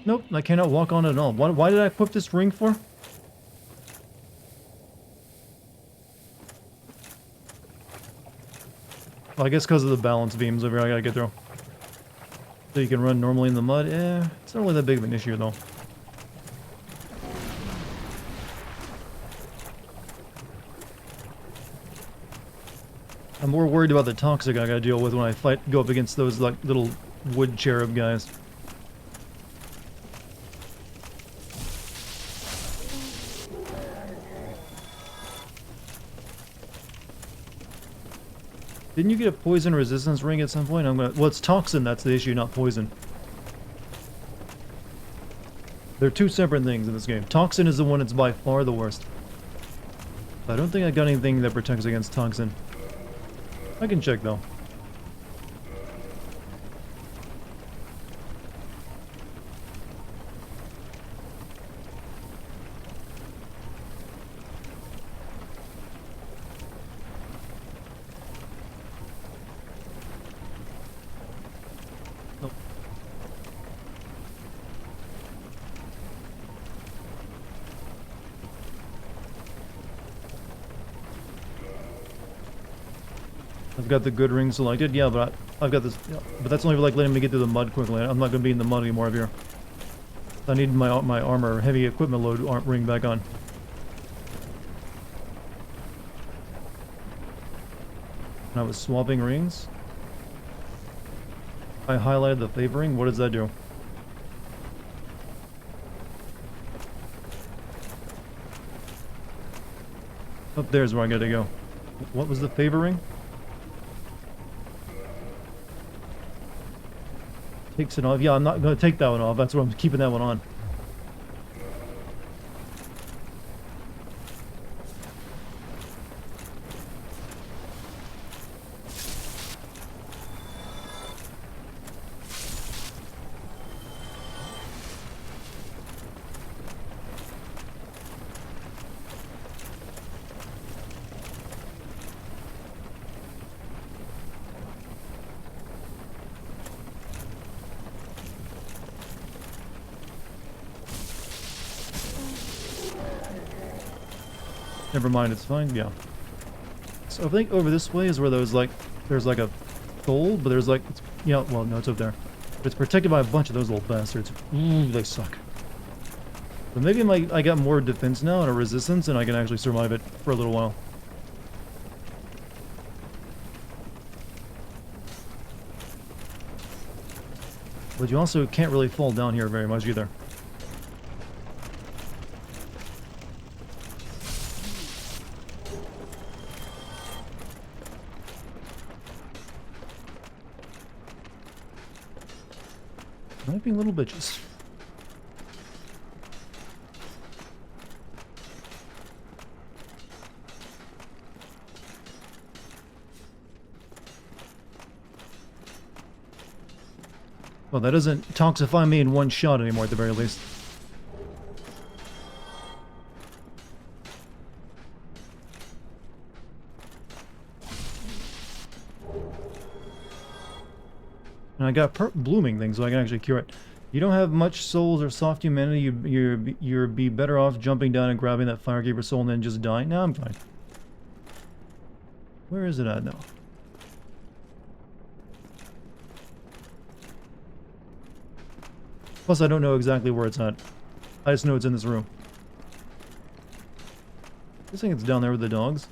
Nope, I cannot walk on it at all. Why did I equip this ring for? Well, I guess because of the balance beams over here I gotta get through. So you can run normally in the mud. It's not really that big of an issue though. I'm more worried about the toxic I gotta deal with when I go up against those like little wood cherub guys. Didn't you get a poison resistance ring at some point? Well, it's toxin that's the issue, not poison. They're two separate things in this game. Toxin is the one that's by far the worst. I don't think I got anything that protects against toxin. I can check though. Nope. I've got the good ring selected, yeah, but I've got this, yeah, but that's only for like letting me get through the mud quickly. I'm not gonna be in the mud anymore up here. I need my armor, heavy equipment load ring back on. And I was swapping rings. I highlighted the favoring. What does that do? Up there's where I gotta go. What was the favoring? Takes it off. Yeah, I'm not going to take that one off. That's why I'm keeping that one on. Never mind, it's fine. Yeah. So I think over this way is where there's like a goal, but there's like, yeah, well, no, it's up there. But it's protected by a bunch of those little bastards. Ooh, they suck. But maybe I got more defense now and a resistance, and I can actually survive it for a little while. But you also can't really fall down here very much either. Might be little bitches. Well, that doesn't toxify me in one shot anymore at the very least. And I got blooming things, so I can actually cure it. You don't have much souls or soft humanity. You'd be better off jumping down and grabbing that Firekeeper soul and then just dying. No, I'm fine. Where is it at now? Plus, I don't know exactly where it's at. I just know it's in this room. I think it's down there with the dogs.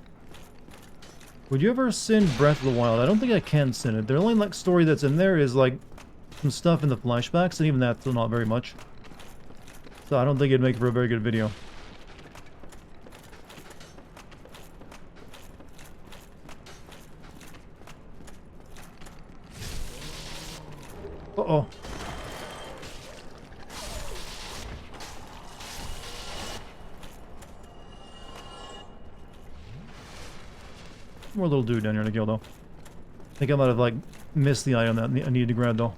Would you ever send Breath of the Wild? I don't think I can send it. The only like story that's in there is like some stuff in the flashbacks, and even that's not very much. So I don't think it'd make for a very good video. Uh-oh. More little dude down here to kill, though. I think I might have, like, missed the item that I needed to grab, though.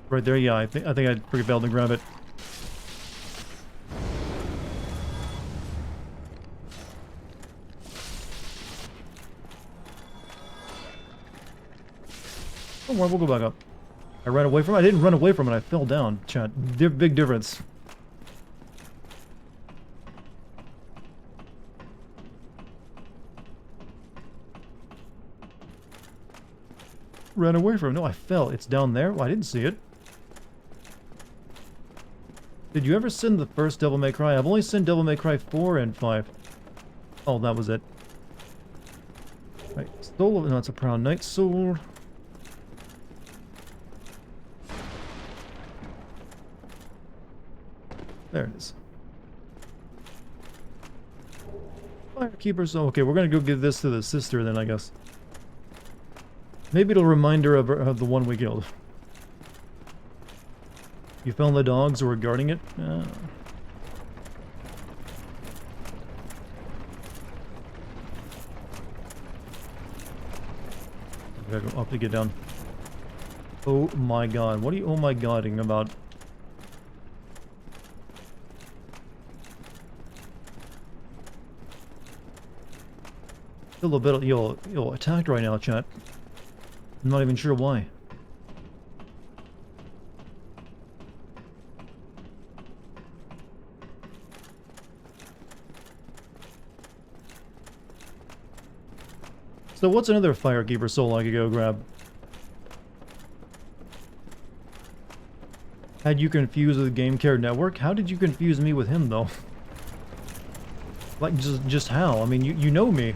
Right there, yeah, I think I failed to grab it. Don't worry, we'll go back up. I ran away from it. I didn't run away from it. I fell down, chat. Big difference. Ran away from it. No, I fell. It's down there? Well, I didn't see it. Did you ever send the first Devil May Cry? I've only sent Devil May Cry 4 and 5. Oh, that was it. Right, soul. No, it's a Proud Knight soul. There it is. Firekeeper soul. Okay, we're gonna go give this to the sister then, I guess. Maybe it'll remind her of the one we killed. You found the dogs who were guarding it? I gotta go up to get down. Oh my god. What are you oh my godding about? Feel a bit you'll attacked right now, chat. I'm not even sure why. So what's another Firekeeper soul I could go grab? Had you confused with Game Care Network? How did you confuse me with him though? Like just how? I mean you know me.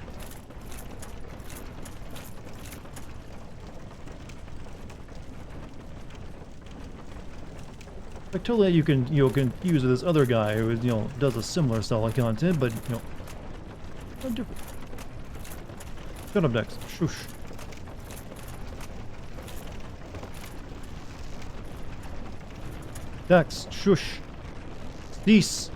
Like totally you can confuse with this other guy who does a similar style of content, but different. Shut up, Dex. Shush. Dex, shush. Cease.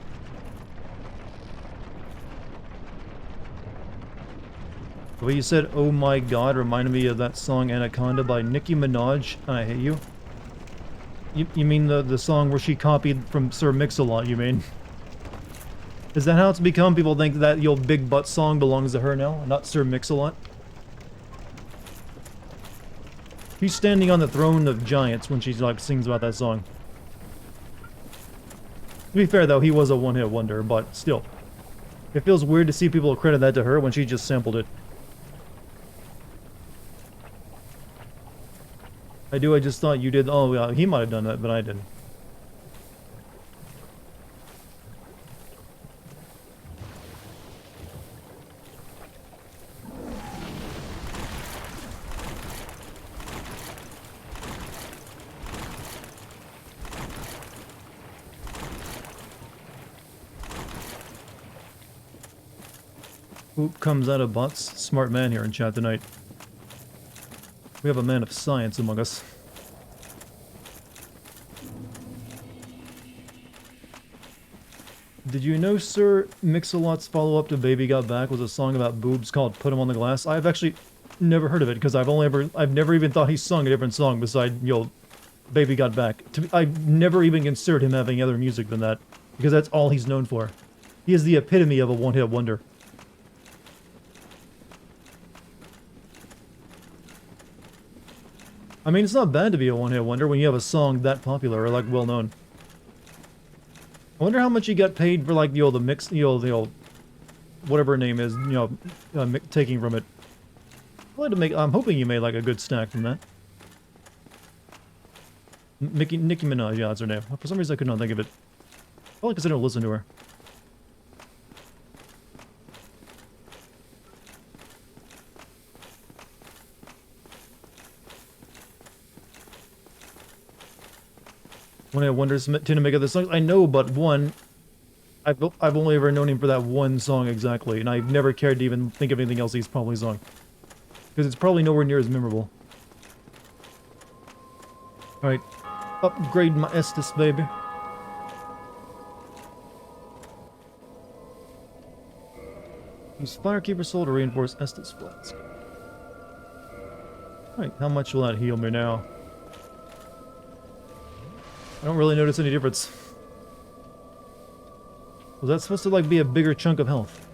The way you said, oh my god, reminded me of that song Anaconda by Nicki Minaj, and I Hate You. You mean the song where she copied from Sir Mix-a-Lot, you mean? Is that how it's become? People think that the old Big Butt song belongs to her now, not Sir Mix-a-Lot? She's standing on the throne of giants when she like sings about that song. To be fair though, he was a one-hit wonder, but still. It feels weird to see people credit that to her when she just sampled it. I just thought you did. Oh, yeah, he might have done that, but I didn't. Who comes out of bots? Smart man here in chat tonight. We have a man of science among us. Did you know Sir Mix-a-Lot's follow-up to Baby Got Back was a song about boobs called Put 'Em on the Glass? I've actually never heard of it because I've never even thought he sung a different song beside Baby Got Back. I've never even considered him having other music than that because that's all he's known for. He is the epitome of a one-hit wonder. I mean, it's not bad to be a one-hit wonder when you have a song that popular or like well-known. I wonder how much he got paid for like the mix, the whatever her name is, taking from it. I'm hoping you made like a good stack from that. Nicki Minaj, yeah, that's her name. For some reason I could not think of it. Probably because I don't listen to her. When I wonder tend to make other songs, I know, but one, I've only ever known him for that one song exactly, and I've never cared to even think of anything else he's probably sung, because it's probably nowhere near as memorable. All right, upgrade my Estus, baby. Use Firekeeper Soul to reinforce Estus Flask. All right, how much will that heal me now? I don't really notice any difference. Was that supposed to like be a bigger chunk of health?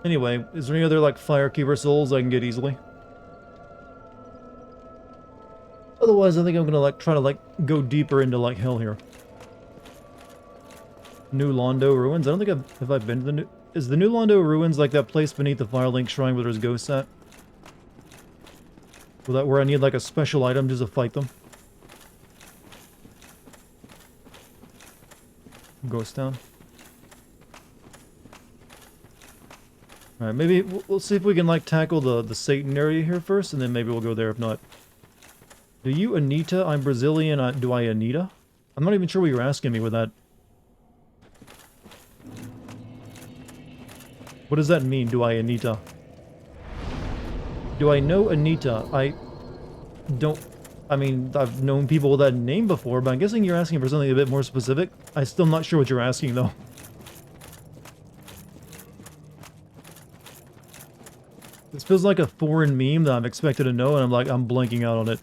Anyway, is there any other, like, Firekeeper souls I can get easily? Otherwise, I think I'm gonna, like, try to, like, go deeper into, like, hell here. New Londo Ruins? I don't think have I been to the new... Is the New Londo Ruins like that place beneath the Firelink Shrine where there's ghosts at? Where I need, like, a special item just to fight them? Ghost Town. Alright, maybe we'll see if we can, like, tackle the Satan area here first, and then maybe we'll go there if not. Do you Anita? I'm Brazilian. Do I Anita? I'm not even sure what you're asking me with that. What does that mean, do I Anita? Do I know Anita? I don't... I mean, I've known people with that name before, but I'm guessing you're asking for something a bit more specific. I'm still not sure what you're asking, though. This feels like a foreign meme that I'm expected to know, and I'm blanking out on it.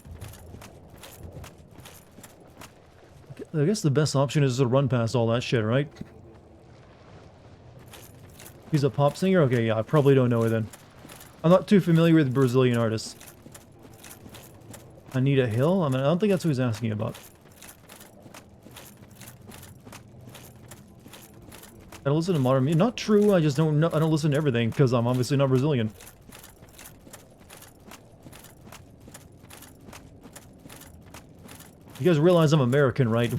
I guess the best option is to run past all that shit, right? He's a pop singer? Okay, yeah, I probably don't know it then. I'm not too familiar with Brazilian artists. Anita Hill? I mean, I don't think that's what he's asking about. I don't listen to modern music. Not true, I just don't know. I don't listen to everything, because I'm obviously not Brazilian. You guys realize I'm American, right?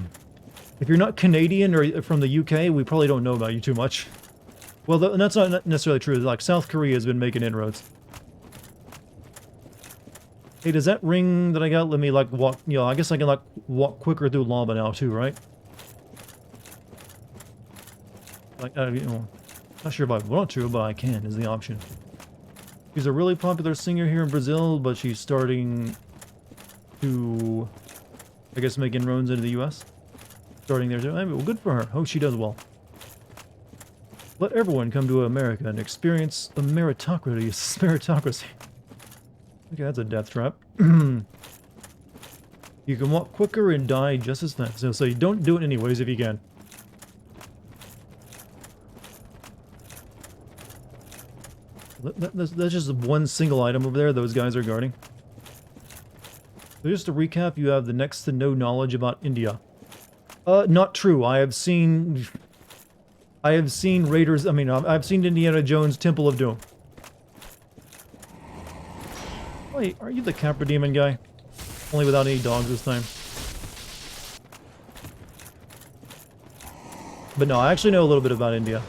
If you're not Canadian or from the UK, we probably don't know about you too much. Well, that's not necessarily true. Like, South Korea has been making inroads. Hey, does that ring that I got let me, like, walk... You know, I guess I can, like, walk quicker through lava now, too, right? Like, you know... Not sure if I want to, but I can, is the option. She's a really popular singer here in Brazil, but she's starting to... I guess make inroads into the US. Starting there, too. I mean, well, good for her. Hope she does well. Let everyone come to America and experience a meritocracy. Okay, that's a death trap. You can walk quicker and die just as fast. So you don't do it anyways if you can. That's just one single item over there those guys are guarding. So just to recap, you have the next to no knowledge about India. Not true. I have seen Raiders, I mean, I've seen Indiana Jones' Temple of Doom. Wait, are you the Capra Demon guy? Only without any dogs this time. But no, I actually know a little bit about India.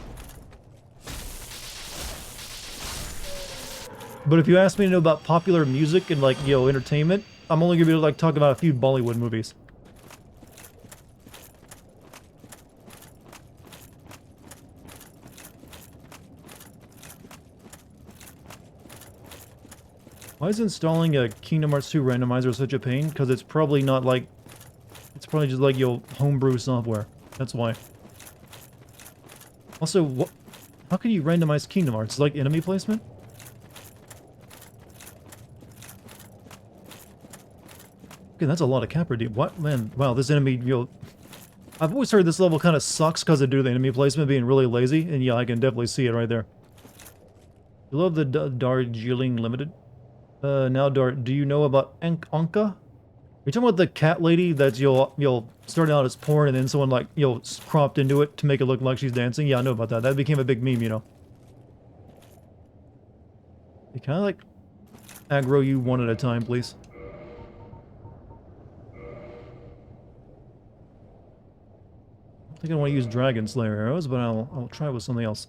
But if you ask me to know about popular music and, like, you know, entertainment, I'm only gonna be able to, like, talk about a few Bollywood movies. Why is installing a Kingdom Hearts 2 randomizer such a pain? Because it's probably not like... It's probably just like, yo, homebrew software. That's why. Also, what... How can you randomize Kingdom Hearts? Like enemy placement? Okay, that's a lot of Capra Deep. What? Man, wow, this enemy, you know... I've always heard this level kind of sucks because of the enemy placement being really lazy. And yeah, I can definitely see it right there. You love the Dartigan Limited? Now, Dart, do you know about Anka? Are you talking about the cat lady that's, you'll start out as porn and then someone, like, cropped into it to make it look like she's dancing? Yeah, I know about that. That became a big meme, you know. They kind of, like, aggro you one at a time, please. I think I want to use Dragon Slayer arrows, but I'll try with something else.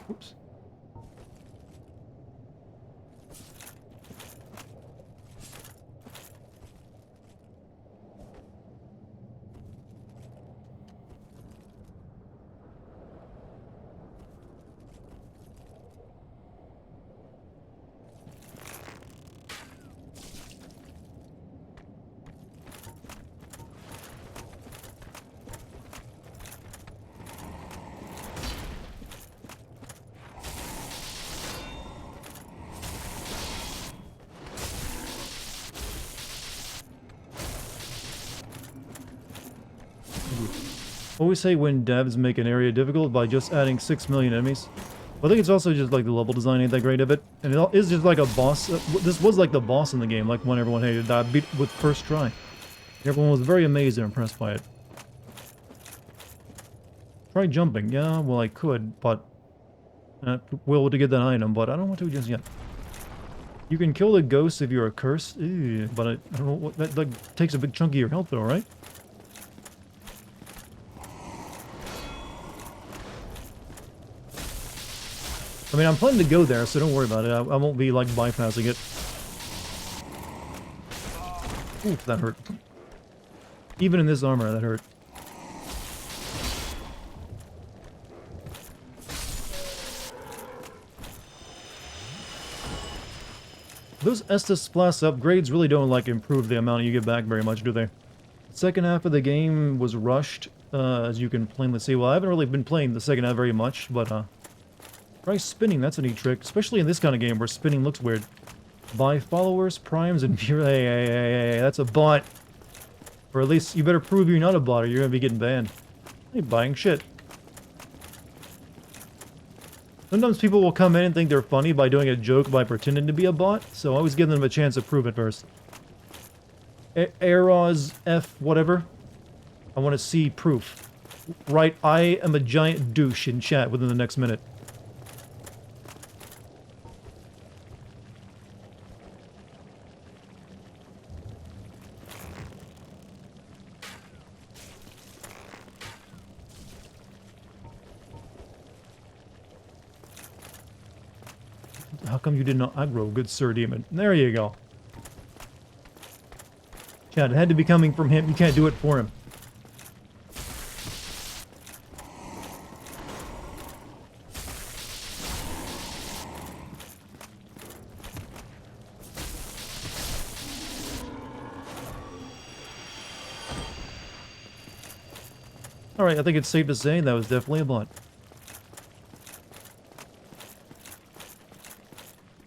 Oops. Always say when devs make an area difficult by just adding 6 million enemies. I think it's also just like the level design ain't that great of it. And it is just like a boss. This was like the boss in the game, like when everyone hated that. I beat with first try. Everyone was very amazed and impressed by it. Try jumping. Yeah, well I could, but... will to get that item, but I don't want to just yet. You can kill the ghost if you're a curse, but I don't know what... That like, takes a big chunk of your health though, right? I mean, I'm planning to go there, so don't worry about it. I won't be, like, bypassing it. Oof, that hurt. Even in this armor, that hurt. Those Estus Blast upgrades really don't, like, improve the amount you get back very much, do they? Second half of the game was rushed, as you can plainly see. Well, I haven't really been playing the second half very much, but, try spinning, that's a neat trick. Especially in this kind of game where spinning looks weird. Buy followers, primes, and hey, that's a bot. Or at least you better prove you're not a bot or you're gonna be getting banned. Hey, buying shit. Sometimes people will come in and think they're funny by doing a joke by pretending to be a bot, so I always give them a chance to prove it first. Eros F whatever. I want to see proof. Right, I am a giant douche in chat within the next minute. How come you did not aggro, good Sir Demon? There you go. Chad, it had to be coming from him. You can't do it for him. Alright, I think it's safe to say that was definitely a bot.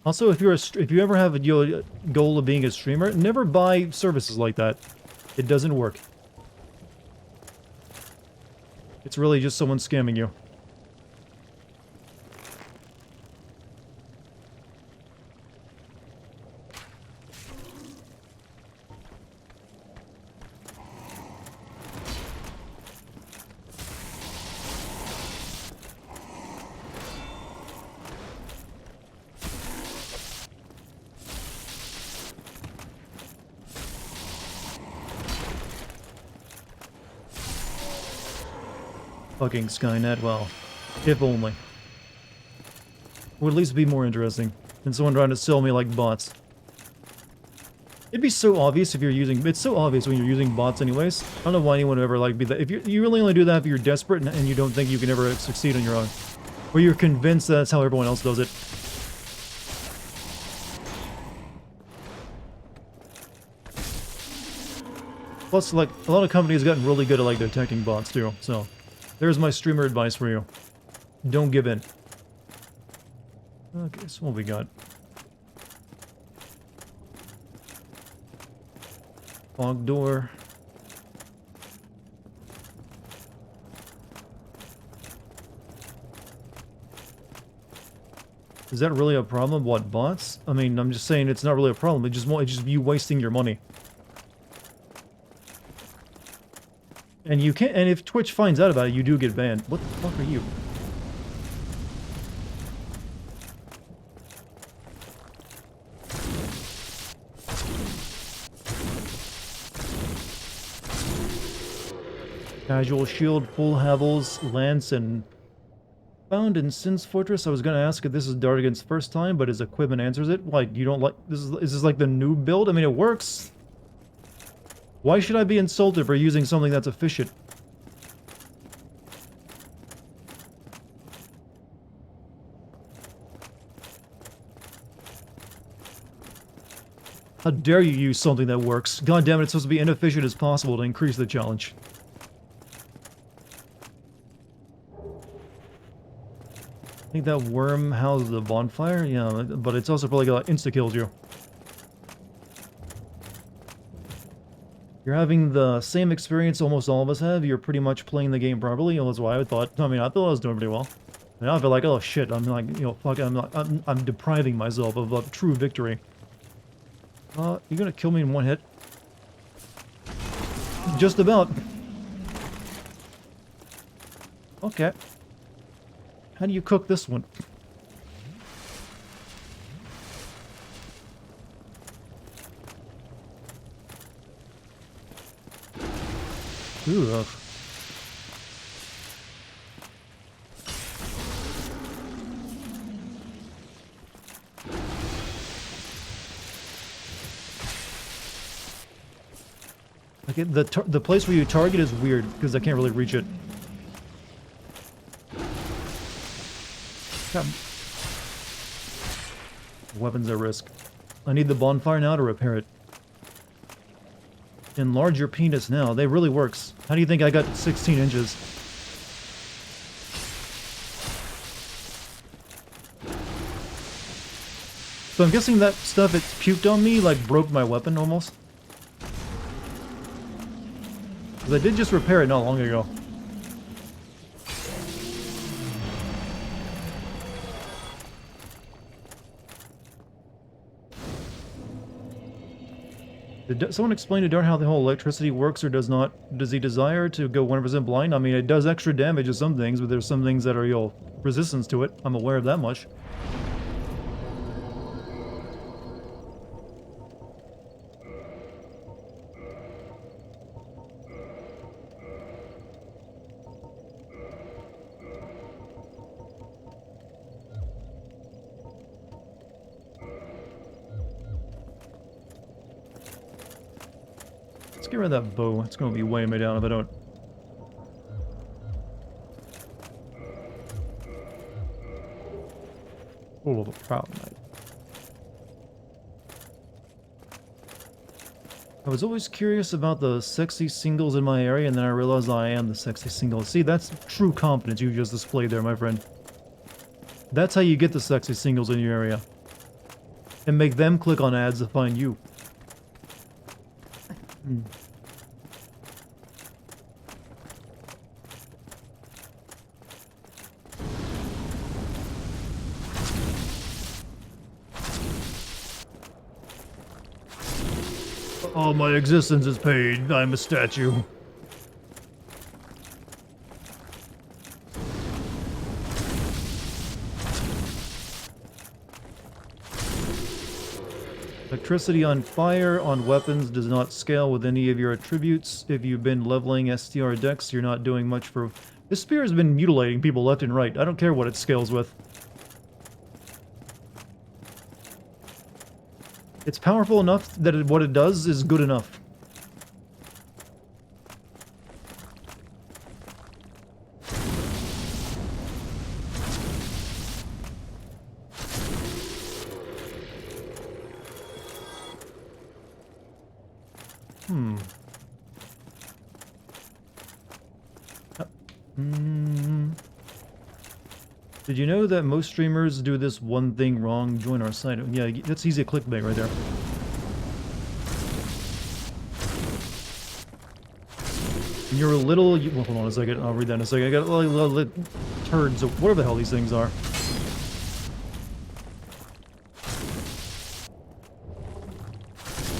Also, if you ever have a goal of being a streamer, never buy services like that. It doesn't work. It's really just someone scamming you. Fucking Skynet, well, if only. Would at least be more interesting than someone trying to sell me like bots. It'd be so obvious if you're using... It's so obvious when you're using bots anyways. I don't know why anyone would ever like be that. If you really only do that if you're desperate and you don't think you can ever succeed on your own. Or you're convinced that's how everyone else does it. Plus, like, a lot of companies have gotten really good at, like, detecting bots, too, so... There's my streamer advice for you. Don't give in. Okay, so what we got? Fog door. Is that really a problem? What, bots? I mean, I'm just saying it's not really a problem. It's just you wasting your money. And you can't, and if Twitch finds out about it, you do get banned. What the fuck are you? Casual shield, full Havels, lance, and found in Sin's Fortress. I was gonna ask if this is Dartigan's first time, but his equipment answers it. Like, you don't like, is this like the new build? I mean, it works. Why should I be insulted for using something that's efficient? How dare you use something that works? God damn it, it's supposed to be inefficient as possible to increase the challenge. I think that worm houses the bonfire? Yeah, but it's also probably gonna insta-kills you. You're having the same experience almost all of us have. You're pretty much playing the game properly. That's why I thought. I mean, I thought I was doing pretty well. And now I feel like, oh shit, I'm like, you know, fuck, I'm depriving myself of a true victory. You're gonna kill me in one hit? Just about. Okay. How do you cook this one? Ooh, okay, the place where you target is weird because I can't really reach it. God. Weapons at risk. I need the bonfire now to repair it. Enlarge your penis now. They really works. How do you think I got 16 inches? So I'm guessing that stuff it puked on me, like, broke my weapon almost. Because I did just repair it not long ago. Did someone explain to Dart how the whole electricity works or does not? Does he desire to go 100% blind? I mean, it does extra damage to some things, but there's some things that are, you know, resistance to it. I'm aware of that much. Let's get rid of that bow. It's going to be weighing me down if I don't. Full of a proud knight. I was always curious about the sexy singles in my area, and then I realized I am the sexy single. See, that's true confidence you just displayed there, my friend. That's how you get the sexy singles in your area. And make them click on ads to find you. All my existence is paid. I'm a statue. Electricity on fire on weapons does not scale with any of your attributes. If you've been leveling STR decks, you're not doing much for... This spear has been mutilating people left and right. I don't care what it scales with. It's powerful enough that what it does is good enough. Did you know that most streamers do this one thing wrong? Join our site. Yeah, that's easy clickbait right there. When you're a little... well, hold on a second. I'll read that in a second. I got little turds, or whatever the hell these things are.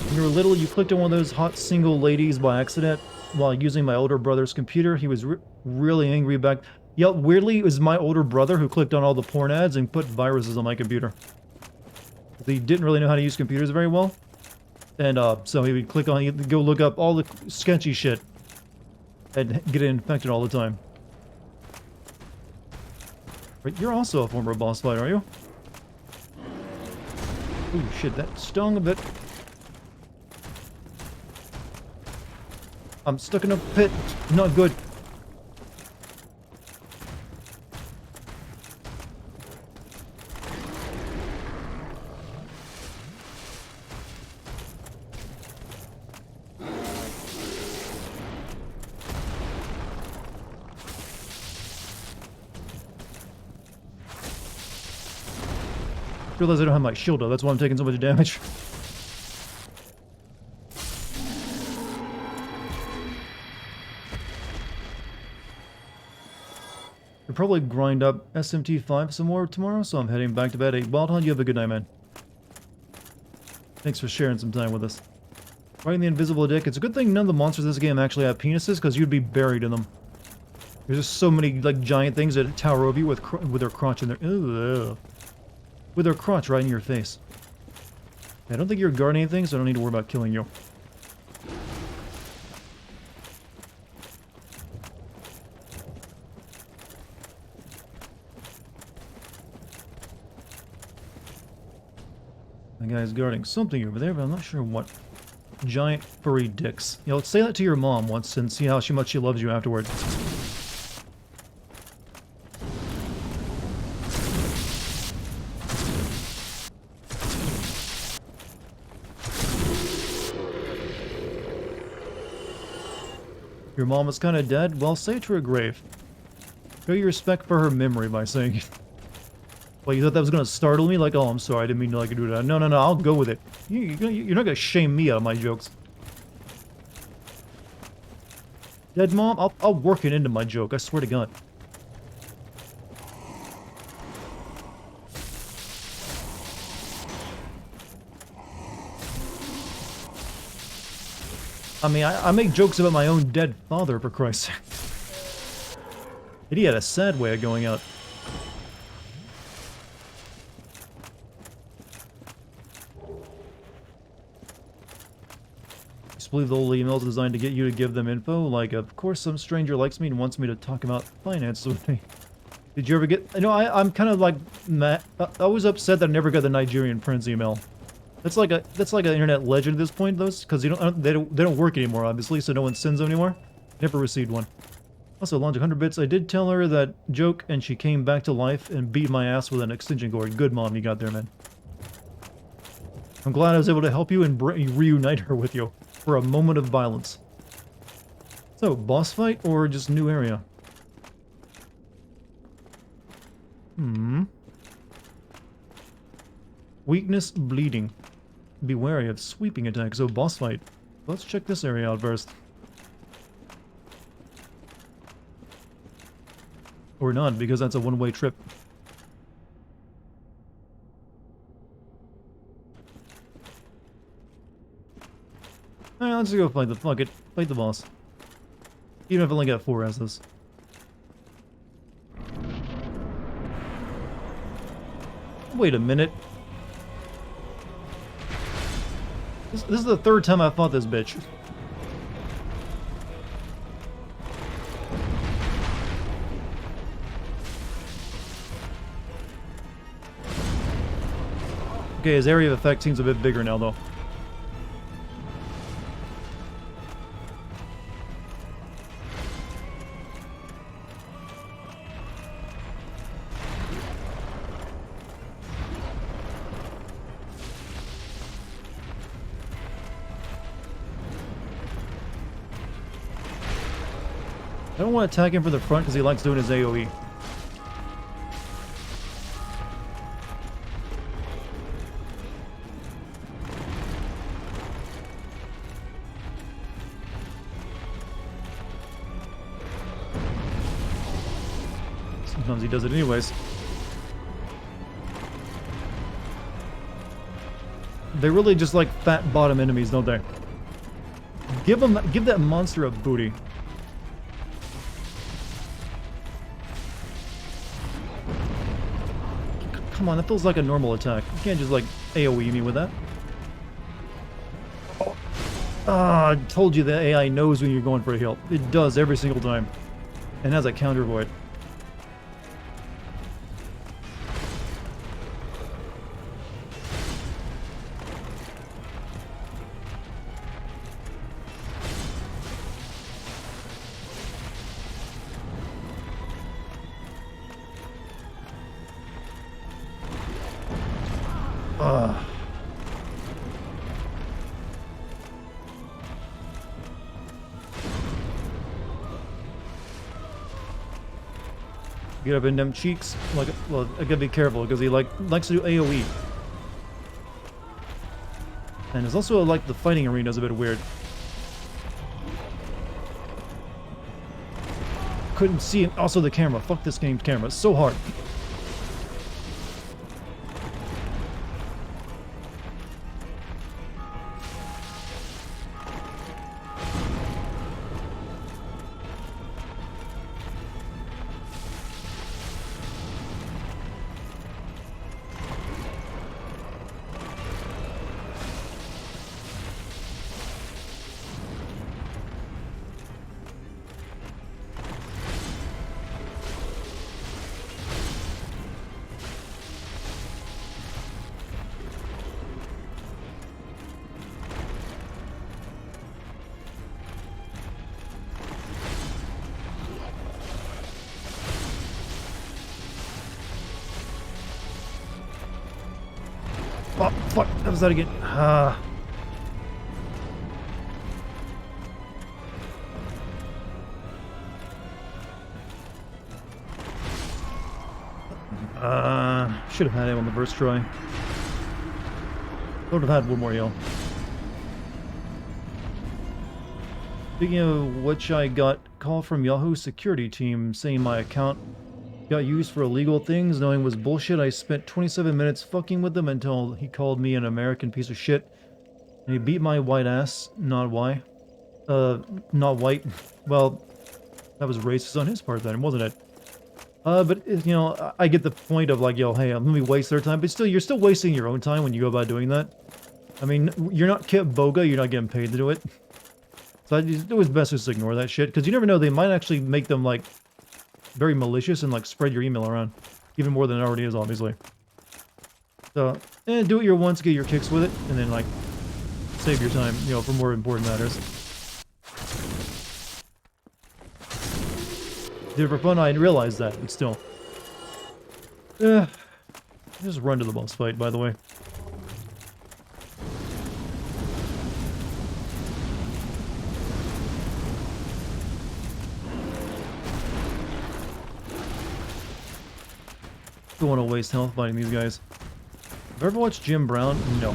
When you were little, you clicked on one of those hot single ladies by accident while using my older brother's computer. He was really angry back... Yeah, weirdly, it was my older brother who clicked on all the porn ads and put viruses on my computer. He didn't really know how to use computers very well. And, so he would click on... he'd go look up all the sketchy shit. And get infected all the time. But you're also a former boss fighter, are you? Ooh, shit, that stung a bit. I'm stuck in a pit. Not good. I realize I don't have my shield up, that's why I'm taking so much damage. I'll probably grind up SMT5 some more tomorrow, so I'm heading back to bed. Hey, Wild Hunt, you have a good night, man. Thanks for sharing some time with us. Riding the invisible dick. It's a good thing none of the monsters in this game actually have penises, because you'd be buried in them. There's just so many, like, giant things that tower over you with their crotch in their... Ugh. With their crotch right in your face. I don't think you're guarding anything, so I don't need to worry about killing you. The guy's guarding something over there, but I'm not sure what. Giant furry dicks. You know, say that to your mom once and see how much she loves you afterwards. Your mom is kind of dead? Well, say it to her grave. Show your respect for her memory by saying it. Well, you thought that was going to startle me? Like, oh, I'm sorry, I didn't mean to like do that. No, I'll go with it. You're not going to shame me out of my jokes. Dead mom? I'll work it into my joke, I swear to God. I mean, I make jokes about my own dead father, for Christ's sake. He had a sad way of going out. Just believe the whole email's designed to get you to give them info. Like, of course some stranger likes me and wants me to talk about finances with me. Did you ever get... You know, I'm kind of like... I was upset that I never got the Nigerian Prince email. That's like an internet legend at this point, though, because they don't work anymore, obviously, so no one sends them anymore. Never received one. Also, launch 100 bits. I did tell her that joke, and she came back to life and beat my ass with an extension cord. Good mom you got there, man. I'm glad I was able to help you and reunite her with you for a moment of violence. So, boss fight or just new area? Weakness, bleeding. Be wary of sweeping attacks. So, boss fight. Let's check this area out first. Or not, because that's a one-way trip. Alright, let's go fight fight the boss. Even if I only got 4 S's. Wait a minute. This is the 3rd time I fought this bitch. Okay, his area of effect seems a bit bigger now, though. I don't want to attack him from the front because he likes doing his AoE. Sometimes he does it anyways. They really just like fat bottom enemies, don't they? Give that monster a booty. Come on, that feels like a normal attack. You can't just like AoE me with that. Ah, I told you the AI knows when you're going for a heal. It does every single time. And has a counter void. Get up in them cheeks. Like, well, I gotta be careful because he likes to do AoE. And it's also like the fighting arena is a bit weird. couldn't see it. Also the camera. Fuck this game's camera. It's so hard. Oh, fuck. That was that again. Should have had him on the first try. Would have had one more heal. Speaking of which, I got a call from Yahoo security team saying my account got used for illegal things, knowing it was bullshit. I spent 27 minutes fucking with them until he called me an American piece of shit. And he beat my white ass. Not why. Not white. Well, that was racist on his part then, wasn't it? But, you know, I get the point of like, yo, hey, let me waste their time. But still, you're still wasting your own time when you go about doing that. I mean, you're not Kip Boga, you're not getting paid to do it. So it was best just ignore that shit. Because you never know, they might actually make them, like, very malicious and, like, spread your email around. Even more than it already is, obviously. So, do it your once, get your kicks with it, and then, like, save your time, you know, for more important matters. Did it for fun, I realized that, but still. Just run to the boss fight, by the way. Don't want to waste health fighting these guys. Have you ever watched Jim Brown? No.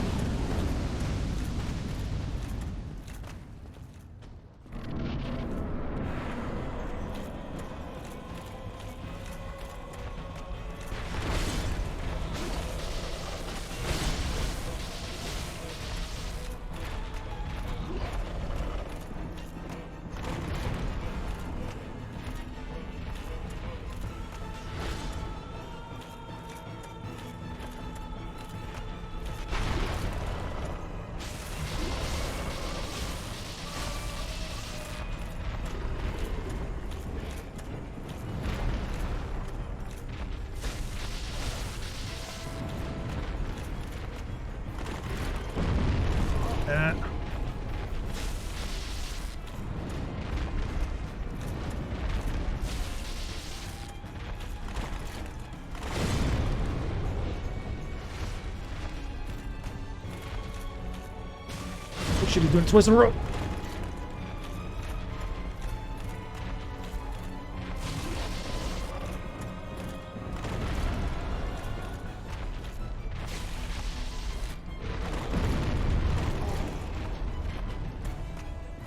Shit, he's doing it twice in a row.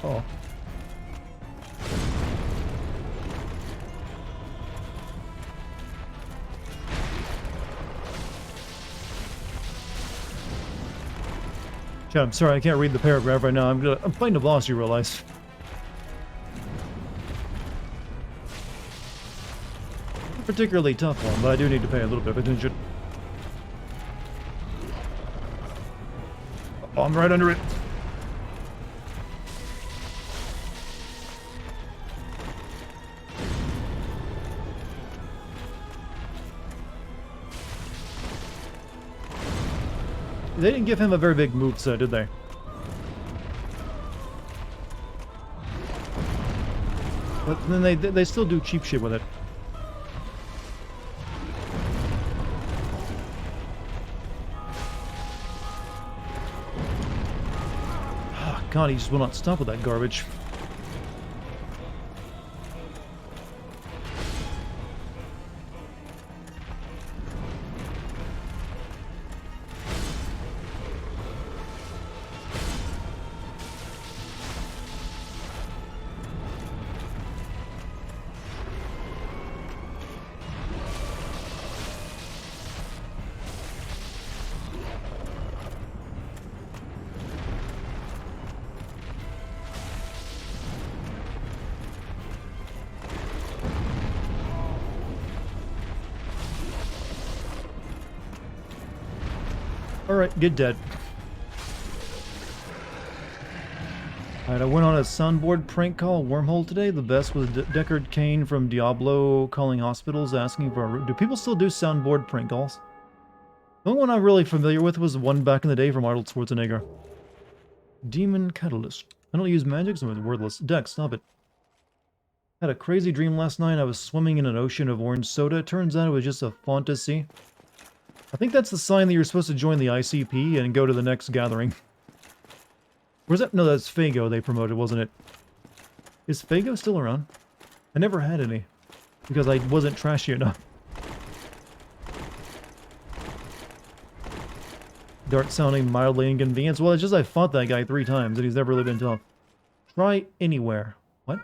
Oh. Chat, I'm sorry, I can't read the paragraph right now. I'm fighting a boss, you realize. A particularly tough one, but I do need to pay a little bit of attention. Oh, I'm right under it. They didn't give him a very big moveset, did they? But then they still do cheap shit with it. Oh, God, he just will not stop with that garbage. Alright, get dead. Alright, I went on a soundboard prank call wormhole today. The best was Deckard Cain from Diablo calling hospitals asking for a route. Do people still do soundboard prank calls? The only one I'm really familiar with was one back in the day from Arnold Schwarzenegger. Demon Catalyst. I don't use magic, so it's worthless. Dex, stop it. Had a crazy dream last night. I was swimming in an ocean of orange soda. Turns out it was just a fantasy. I think that's the sign that you're supposed to join the ICP and go to the next gathering. Where's that? No, that's Fago they promoted, wasn't it? Is Fago still around? I never had any. Because I wasn't trashy enough. Dart sounding mildly inconvenienced. Well, it's just I fought that guy 3 times and he's never really been tough. Try anywhere. What?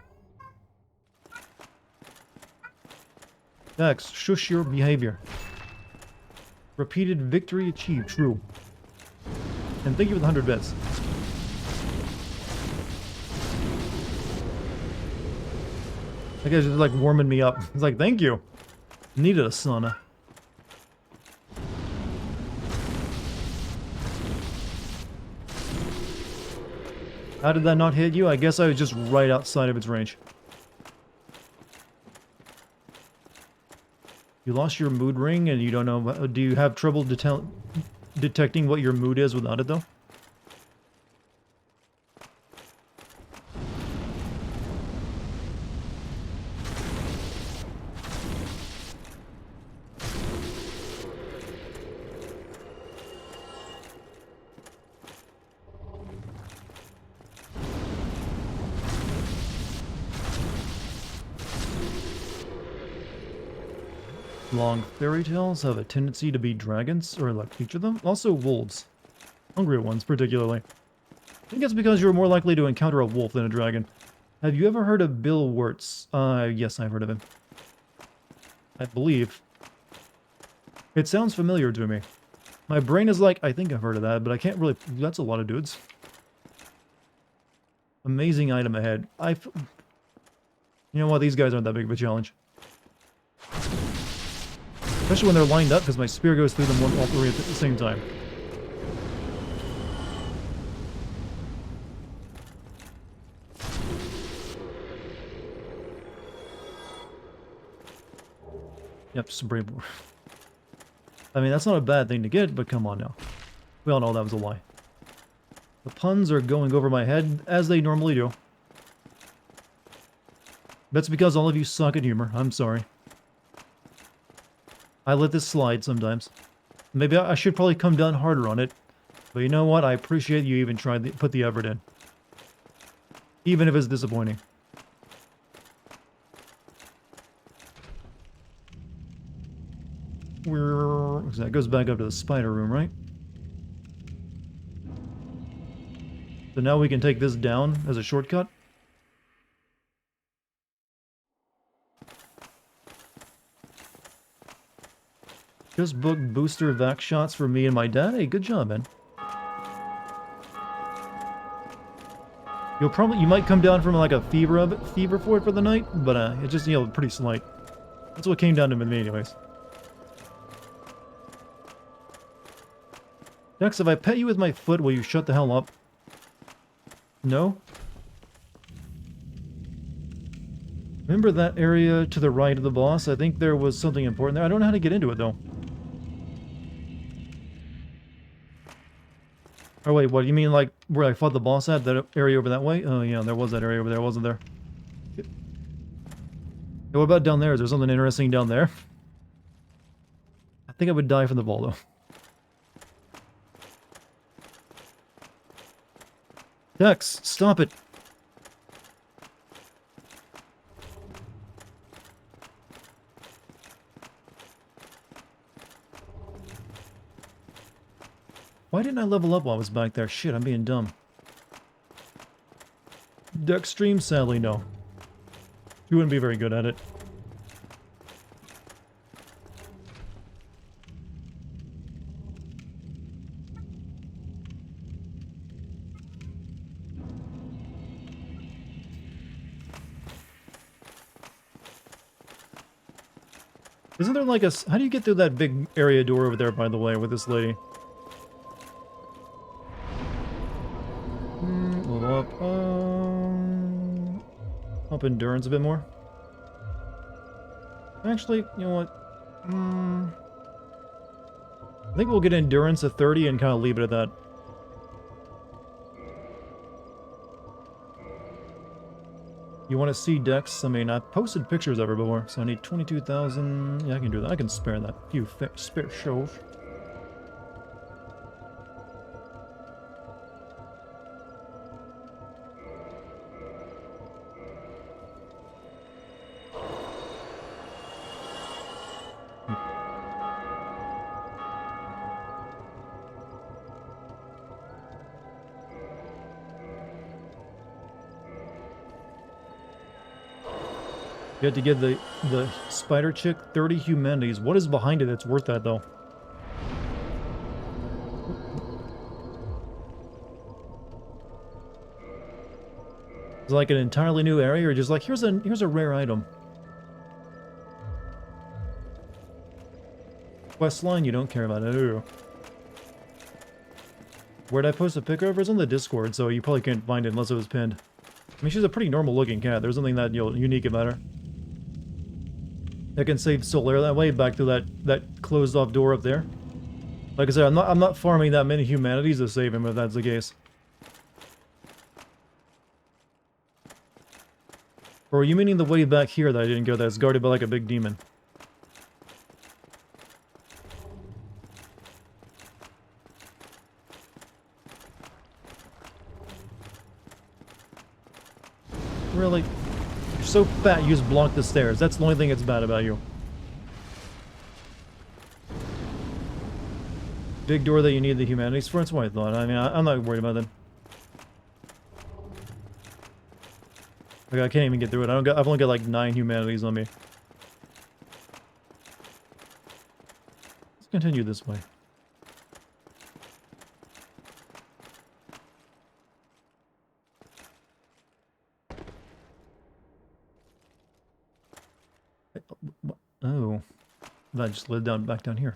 Dex, shush your behavior. Repeated victory achieved. True. And thank you for the 100 bits. That guy's just like warming me up. He's like, thank you. Needed a sauna. How did that not hit you? I guess I was just right outside of its range. You lost your mood ring and you don't know... Do you have trouble detecting what your mood is without it, though? Long fairy tales have a tendency to be dragons, or like feature them. Also wolves. Hungry ones, particularly. I think it's because you're more likely to encounter a wolf than a dragon. Have you ever heard of Bill Wirtz? Yes, I've heard of him. I believe. It sounds familiar to me. My brain is like, I think I've heard of that, but I can't really... That's a lot of dudes. Amazing item ahead. You know what? These guys aren't that big of a challenge. Especially when they're lined up, because my spear goes through them all 3 at the same time. Yep, just a brave war. I mean, that's not a bad thing to get, but come on now. We all know that was a lie. The puns are going over my head, as they normally do. That's because all of you suck at humor. I'm sorry. I let this slide sometimes. Maybe I should probably come down harder on it. But you know what? I appreciate you even trying to put the effort in. Even if it's disappointing. That goes back up to the spider room, right? So now we can take this down as a shortcut. Just booked booster vac shots for me and my dad. Hey, good job, man. You might come down from like a fever for it for the night, but it's just, you know, pretty slight. That's what came down to me anyways. Dex, if I pet you with my foot, will you shut the hell up? No? Remember that area to the right of the boss? I think there was something important there. I don't know how to get into it, though. Oh wait, what, you mean like where I fought the boss at? That area over that way? Oh yeah, there was that area over there, wasn't there? Hey, what about down there? Is there something interesting down there? I think I would die from the ball, though. Dex, stop it! Why didn't I level up while I was back there? Shit, I'm being dumb. Dex stream? Sadly, no. You wouldn't be very good at it. Isn't there like a... How do you get through that big area door over there, by the way, with this lady? up endurance a bit more. Actually, you know what? I think we'll get endurance at 30 and kind of leave it at that. You want to see Dex? I mean, I've posted pictures of her before, so I need 22,000. Yeah, I can do that. I can spare that. Few spare shows. You have to give the spider chick 30 humanities. What is behind it that's worth that, though? Is it like an entirely new area, or just like, here's a rare item? Quest line you don't care about. Ooh. Where'd I post a pic of her? It's on the Discord, so you probably couldn't find it unless it was pinned. I mean, she's a pretty normal looking cat. There's nothing that, you know, unique about her. I can save soul air that way back to that closed off door up there. Like I said, I'm not farming that many humanities to save him if that's the case. Or are you meaning the way back here that I didn't go that's guarded by like a big demon? Really? You're so fat you just block the stairs. That's the only thing that's bad about you. Big door that you need the humanities for? That's what I thought. I mean, I'm not worried about that. Like, I can't even get through it. I've only got like 9 humanities on me. Let's continue this way. Oh, that just led back down here.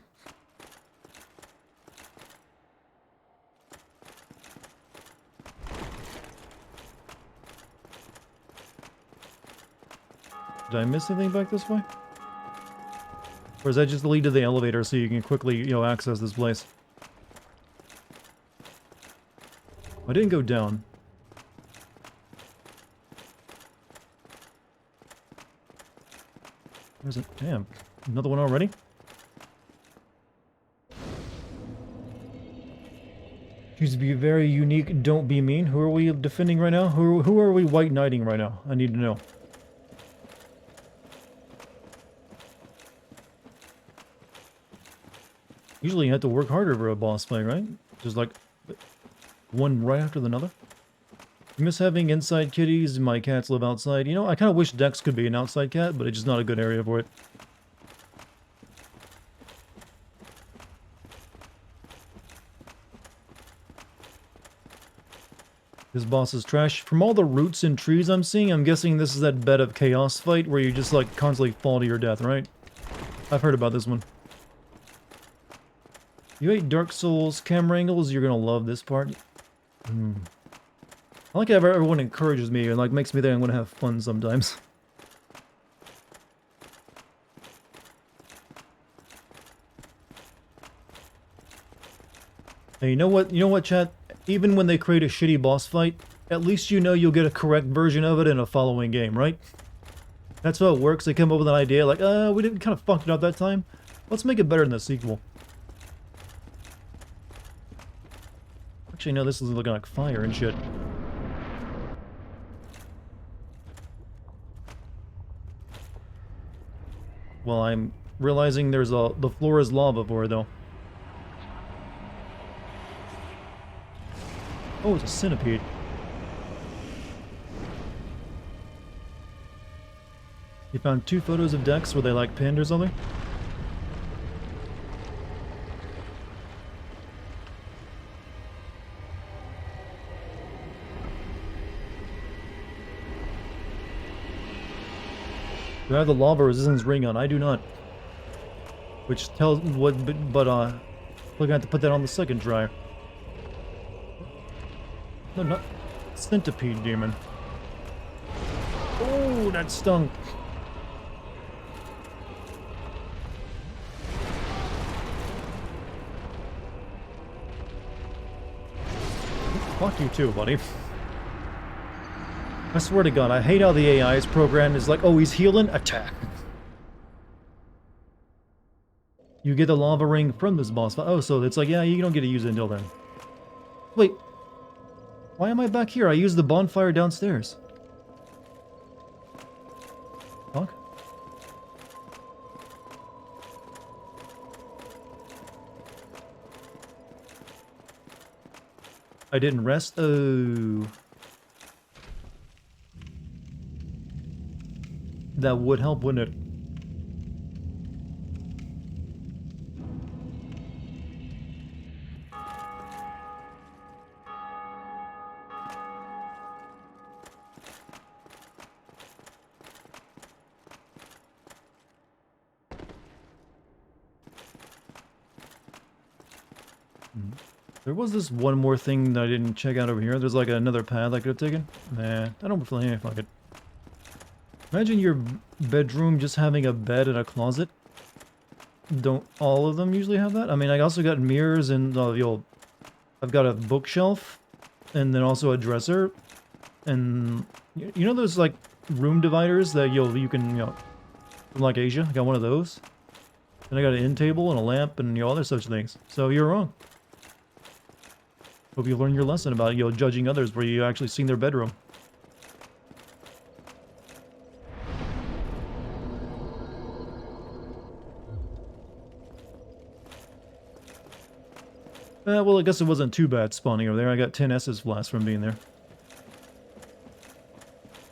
Did I miss anything back this way? Or is that just the lead to the elevator so you can quickly, you know, access this place? I didn't go down. Where's it? Damn. Another one already? Choose to be very unique, don't be mean. Who are we defending right now? Who are we white knighting right now? I need to know. Usually you have to work harder for a boss fight, right? Just like one right after another. I miss having inside kitties. My cats live outside. You know, I kind of wish Dex could be an outside cat, but it's just not a good area for it. This boss is trash. From all the roots and trees I'm seeing, I'm guessing this is that bed of chaos fight where you just like constantly fall to your death, right? I've heard about this one. You hate Dark Souls camera angles, you're gonna love this part. I like how everyone encourages me and like makes me think I'm gonna have fun sometimes. Hey, you know what, chat? Even when they create a shitty boss fight, at least you know you'll get a correct version of it in a following game, right? That's how it works. They come up with an idea like, we didn't kind of fucked it up that time. Let's make it better in the sequel. Actually, no, this is looking like fire and shit. Well, I'm realizing the floor is lava for it, though. Oh, it's a centipede. You found 2 photos of Dex where they like pinned or something? Do I have the lava resistance ring on? I do not. Which tells what, but we're gonna have to put that on the second try. No, not centipede demon. Oh, Ooh, that stung. Fuck you too, buddy. I swear to God, I hate how the AI is programmed. It's like, oh, he's healing, attack. You get the lava ring from this boss fight. Oh, so it's like, yeah, you don't get to use it until then. Wait. Why am I back here? I used the bonfire downstairs. Fuck. I didn't rest? Oh. That would help, wouldn't it? There was this one more thing that I didn't check out over here. There's like another path I could have taken. Nah, I don't feel any fuck it. Imagine your bedroom just having a bed and a closet. Don't all of them usually have that? I mean, I also got mirrors and I've got a bookshelf and then also a dresser. And you know those like room dividers that you can, from like Asia? I got one of those. And I got an end table and a lamp and other such things. So you're wrong. Hope you learned your lesson about, judging others where you actually seen their bedroom. Well, I guess it wasn't too bad spawning over there. I got 10 S's flasks from being there.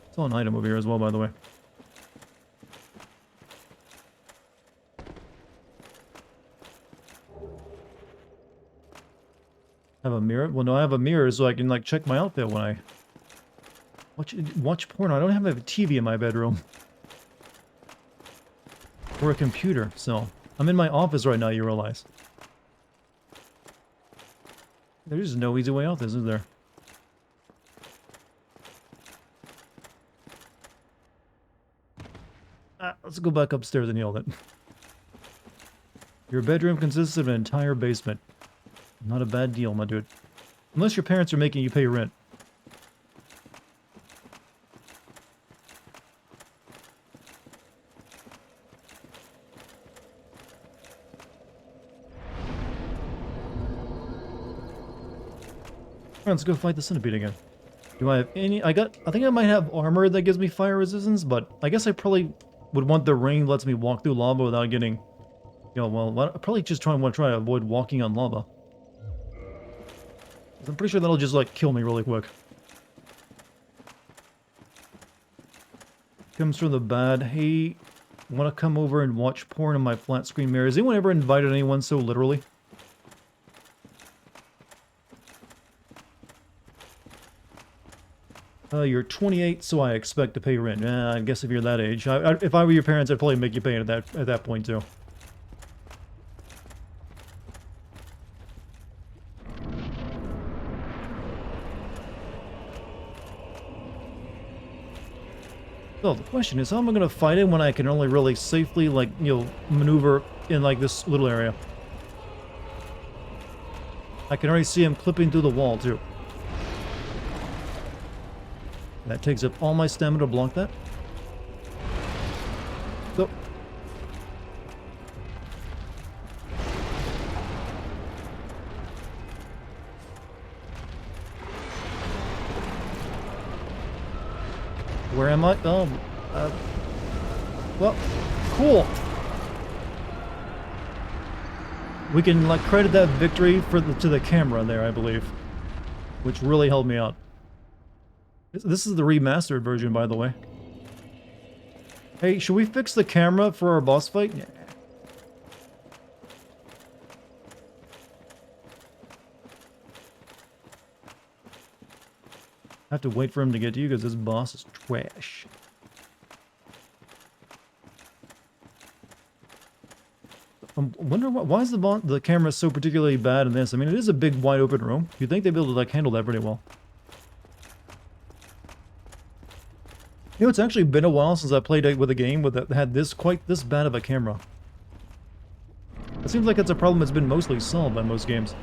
It's all an item over here as well, by the way. Have a mirror? Well, no, I have a mirror so I can, like, check my outfit when I... Watch porn. I don't have a TV in my bedroom. Or a computer, so... I'm in my office right now, you realize. There's no easy way out this, is there? Let's go back upstairs and yell it. Your bedroom consists of an entire basement. Not a bad deal, my dude. Unless your parents are making you pay rent. Alright, let's go fight the centipede again. Do I have any... I think I might have armor that gives me fire resistance, but I guess I probably would want the ring that lets me walk through lava without getting... well, I probably just want to try to avoid walking on lava. I'm pretty sure that'll just, like, kill me really quick. Comes from the bad. Hey, want to come over and watch porn on my flat screen mirror? Has anyone ever invited anyone so literally? You're 28, so I expect to pay rent. I guess if you're that age. If I were your parents, I'd probably make you pay it at that point, too. So the question is, how am I going to fight it when I can only really safely, like, maneuver in, like, this little area? I can already see him clipping through the wall, too. That takes up all my stamina to block that. So. Where am I? Oh, well, cool. We can, like, credit that victory to the camera there, I believe, which really helped me out. This is the remastered version, by the way. Hey, should we fix the camera for our boss fight? Yeah. I have to wait for him to get to you because this boss is trash. I wonder why is the camera so particularly bad in this? I mean, it is a big, wide open room. You'd think they'd be able to, like, handle that pretty well. You know, it's actually been a while since I played with a game that had quite this bad of a camera. It seems like it's a problem that's been mostly solved by most games.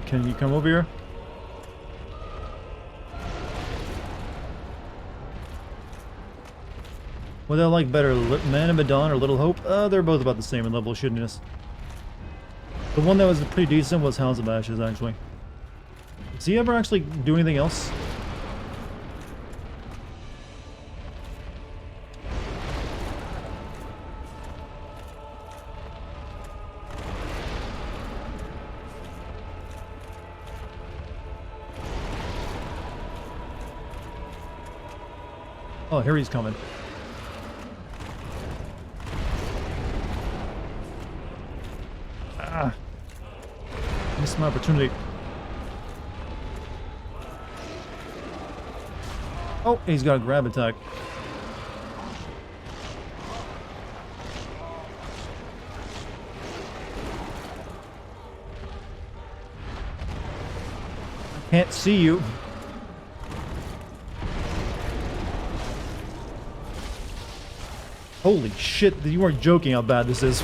Can you come over here? What do I like better, Man of Medan or Little Hope? They're both about the same in level of shittiness. The one that was pretty decent was House of Ashes, actually. Does he ever actually do anything else? Oh, here he's coming. Ah. Missed my opportunity. Oh, he's got a grab attack. Can't see you. Holy shit, you weren't joking how bad this is.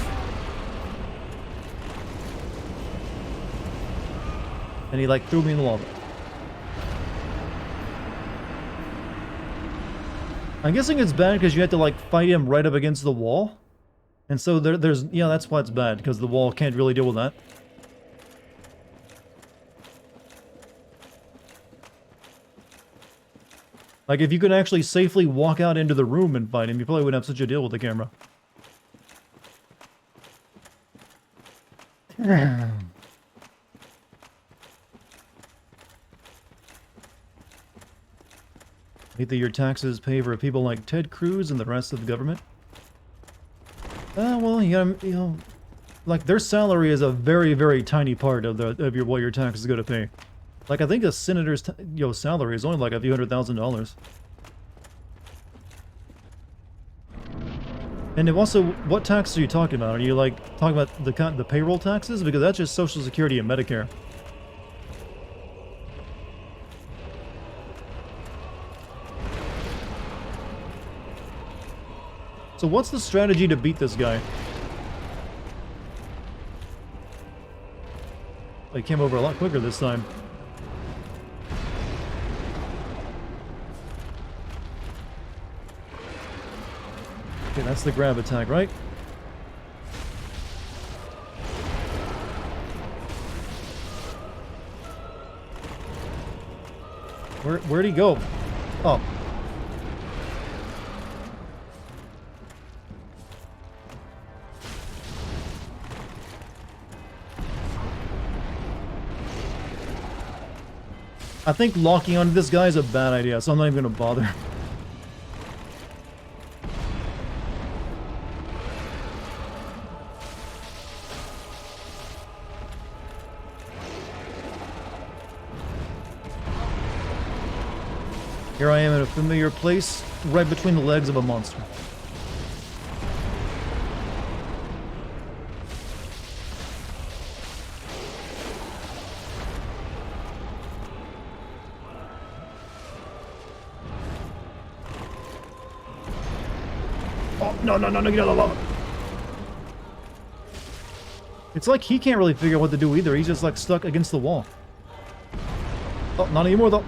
And he like threw me in the lava. I'm guessing it's bad because you had to like fight him right up against the wall. And so there's, yeah, that's why it's bad, because the wall can't really deal with that. Like, if you could actually safely walk out into the room and fight him, you probably wouldn't have such a deal with the camera. Either your taxes pay for people like Ted Cruz and the rest of the government. Well, you know, like, their salary is a very, very tiny part of what your taxes go to pay. Like, I think a senator's salary is only like a few $100,000. And also, what taxes are you talking about? Are you like talking about the payroll taxes? Because that's just Social Security and Medicare. So what's the strategy to beat this guy? He came over a lot quicker this time. Okay, that's the grab attack, right? Where'd he go? Oh. I think locking onto this guy is a bad idea, so I'm not even gonna bother. Here I am in a familiar place, right between the legs of a monster. Oh, no, get out of the lava. It's like he can't really figure out what to do either. He's just like stuck against the wall. Oh, not anymore though.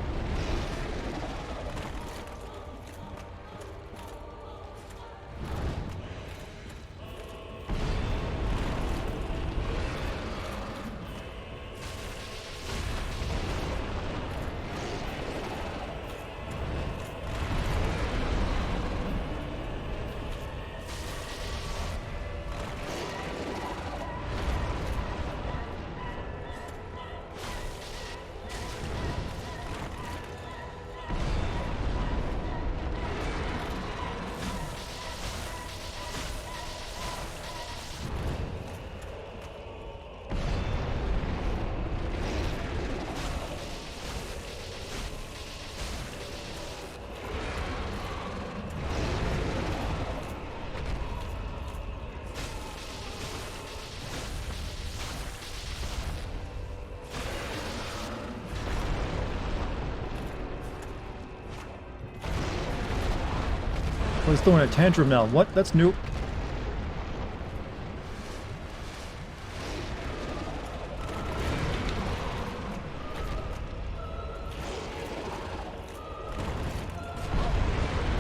Oh, he's throwing a tantrum now. What? That's new.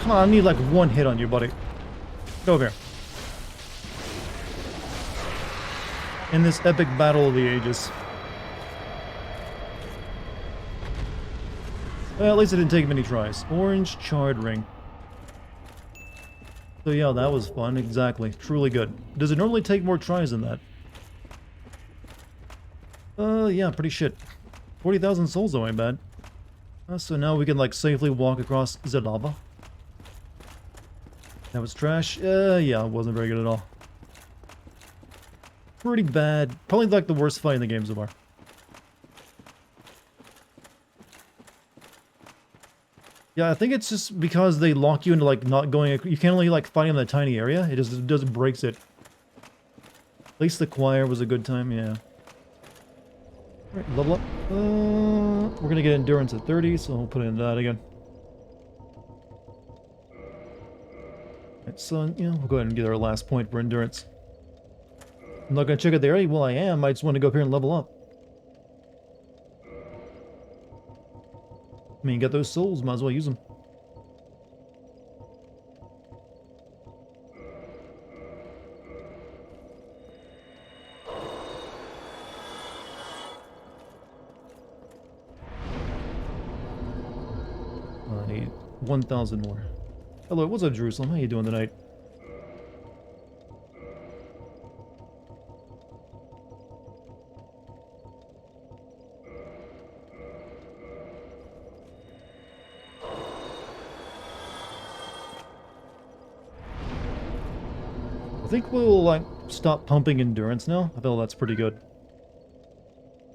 Come on, I need like one hit on you, buddy. Get over here. In this epic battle of the ages. Well, at least it didn't take many tries. Orange charred ring. So yeah, that was fun. Exactly. Truly good. Does it normally take more tries than that? Yeah, pretty shit. 40,000 souls though ain't bad. So now we can like safely walk across the lava. That was trash. Yeah, it wasn't very good at all. Pretty bad. Probably like the worst fight in the game so far. Yeah, I think it's just because they lock you into like not going. You can't only like fight in that tiny area. It just breaks it. At least the choir was a good time. Yeah. Alright, level up. We're gonna get endurance at 30, so we'll put in that again. Alright, so yeah, we'll go ahead and get our last point for endurance. I'm not gonna check out the area. Well, I am. I just want to go up here and level up. I mean, get those souls, might as well use them. I need 1,000 more. Hello, what's up, Jerusalem? How you doing tonight? I think we'll, like, stop pumping endurance now. I feel that's pretty good.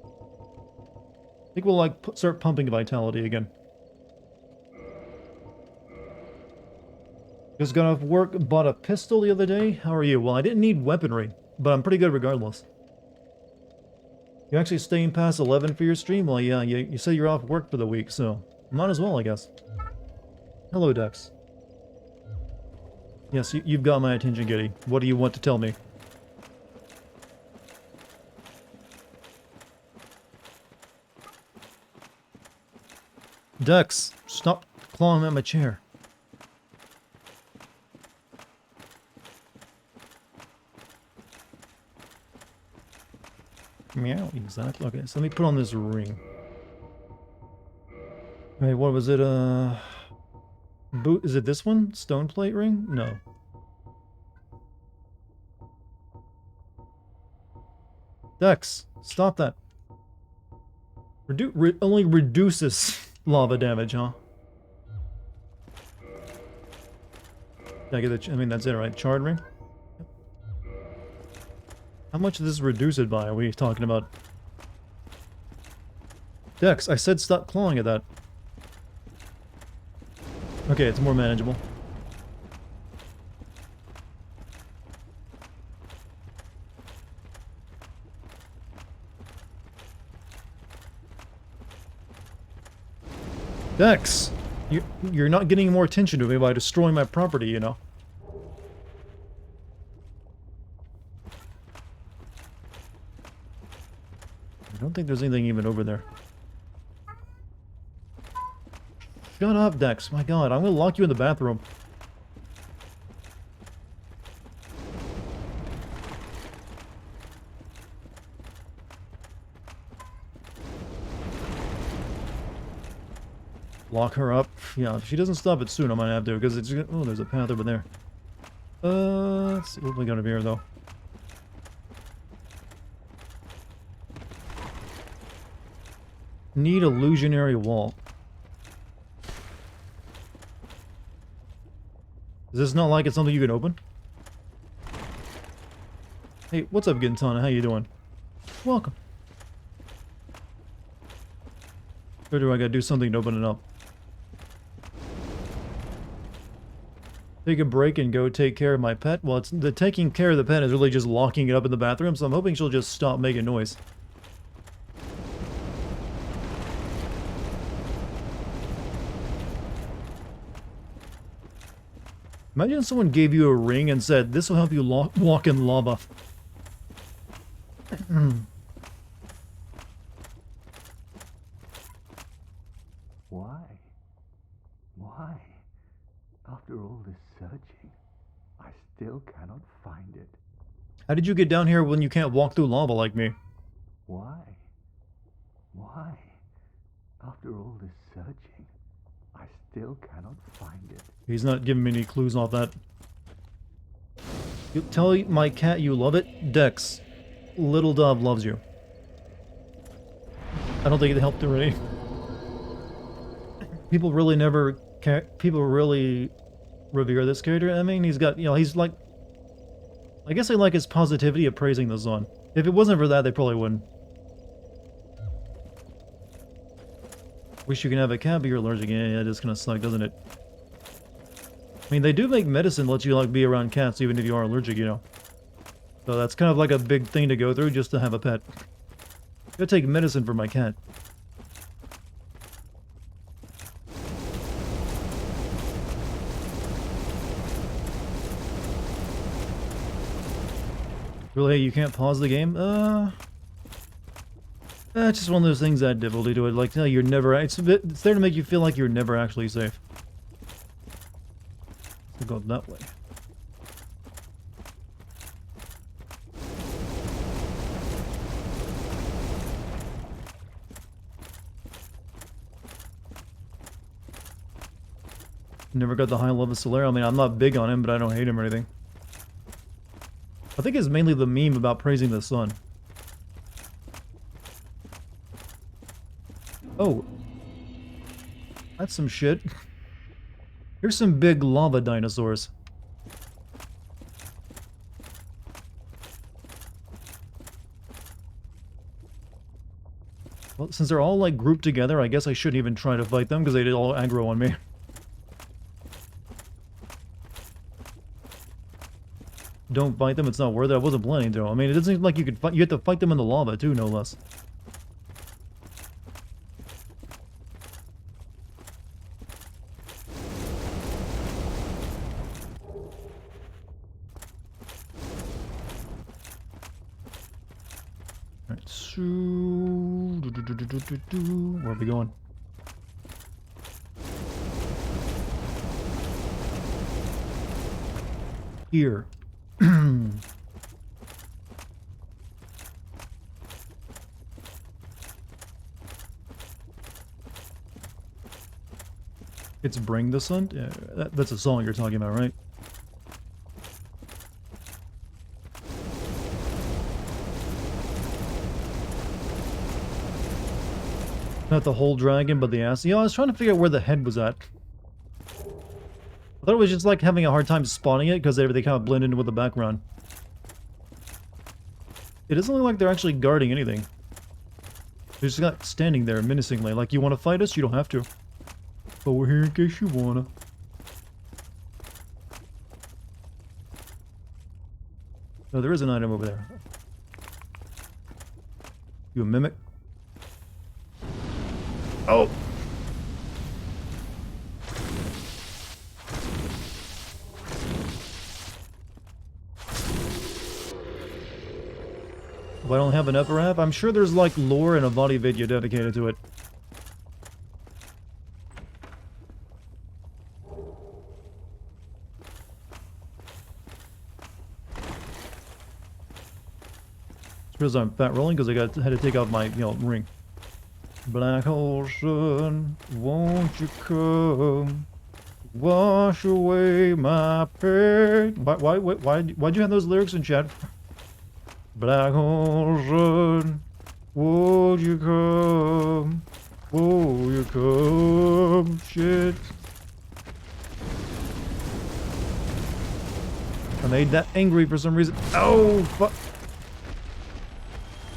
I think we'll, like, start pumping vitality again. Just got off work, bought a pistol the other day. How are you? Well, I didn't need weaponry, but I'm pretty good regardless. You actually staying past 11 for your stream? Well, yeah, you said you're off work for the week, so might as well, I guess. Hello, Dex. Yes, you've got my attention, Giddy. What do you want to tell me? Dex, stop clawing at my chair. Meow, exactly. Okay, so let me put on this ring. Wait, what was it? Boot? Is it this one? Stone plate ring? No. Dex, stop that. Only reduces lava damage, huh? Did I get the? I mean, that's it, right? Charred ring. How much does this reduce it by? Are we talking about? Dex, I said stop clawing at that. Okay, it's more manageable. Dex, you're not getting more attention to me by destroying my property, you know. I don't think there's anything even over there. Shut up, Dex. My god, I'm gonna lock you in the bathroom. Lock her up. Yeah, if she doesn't stop it soon, I might have to, because it's... Oh, there's a path over there. Let's see what we got over here, though. Need illusionary wall. Is this not like it's something you can open? Hey, what's up, Gintana? How you doing? Welcome. Or do I gotta do something to open it up? Take a break and go take care of my pet? Well, it's the taking care of the pet is really just locking it up in the bathroom, so I'm hoping she'll just stop making noise. Imagine someone gave you a ring and said, this will help you walk in lava. Why? Why? After all this searching, I still cannot find it. How did you get down here when you can't walk through lava like me? Why? Why? After all this searching, I still cannot find it. He's not giving me any clues off that. You tell my cat you love it, Dex. Little Dove loves you. I don't think it helped already. People really never care. People really revere this character. I mean, he's got, you know, he's like, I guess they like his positivity of praising the sun. If it wasn't for that, they probably wouldn't. Wish you could have a cat, but you're allergic. Yeah, it is kind of suck, doesn't it? I mean, they do make medicine that lets you, like, be around cats even if you are allergic, you know. So that's kind of like a big thing to go through just to have a pet. Gotta take medicine for my cat. Really, you can't pause the game? It's just one of those things that add difficulty to it. Like, no, you're never... It's there to make you feel like you're never actually safe. So go that way. Never got the high level Solero. I mean, I'm not big on him, but I don't hate him or anything. I think it's mainly the meme about praising the sun. Oh. That's some shit. Here's some big lava dinosaurs. Well, since they're all, like, grouped together, I guess I shouldn't even try to fight them, because they did all aggro on me. Don't fight them, it's not worth it. I wasn't planning to. I mean, it doesn't seem like you could fight. You have to fight them in the lava, too, no less. Alright, so... Where are we going? Here. It's Bring the Sun? Yeah, that's a song you're talking about, right? Not the whole dragon, but the ass. You know, I was trying to figure out where the head was at. I thought it was just like having a hard time spawning it because they kind of blend in with the background. It doesn't look like they're actually guarding anything. They're just like standing there menacingly. Like, you want to fight us? You don't have to. But we're here in case you wanna. No, there is an item over there. You a mimic? Oh! If I don't have an upper half, I'm sure there's like lore and a body video dedicated to it. Because I'm fat rolling because I had to take off my, ring. Black hole sun, won't you come wash away my pain? Why'd you have those lyrics in chat? Black hole sun, won't you come? Won't you come? Shit. I made that angry for some reason. Oh, fuck.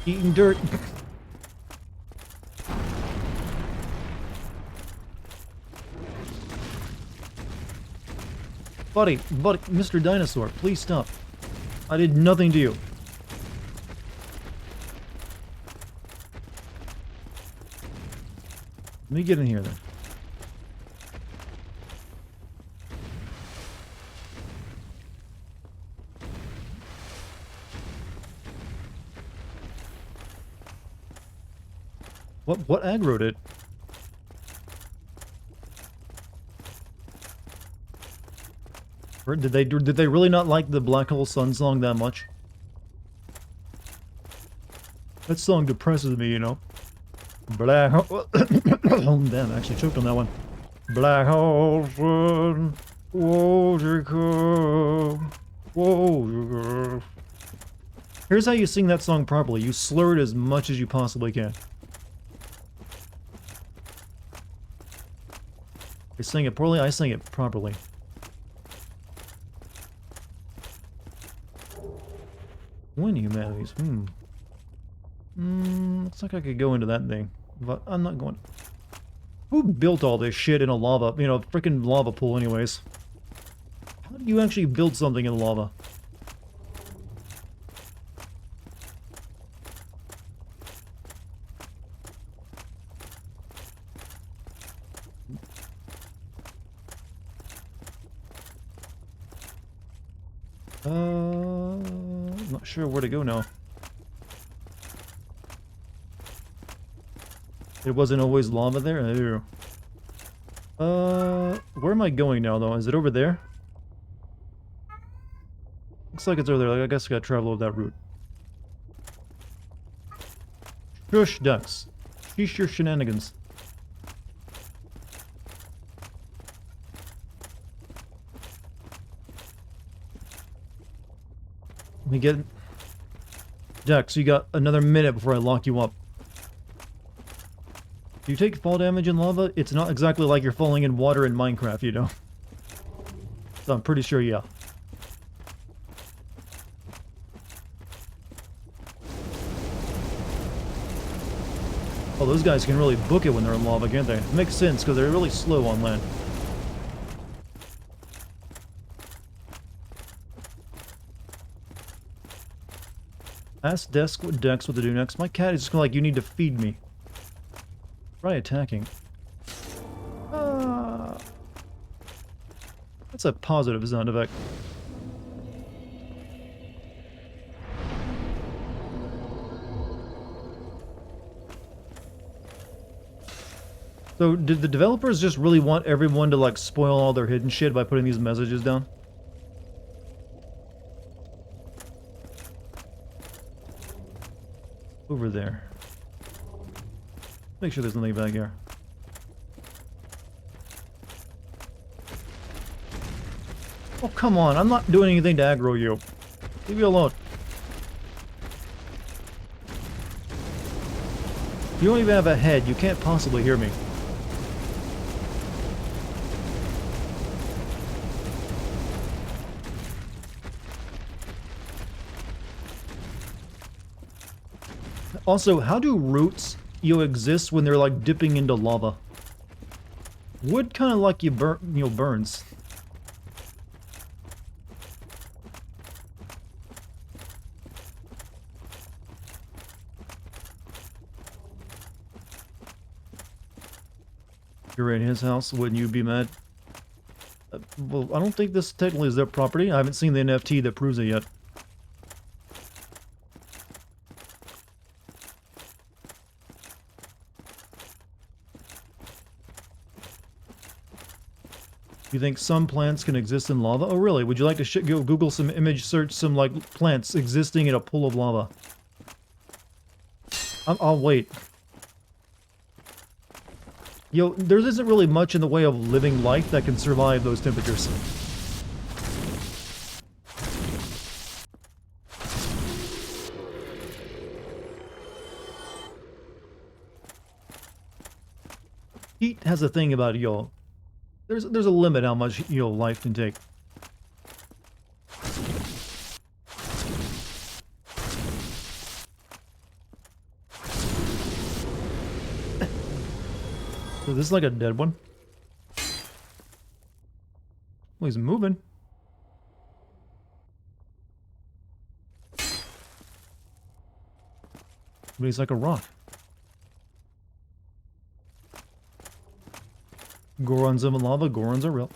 Eating dirt. Buddy, Mr. Dinosaur, please stop. I did nothing to you. Let me get in here then. What aggroed it? Or did they really not like the Black Hole Sun song that much? That song depresses me, you know. Black hole. Damn, I actually choked on that one. Black hole sun, won't you come? Won't you come? Here's how you sing that song properly. You slur it as much as you possibly can. You sing it poorly, I sing it properly. When humanities, looks like I could go into that thing, but I'm not going. Who built all this shit in a lava, freaking lava pool anyways? How do you actually build something in lava? I'm not sure where to go now. It wasn't always lava there? Where am I going now, though? Is it over there? Looks like it's over there. Like, I guess I gotta travel over that route. Shush, ducks. Sheesh your shenanigans. Let me get... Dex, you got another minute before I lock you up. Do you take fall damage in lava? It's not exactly like you're falling in water in Minecraft, you know? So I'm pretty sure, yeah. Oh, those guys can really book it when they're in lava, can't they? It makes sense, because they're really slow on land. Ask Dex what to do next. My cat is just like, you need to feed me. Try attacking. That's a positive sound effect. So, did the developers just really want everyone to, like, spoil all their hidden shit by putting these messages down? Over there. Make sure there's nothing back here. Oh, come on. I'm not doing anything to aggro you. Leave me alone. You don't even have a head. You can't possibly hear me. Also, how do roots, exist when they're, like, dipping into lava? Wood kind of like burns. You're in his house, wouldn't you be mad? Well, I don't think this technically is their property. I haven't seen the NFT that proves it yet. You think some plants can exist in lava? Oh, really? Would you like to go Google some image search some, like, plants existing in a pool of lava? I'll wait. There isn't really much in the way of living life that can survive those temperatures. Heat has a thing about it, There's a limit how much, life can take. So this is like a dead one. Well, he's moving. But he's like a rock. Gorons in lava, Gorons are real.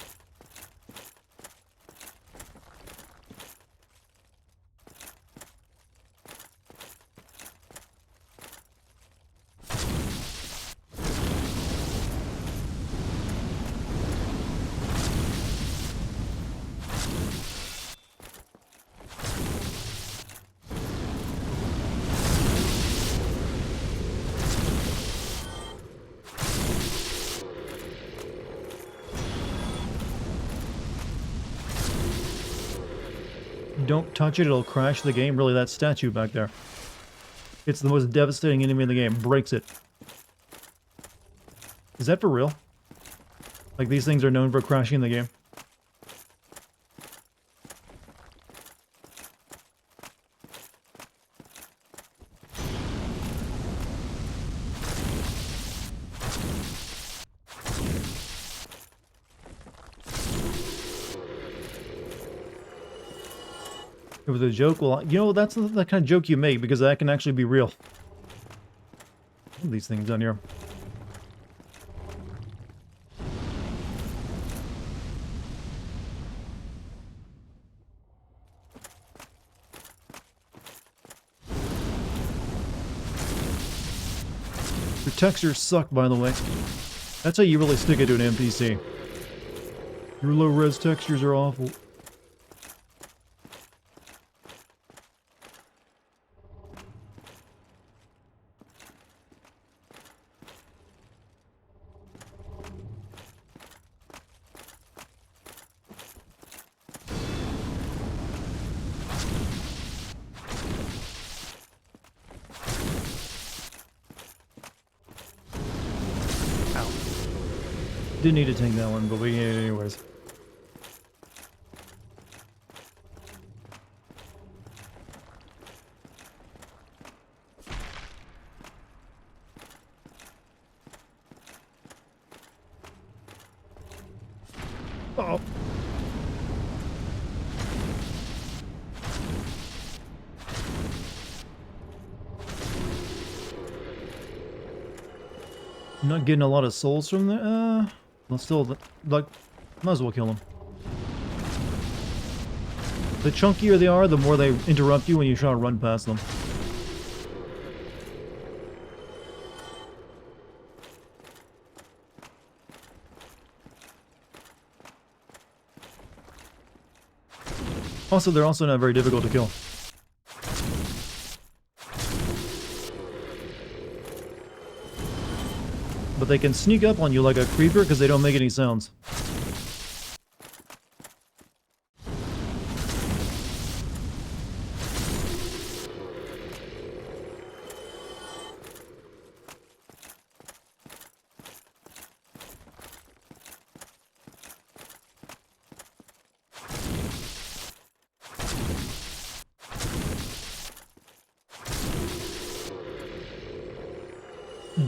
Don't touch it, it'll crash the game. Really, that statue back there. It's the most devastating enemy in the game. Breaks it. Is that for real? Like, these things are known for crashing the game? It was a joke. Well, you know, that's the kind of joke you make, because that can actually be real. What are these things down here? The textures suck, by the way. That's how you really stick it to an NPC. Your low-res textures are awful. Didn't need to take that one, but we need it anyways. Oh. I'm not getting a lot of souls from there. Well, still, like, might as well kill them. The chunkier they are, the more they interrupt you when you try to run past them. Also, they're also not very difficult to kill. But they can sneak up on you like a creeper because they don't make any sounds.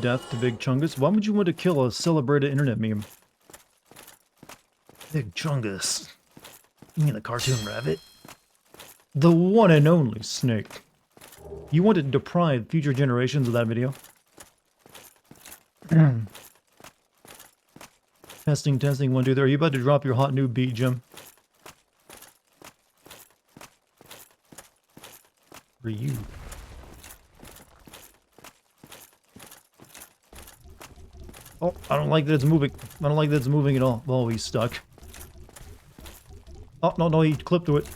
Death to Big Chungus. Why would you want to kill a celebrated internet meme? Big Chungus. You mean the cartoon rabbit? The one and only Snake. You want to deprive future generations of that video? Testing, 1, 2, 3. Are you about to drop your hot new beat, Jim? For you. Oh, I don't like that it's moving. I don't like that it's moving at all. Oh, he's stuck. Oh, no, he clipped to it.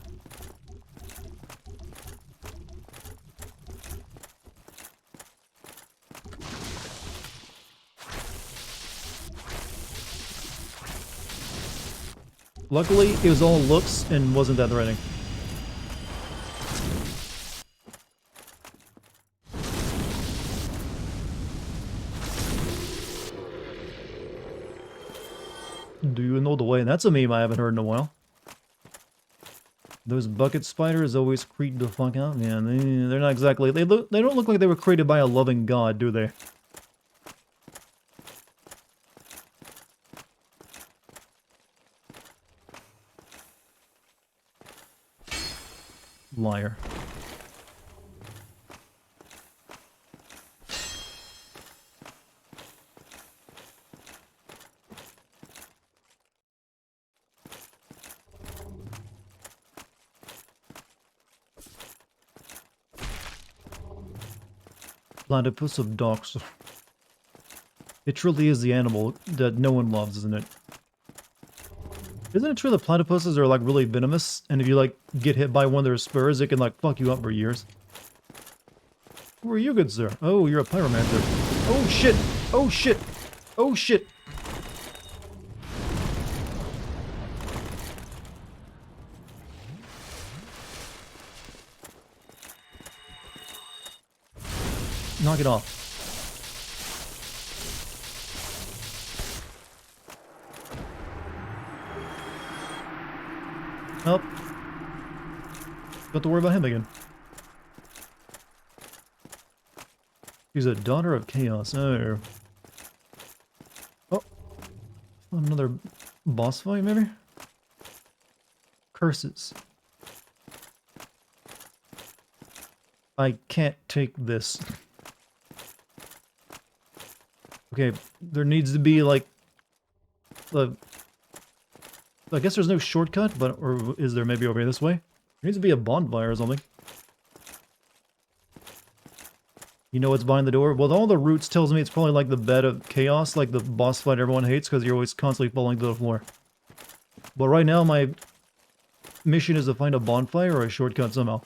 Luckily, it was all looks and wasn't that threatening. Do you know the way? That's a meme I haven't heard in a while. Those bucket spiders always creep the fuck out, man. They're not exactly. They don't look like they were created by a loving god, do they? Liar. Platypus of docks. It truly is the animal that no one loves, isn't it? Isn't it true that platypuses are, like, really venomous? And if you, like, get hit by one of their spurs, it can, like, fuck you up for years? Who are you, good sir? Oh, you're a pyromancer. Oh, shit! Oh, shit! Oh, shit! Knock it off. Nope. Got to worry about him again. She's a daughter of chaos. Oh. Oh. Another boss fight, maybe? Curses. I can't take this. Okay, there needs to be, like... I guess there's no shortcut, but... Or is there maybe over here this way? There needs to be a bonfire or something. You know what's behind the door? Well, all the roots tells me it's probably like the bed of chaos, like the boss fight everyone hates because you're always constantly falling to the floor. But right now, my mission is to find a bonfire or a shortcut somehow.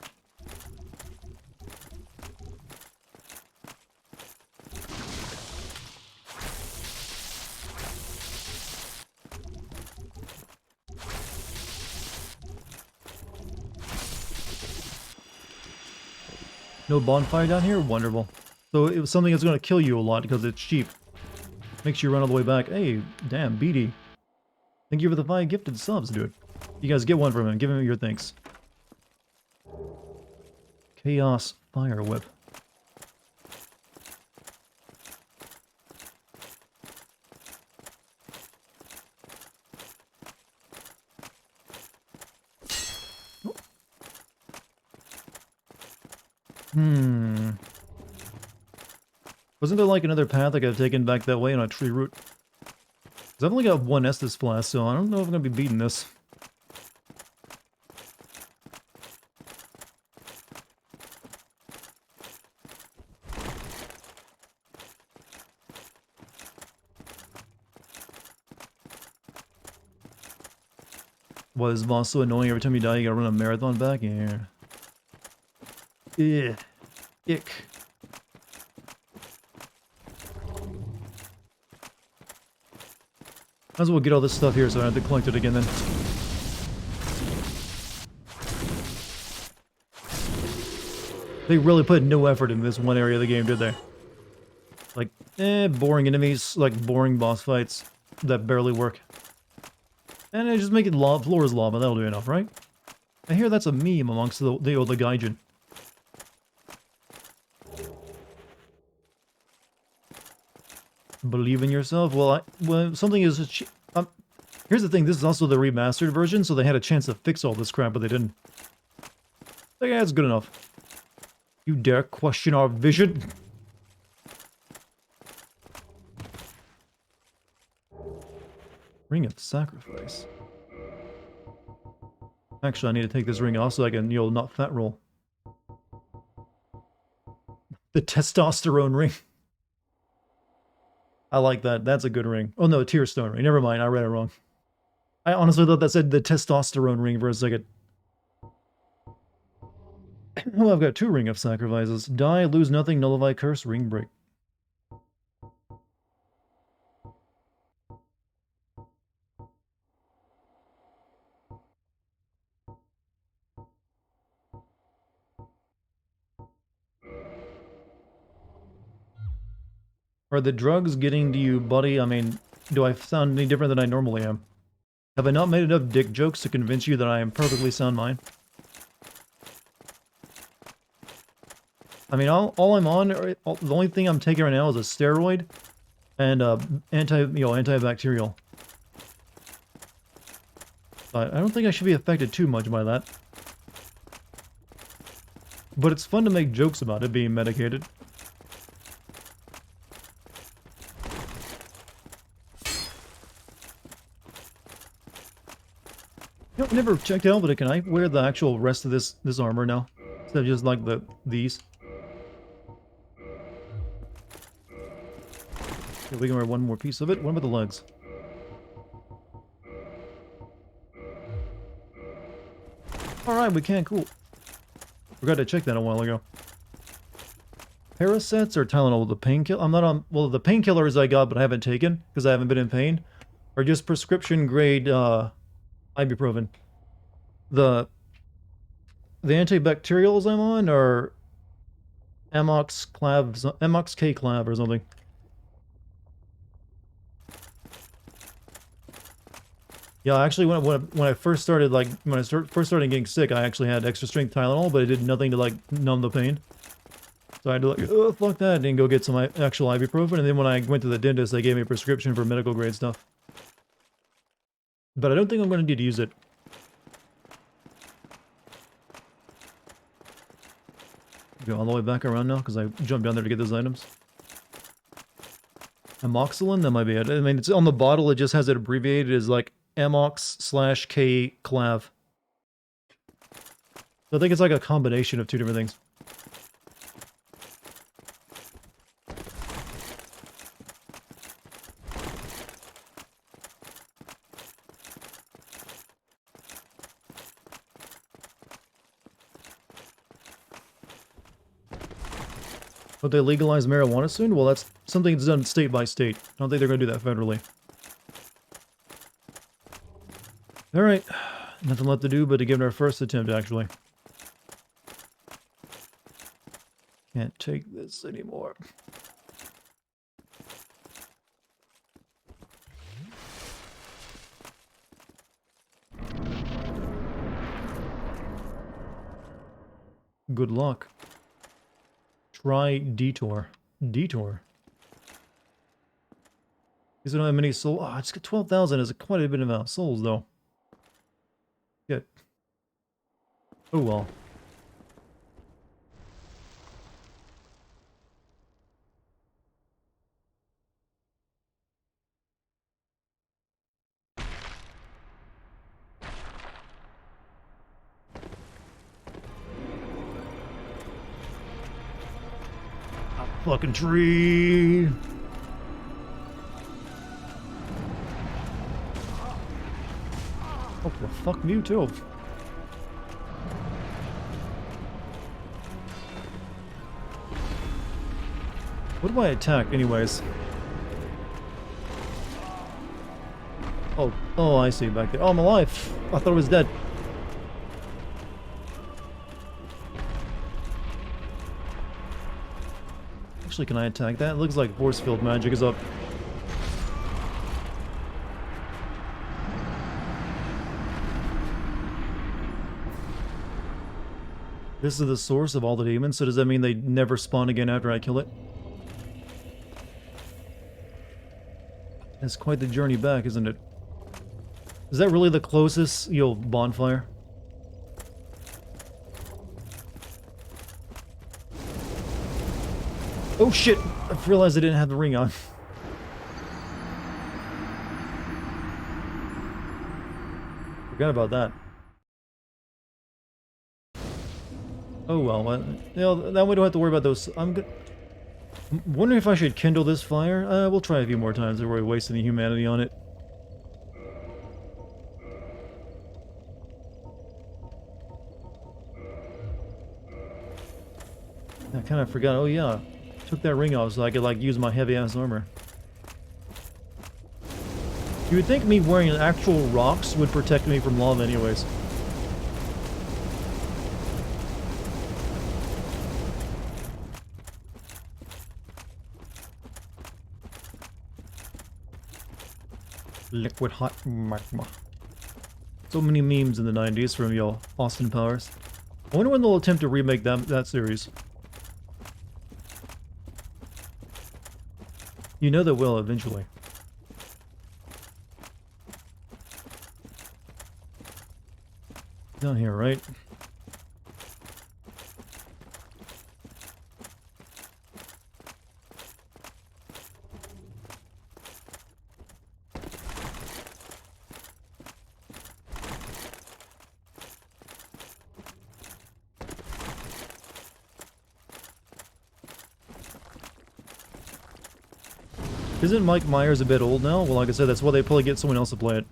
No bonfire down here? Wonderful. So it was something that's going to kill you a lot because it's cheap. Makes you run all the way back. Hey, damn, BD. Thank you for the 5 gifted subs, dude. You guys get one from him. Give him your thanks. Chaos Fire Whip. Wasn't there like another path I could have taken back that way on a tree root? Because I've only got one Estus Flask, so I don't know if I'm going to be beating this. Why is boss so annoying every time you die? You gotta run a marathon back? Yeah. Ugh. Ick. Might as well get all this stuff here so I don't have to collect it again then. They really put no effort in this one area of the game, did they? Like, boring enemies, like boring boss fights that barely work. And I just make it floors lava, that'll do enough, right? I hear that's a meme amongst the Gaijin. Believe in yourself? Well, something is... here's the thing, this is also the remastered version, so they had a chance to fix all this crap, but they didn't. So yeah, it's good enough. You dare question our vision? Ring of Sacrifice. Actually, I need to take this ring off so I can, not fat roll. The testosterone ring. I like that. That's a good ring. Oh no, tear stone ring. Never mind, I read it wrong. I honestly thought that said the testosterone ring for a second. Oh, I've got 2 Ring of Sacrifices. Die, lose nothing, nullify, curse, ring break. Are the drugs getting to you, buddy? I mean, do I sound any different than I normally am? Have I not made enough dick jokes to convince you that I am perfectly sound mind? I mean, all I'm on, the only thing I'm taking right now is a steroid and antibacterial. But I don't think I should be affected too much by that. But it's fun to make jokes about it being medicated. You know, I never checked out, but can I wear the actual rest of this armor now? Instead of just like these? Okay, we can wear one more piece of it. What about the legs? Alright, we can, cool. Forgot to check that a while ago. Paracets or Tylenol? The painkiller? I'm not on... Well, the painkillers I got but I haven't taken, because I haven't been in pain, are just prescription grade, ibuprofen. The antibacterials I'm on are Amox K Clav or something. Yeah, actually, when I first started, like, first started getting sick, I actually had extra strength Tylenol, but it did nothing to, like, numb the pain. So I had to, like, oh, fuck that, and go get some actual ibuprofen, and then when I went to the dentist, they gave me a prescription for medical grade stuff. But I don't think I'm going to need to use it. Go all the way back around now, because I jumped down there to get those items. Amoxicillin? That might be it. I mean, it's on the bottle, it just has it abbreviated as, like, Amox/K Clav. So I think it's like a combination of two different things. But they legalize marijuana soon? Well, that's something that's done state by state. I don't think they're going to do that federally. Alright. Nothing left to do but to give it our first attempt, actually. Can't take this anymore. Good luck. Try detour. Detour. These don't have many souls. Oh, it's got 12,000 is quite a bit of souls, though. Good. Oh well. Fucking tree. Oh, well, fuck you too. What do I attack, anyways? Oh, I see back there. Oh, I'm alive. I thought I was dead. Actually, can I attack that? It looks like force field magic is up. This is the source of all the demons, so does that mean they never spawn again after I kill it? It's quite the journey back, isn't it? Is that really the closest, bonfire? Oh shit! I realized I didn't have the ring on. Forgot about that. Oh well, that way we don't have to worry about those. I'm wondering if I should kindle this fire. We'll try a few more times before we waste any humanity on it. I kind of forgot. Oh yeah, took that ring off so I could like use my heavy ass armor. You would think me wearing actual rocks would protect me from lava anyways. Liquid hot magma. So many memes in the 90s from Austin Powers. I wonder when they'll attempt to remake that series. You know they will eventually. Down here, right? Isn't Mike Myers a bit old now? Well, like I said, that's why they probably get someone else to play it.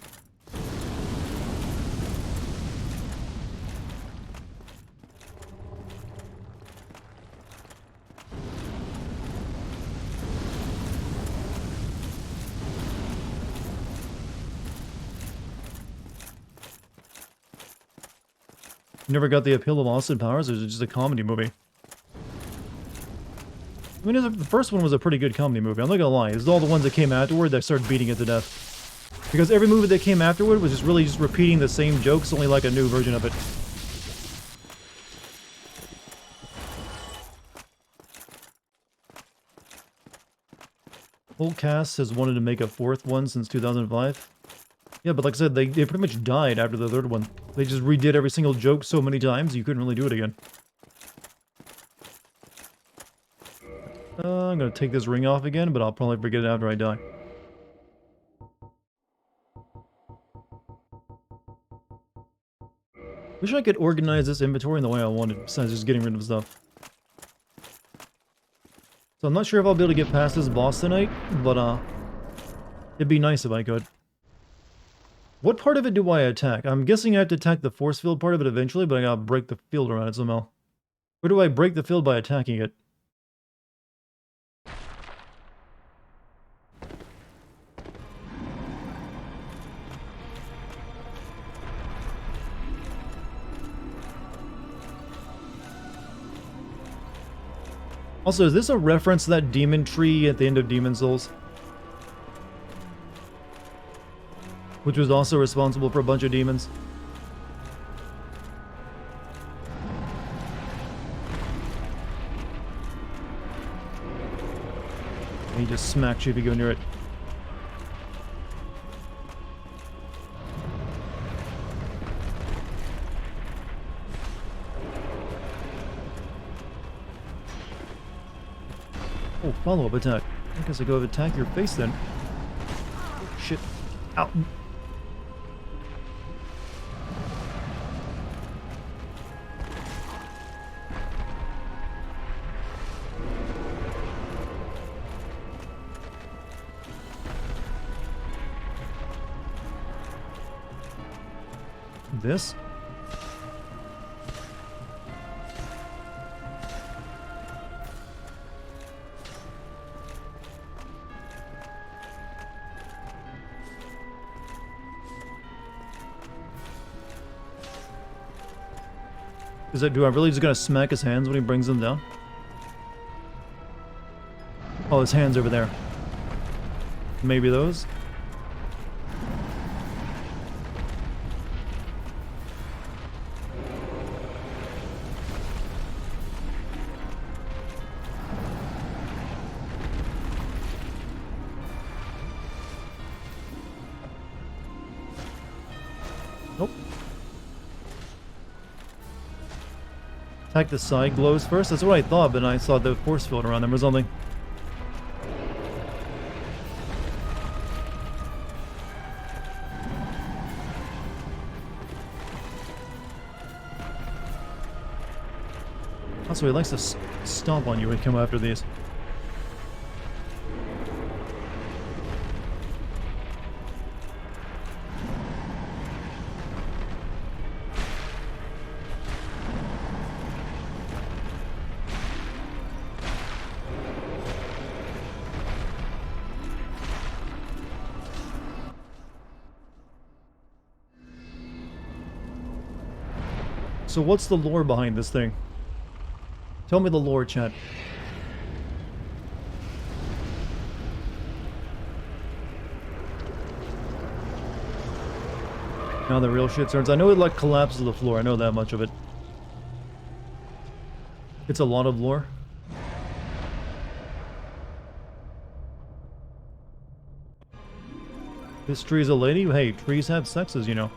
Never got the appeal of Austin Powers, or is it just a comedy movie? I mean, the first one was a pretty good comedy movie. I'm not gonna lie. It's all the ones that came afterward that started beating it to death. Because every movie that came afterward was just really just repeating the same jokes, only like a new version of it. Whole cast has wanted to make a fourth one since 2005. Yeah, but like I said, they pretty much died after the third one. They just redid every single joke so many times, you couldn't really do it again. I'm gonna take this ring off again, but I'll probably forget it after I die. Wish I could organize this inventory in the way I wanted, besides just getting rid of stuff. So I'm not sure if I'll be able to get past this boss tonight, but it'd be nice if I could. What part of it do I attack? I'm guessing I have to attack the force field part of it eventually, but I gotta break the field around it somehow. Or do I break the field by attacking it? Also, is this a reference to that demon tree at the end of Demon Souls? Which was also responsible for a bunch of demons. And he just smacks you if you go near it. Oh, follow-up attack. I guess I go attack your face then. Oh, shit. Ow. This? Is that, do I really just gotta smack his hands when he brings them down? Oh, his hands over there. Maybe those? Nope. Attack the side glows first? That's what I thought, but I saw the force field around them or something. Also, he likes to stomp on you when you come after these. So what's the lore behind this thing? Tell me the lore, chat. Now the real shit starts. I know it like collapses the floor. I know that much of it. It's a lot of lore. This tree's a lady? Hey, trees have sexes, you know.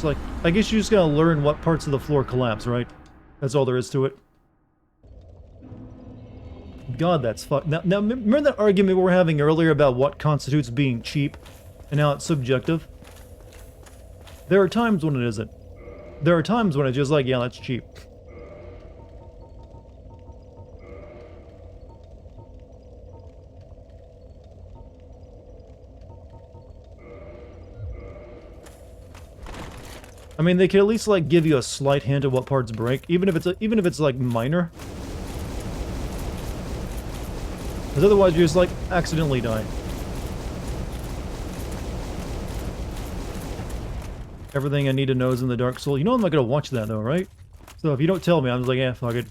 Like, I guess you just gotta learn what parts of the floor collapse, right? That's all there is to it. God, that's fuck. Now, remember that argument we were having earlier about what constitutes being cheap and how it's subjective? There are times when it isn't. There are times when it's just like, yeah, that's cheap. I mean, they could at least like give you a slight hint of what parts break, even if it's like minor. Because otherwise you just, like, accidentally die. Everything I need to know is in the Dark Soul. You know I'm not gonna watch that, though, right? So if you don't tell me, I'm just like, yeah, fuck it.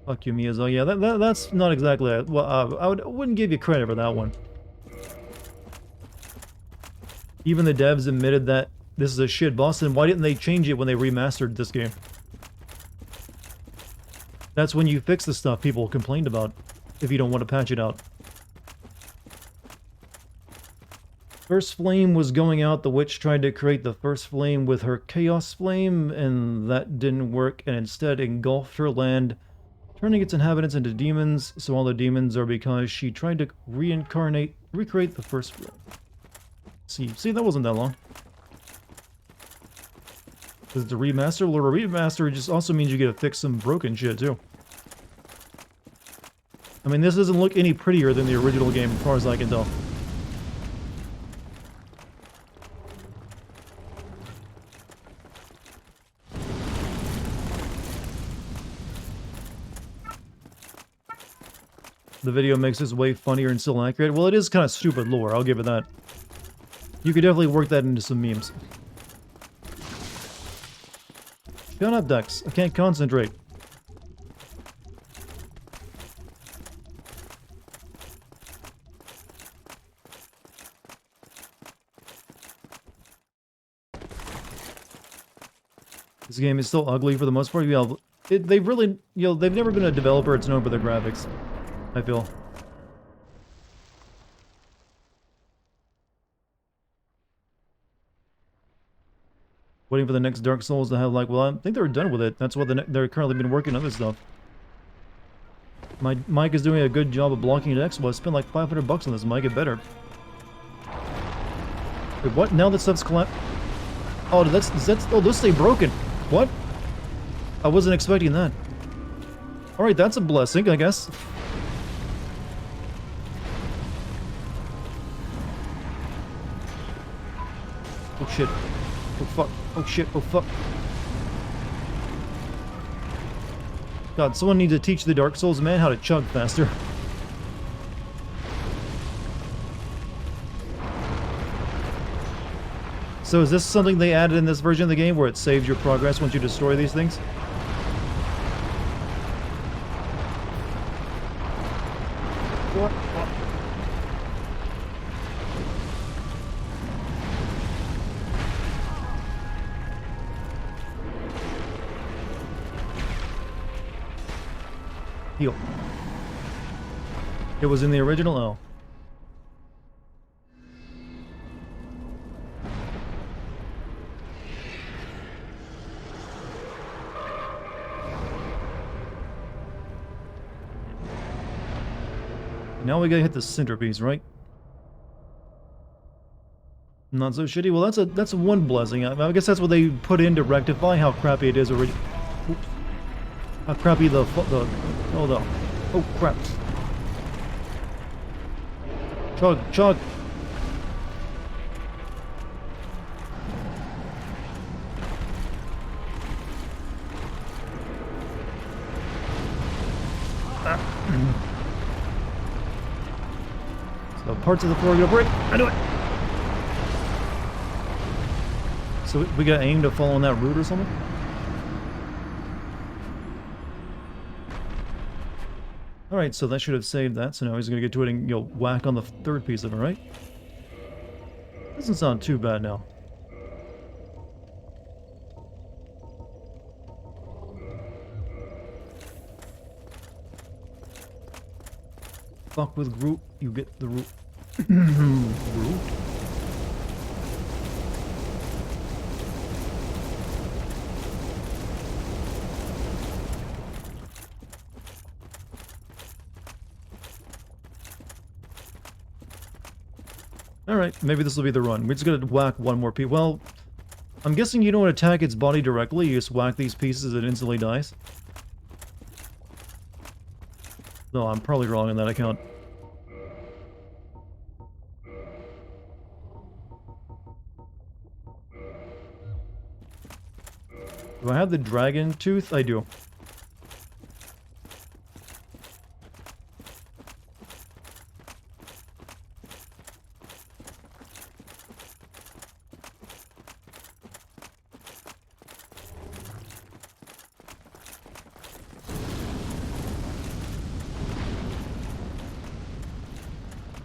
Fuck you, Miyazawa. Yeah, that's not exactly... well, I wouldn't give you credit for that one. Even the devs admitted that this is a shit boss, then why didn't they change it when they remastered this game? That's when you fix the stuff people complained about, if you don't want to patch it out. First flame was going out, the witch tried to create the first flame with her chaos flame, and that didn't work, and instead engulfed her land, turning its inhabitants into demons, so all the demons are because she tried to recreate the first flame. See, that wasn't that long. Because it's a remaster? Well, a remaster just also means you get to fix some broken shit, too. I mean, this doesn't look any prettier than the original game, as far as I can tell. The video makes this way funnier and still accurate. Well, it is kind of stupid lore, I'll give it that. You could definitely work that into some memes. Shut up, Dex. I can't concentrate. This game is still ugly for the most part. Yeah, they've really, they've never been a developer that's known for their graphics, I feel. Waiting for the next Dark Souls to have, like, well, I think they're done with it. That's what they're currently been working on this stuff. My mic is doing a good job of blocking Dex. Well, I spent like $500 on this mic. Get better. Wait, what? Now that stuff's collapsed? Oh, oh, those stay broken. What? I wasn't expecting that. Alright, that's a blessing, I guess. Oh shit. Oh fuck. Oh shit. Oh fuck. God, someone needs to teach the Dark Souls man how to chug faster. So is this something they added in this version of the game where it saves your progress once you destroy these things? What? Heal. It was in the original? Oh. Now we gotta hit the centerpiece, right? Not so shitty. Well, that's a one blessing. I guess that's what they put in to rectify how crappy it is originally. How crappy oh crap. Chug. So parts of the floor are gonna break. I knew it. So we gotta aim to fall on that root or something? Alright, so that should have saved that, so now he's gonna get to it and, whack on the third piece of it, right? Doesn't sound too bad now. Fuck with Groot, you get the root. Root? Alright, maybe this will be the run. We're just gonna whack one more piece. Well, I'm guessing you don't attack its body directly, you just whack these pieces and it instantly dies. No, I'm probably wrong on that account. Do I have the dragon tooth? I do.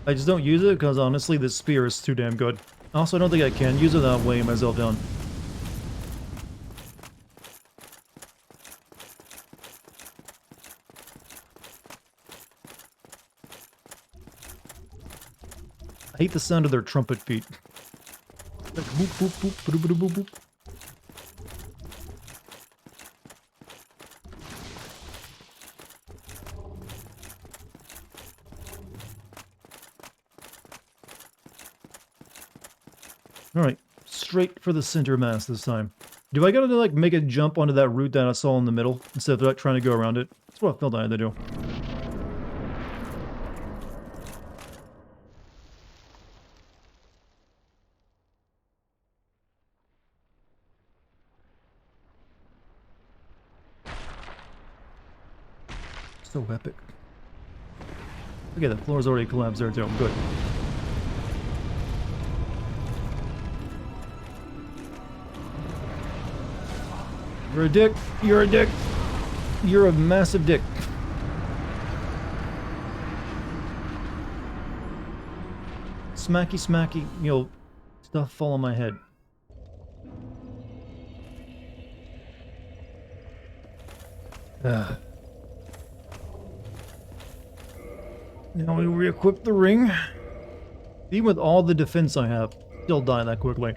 I just don't use it because honestly this spear is too damn good. Also, I don't think I can use it without weighing myself down. I hate the sound of their trumpet feet. Like boop boop boop boop boop boop boop. Alright, straight for the center mass this time. Do I gotta like make a jump onto that route that I saw in the middle instead of like trying to go around it? That's what I felt I had to do. So epic. Okay, the floor's already collapsed there too. Good. You're a dick. You're a dick. You're a massive dick. Smacky, smacky, you know, stuff fall on my head. Now we re-equip the ring. Even with all the defense I have, still die that quickly.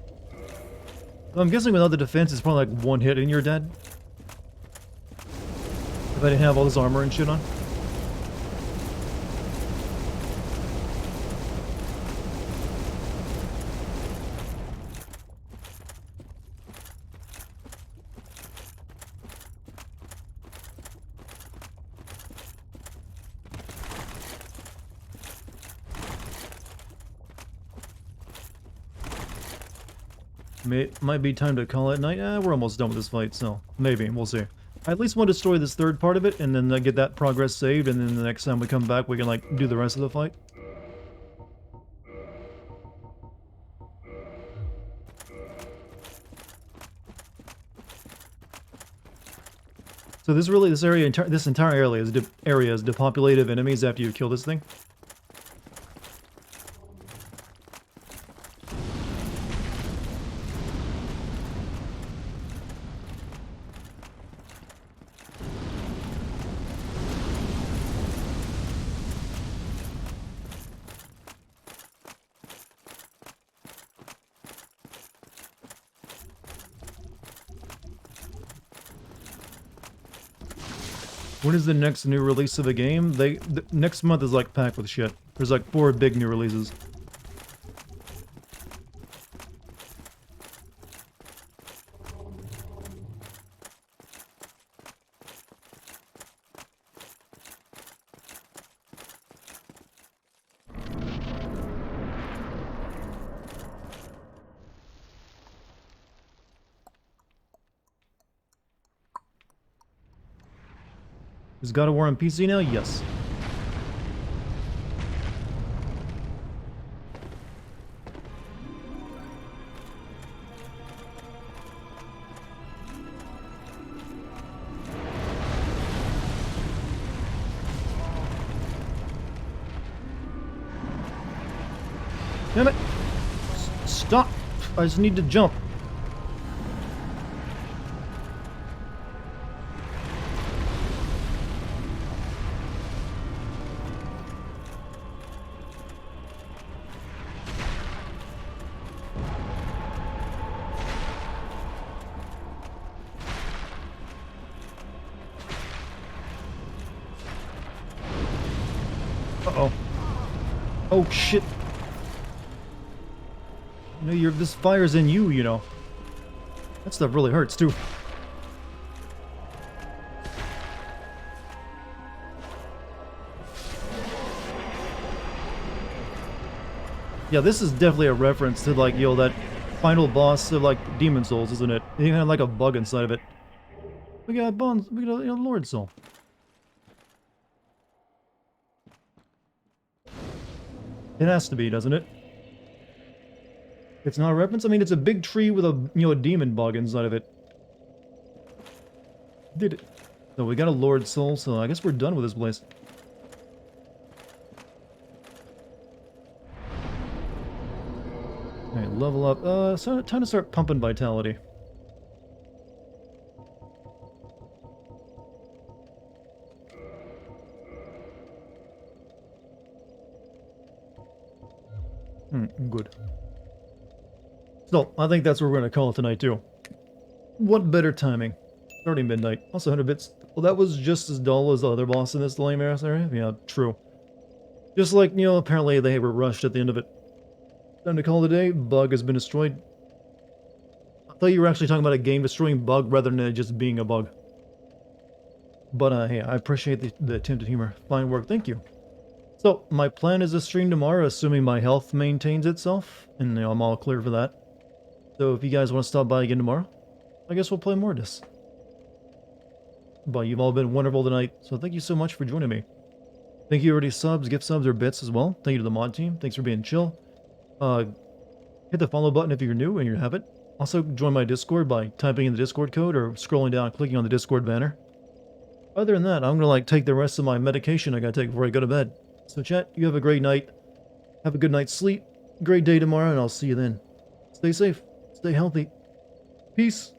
I'm guessing without the defense, it's probably like one hit and you're dead. If I didn't have all this armor and shit on. Might be time to call it night. We're almost done with this fight, so maybe. We'll see. I at least want to destroy this third part of it, and then get that progress saved, and then the next time we come back, we can, like, do the rest of the fight. So this entire area is depopulated of enemies after you kill this thing. When is the next new release of the game? Next month is like packed with shit. There's like 4 big new releases. Is God of War on PC now? Yes. Damn it! Stop! I just need to jump. Uh-oh. Oh, shit. You know, this fire's in you, you know. That stuff really hurts, too. Yeah, this is definitely a reference to, like, yo, that final boss of, like, Demon Souls, isn't it? It even had, like, a bug inside of it. We got bones. We got a Lord Soul. It has to be, doesn't it? It's not a reference? I mean, it's a big tree with a, you know, a demon bug inside of it. Did it. So we got a Lord Soul, so I guess we're done with this place. level up. So time to start pumping vitality. Good. So, I think that's what we're going to call it tonight, too. What better timing? Starting midnight. Also 100 bits. Well, that was just as dull as the other boss in this Lame Ass area? Yeah, true. Just like, you know, apparently they were rushed at the end of it. Time to call it a day. Bug has been destroyed. I thought you were actually talking about a game-destroying bug rather than it just being a bug. But, hey, I appreciate the attempt at humor. Fine work, thank you. So, my plan is to stream tomorrow, assuming my health maintains itself, and you know, I'm all clear for that. So if you guys want to stop by again tomorrow, I guess we'll play more of this. But you've all been wonderful tonight, so thank you so much for joining me. Thank you already subs, gift subs, or bits as well. Thank you to the mod team. Thanks for being chill. Hit the follow button if you're new and you have it. Also, join my Discord by typing in the Discord code or scrolling down and clicking on the Discord banner. Other than that, I'm gonna take the rest of my medication I gotta take before I go to bed. So chat, you have a great night. Have a good night's sleep. Great day tomorrow, and I'll see you then. Stay safe. Stay healthy. Peace.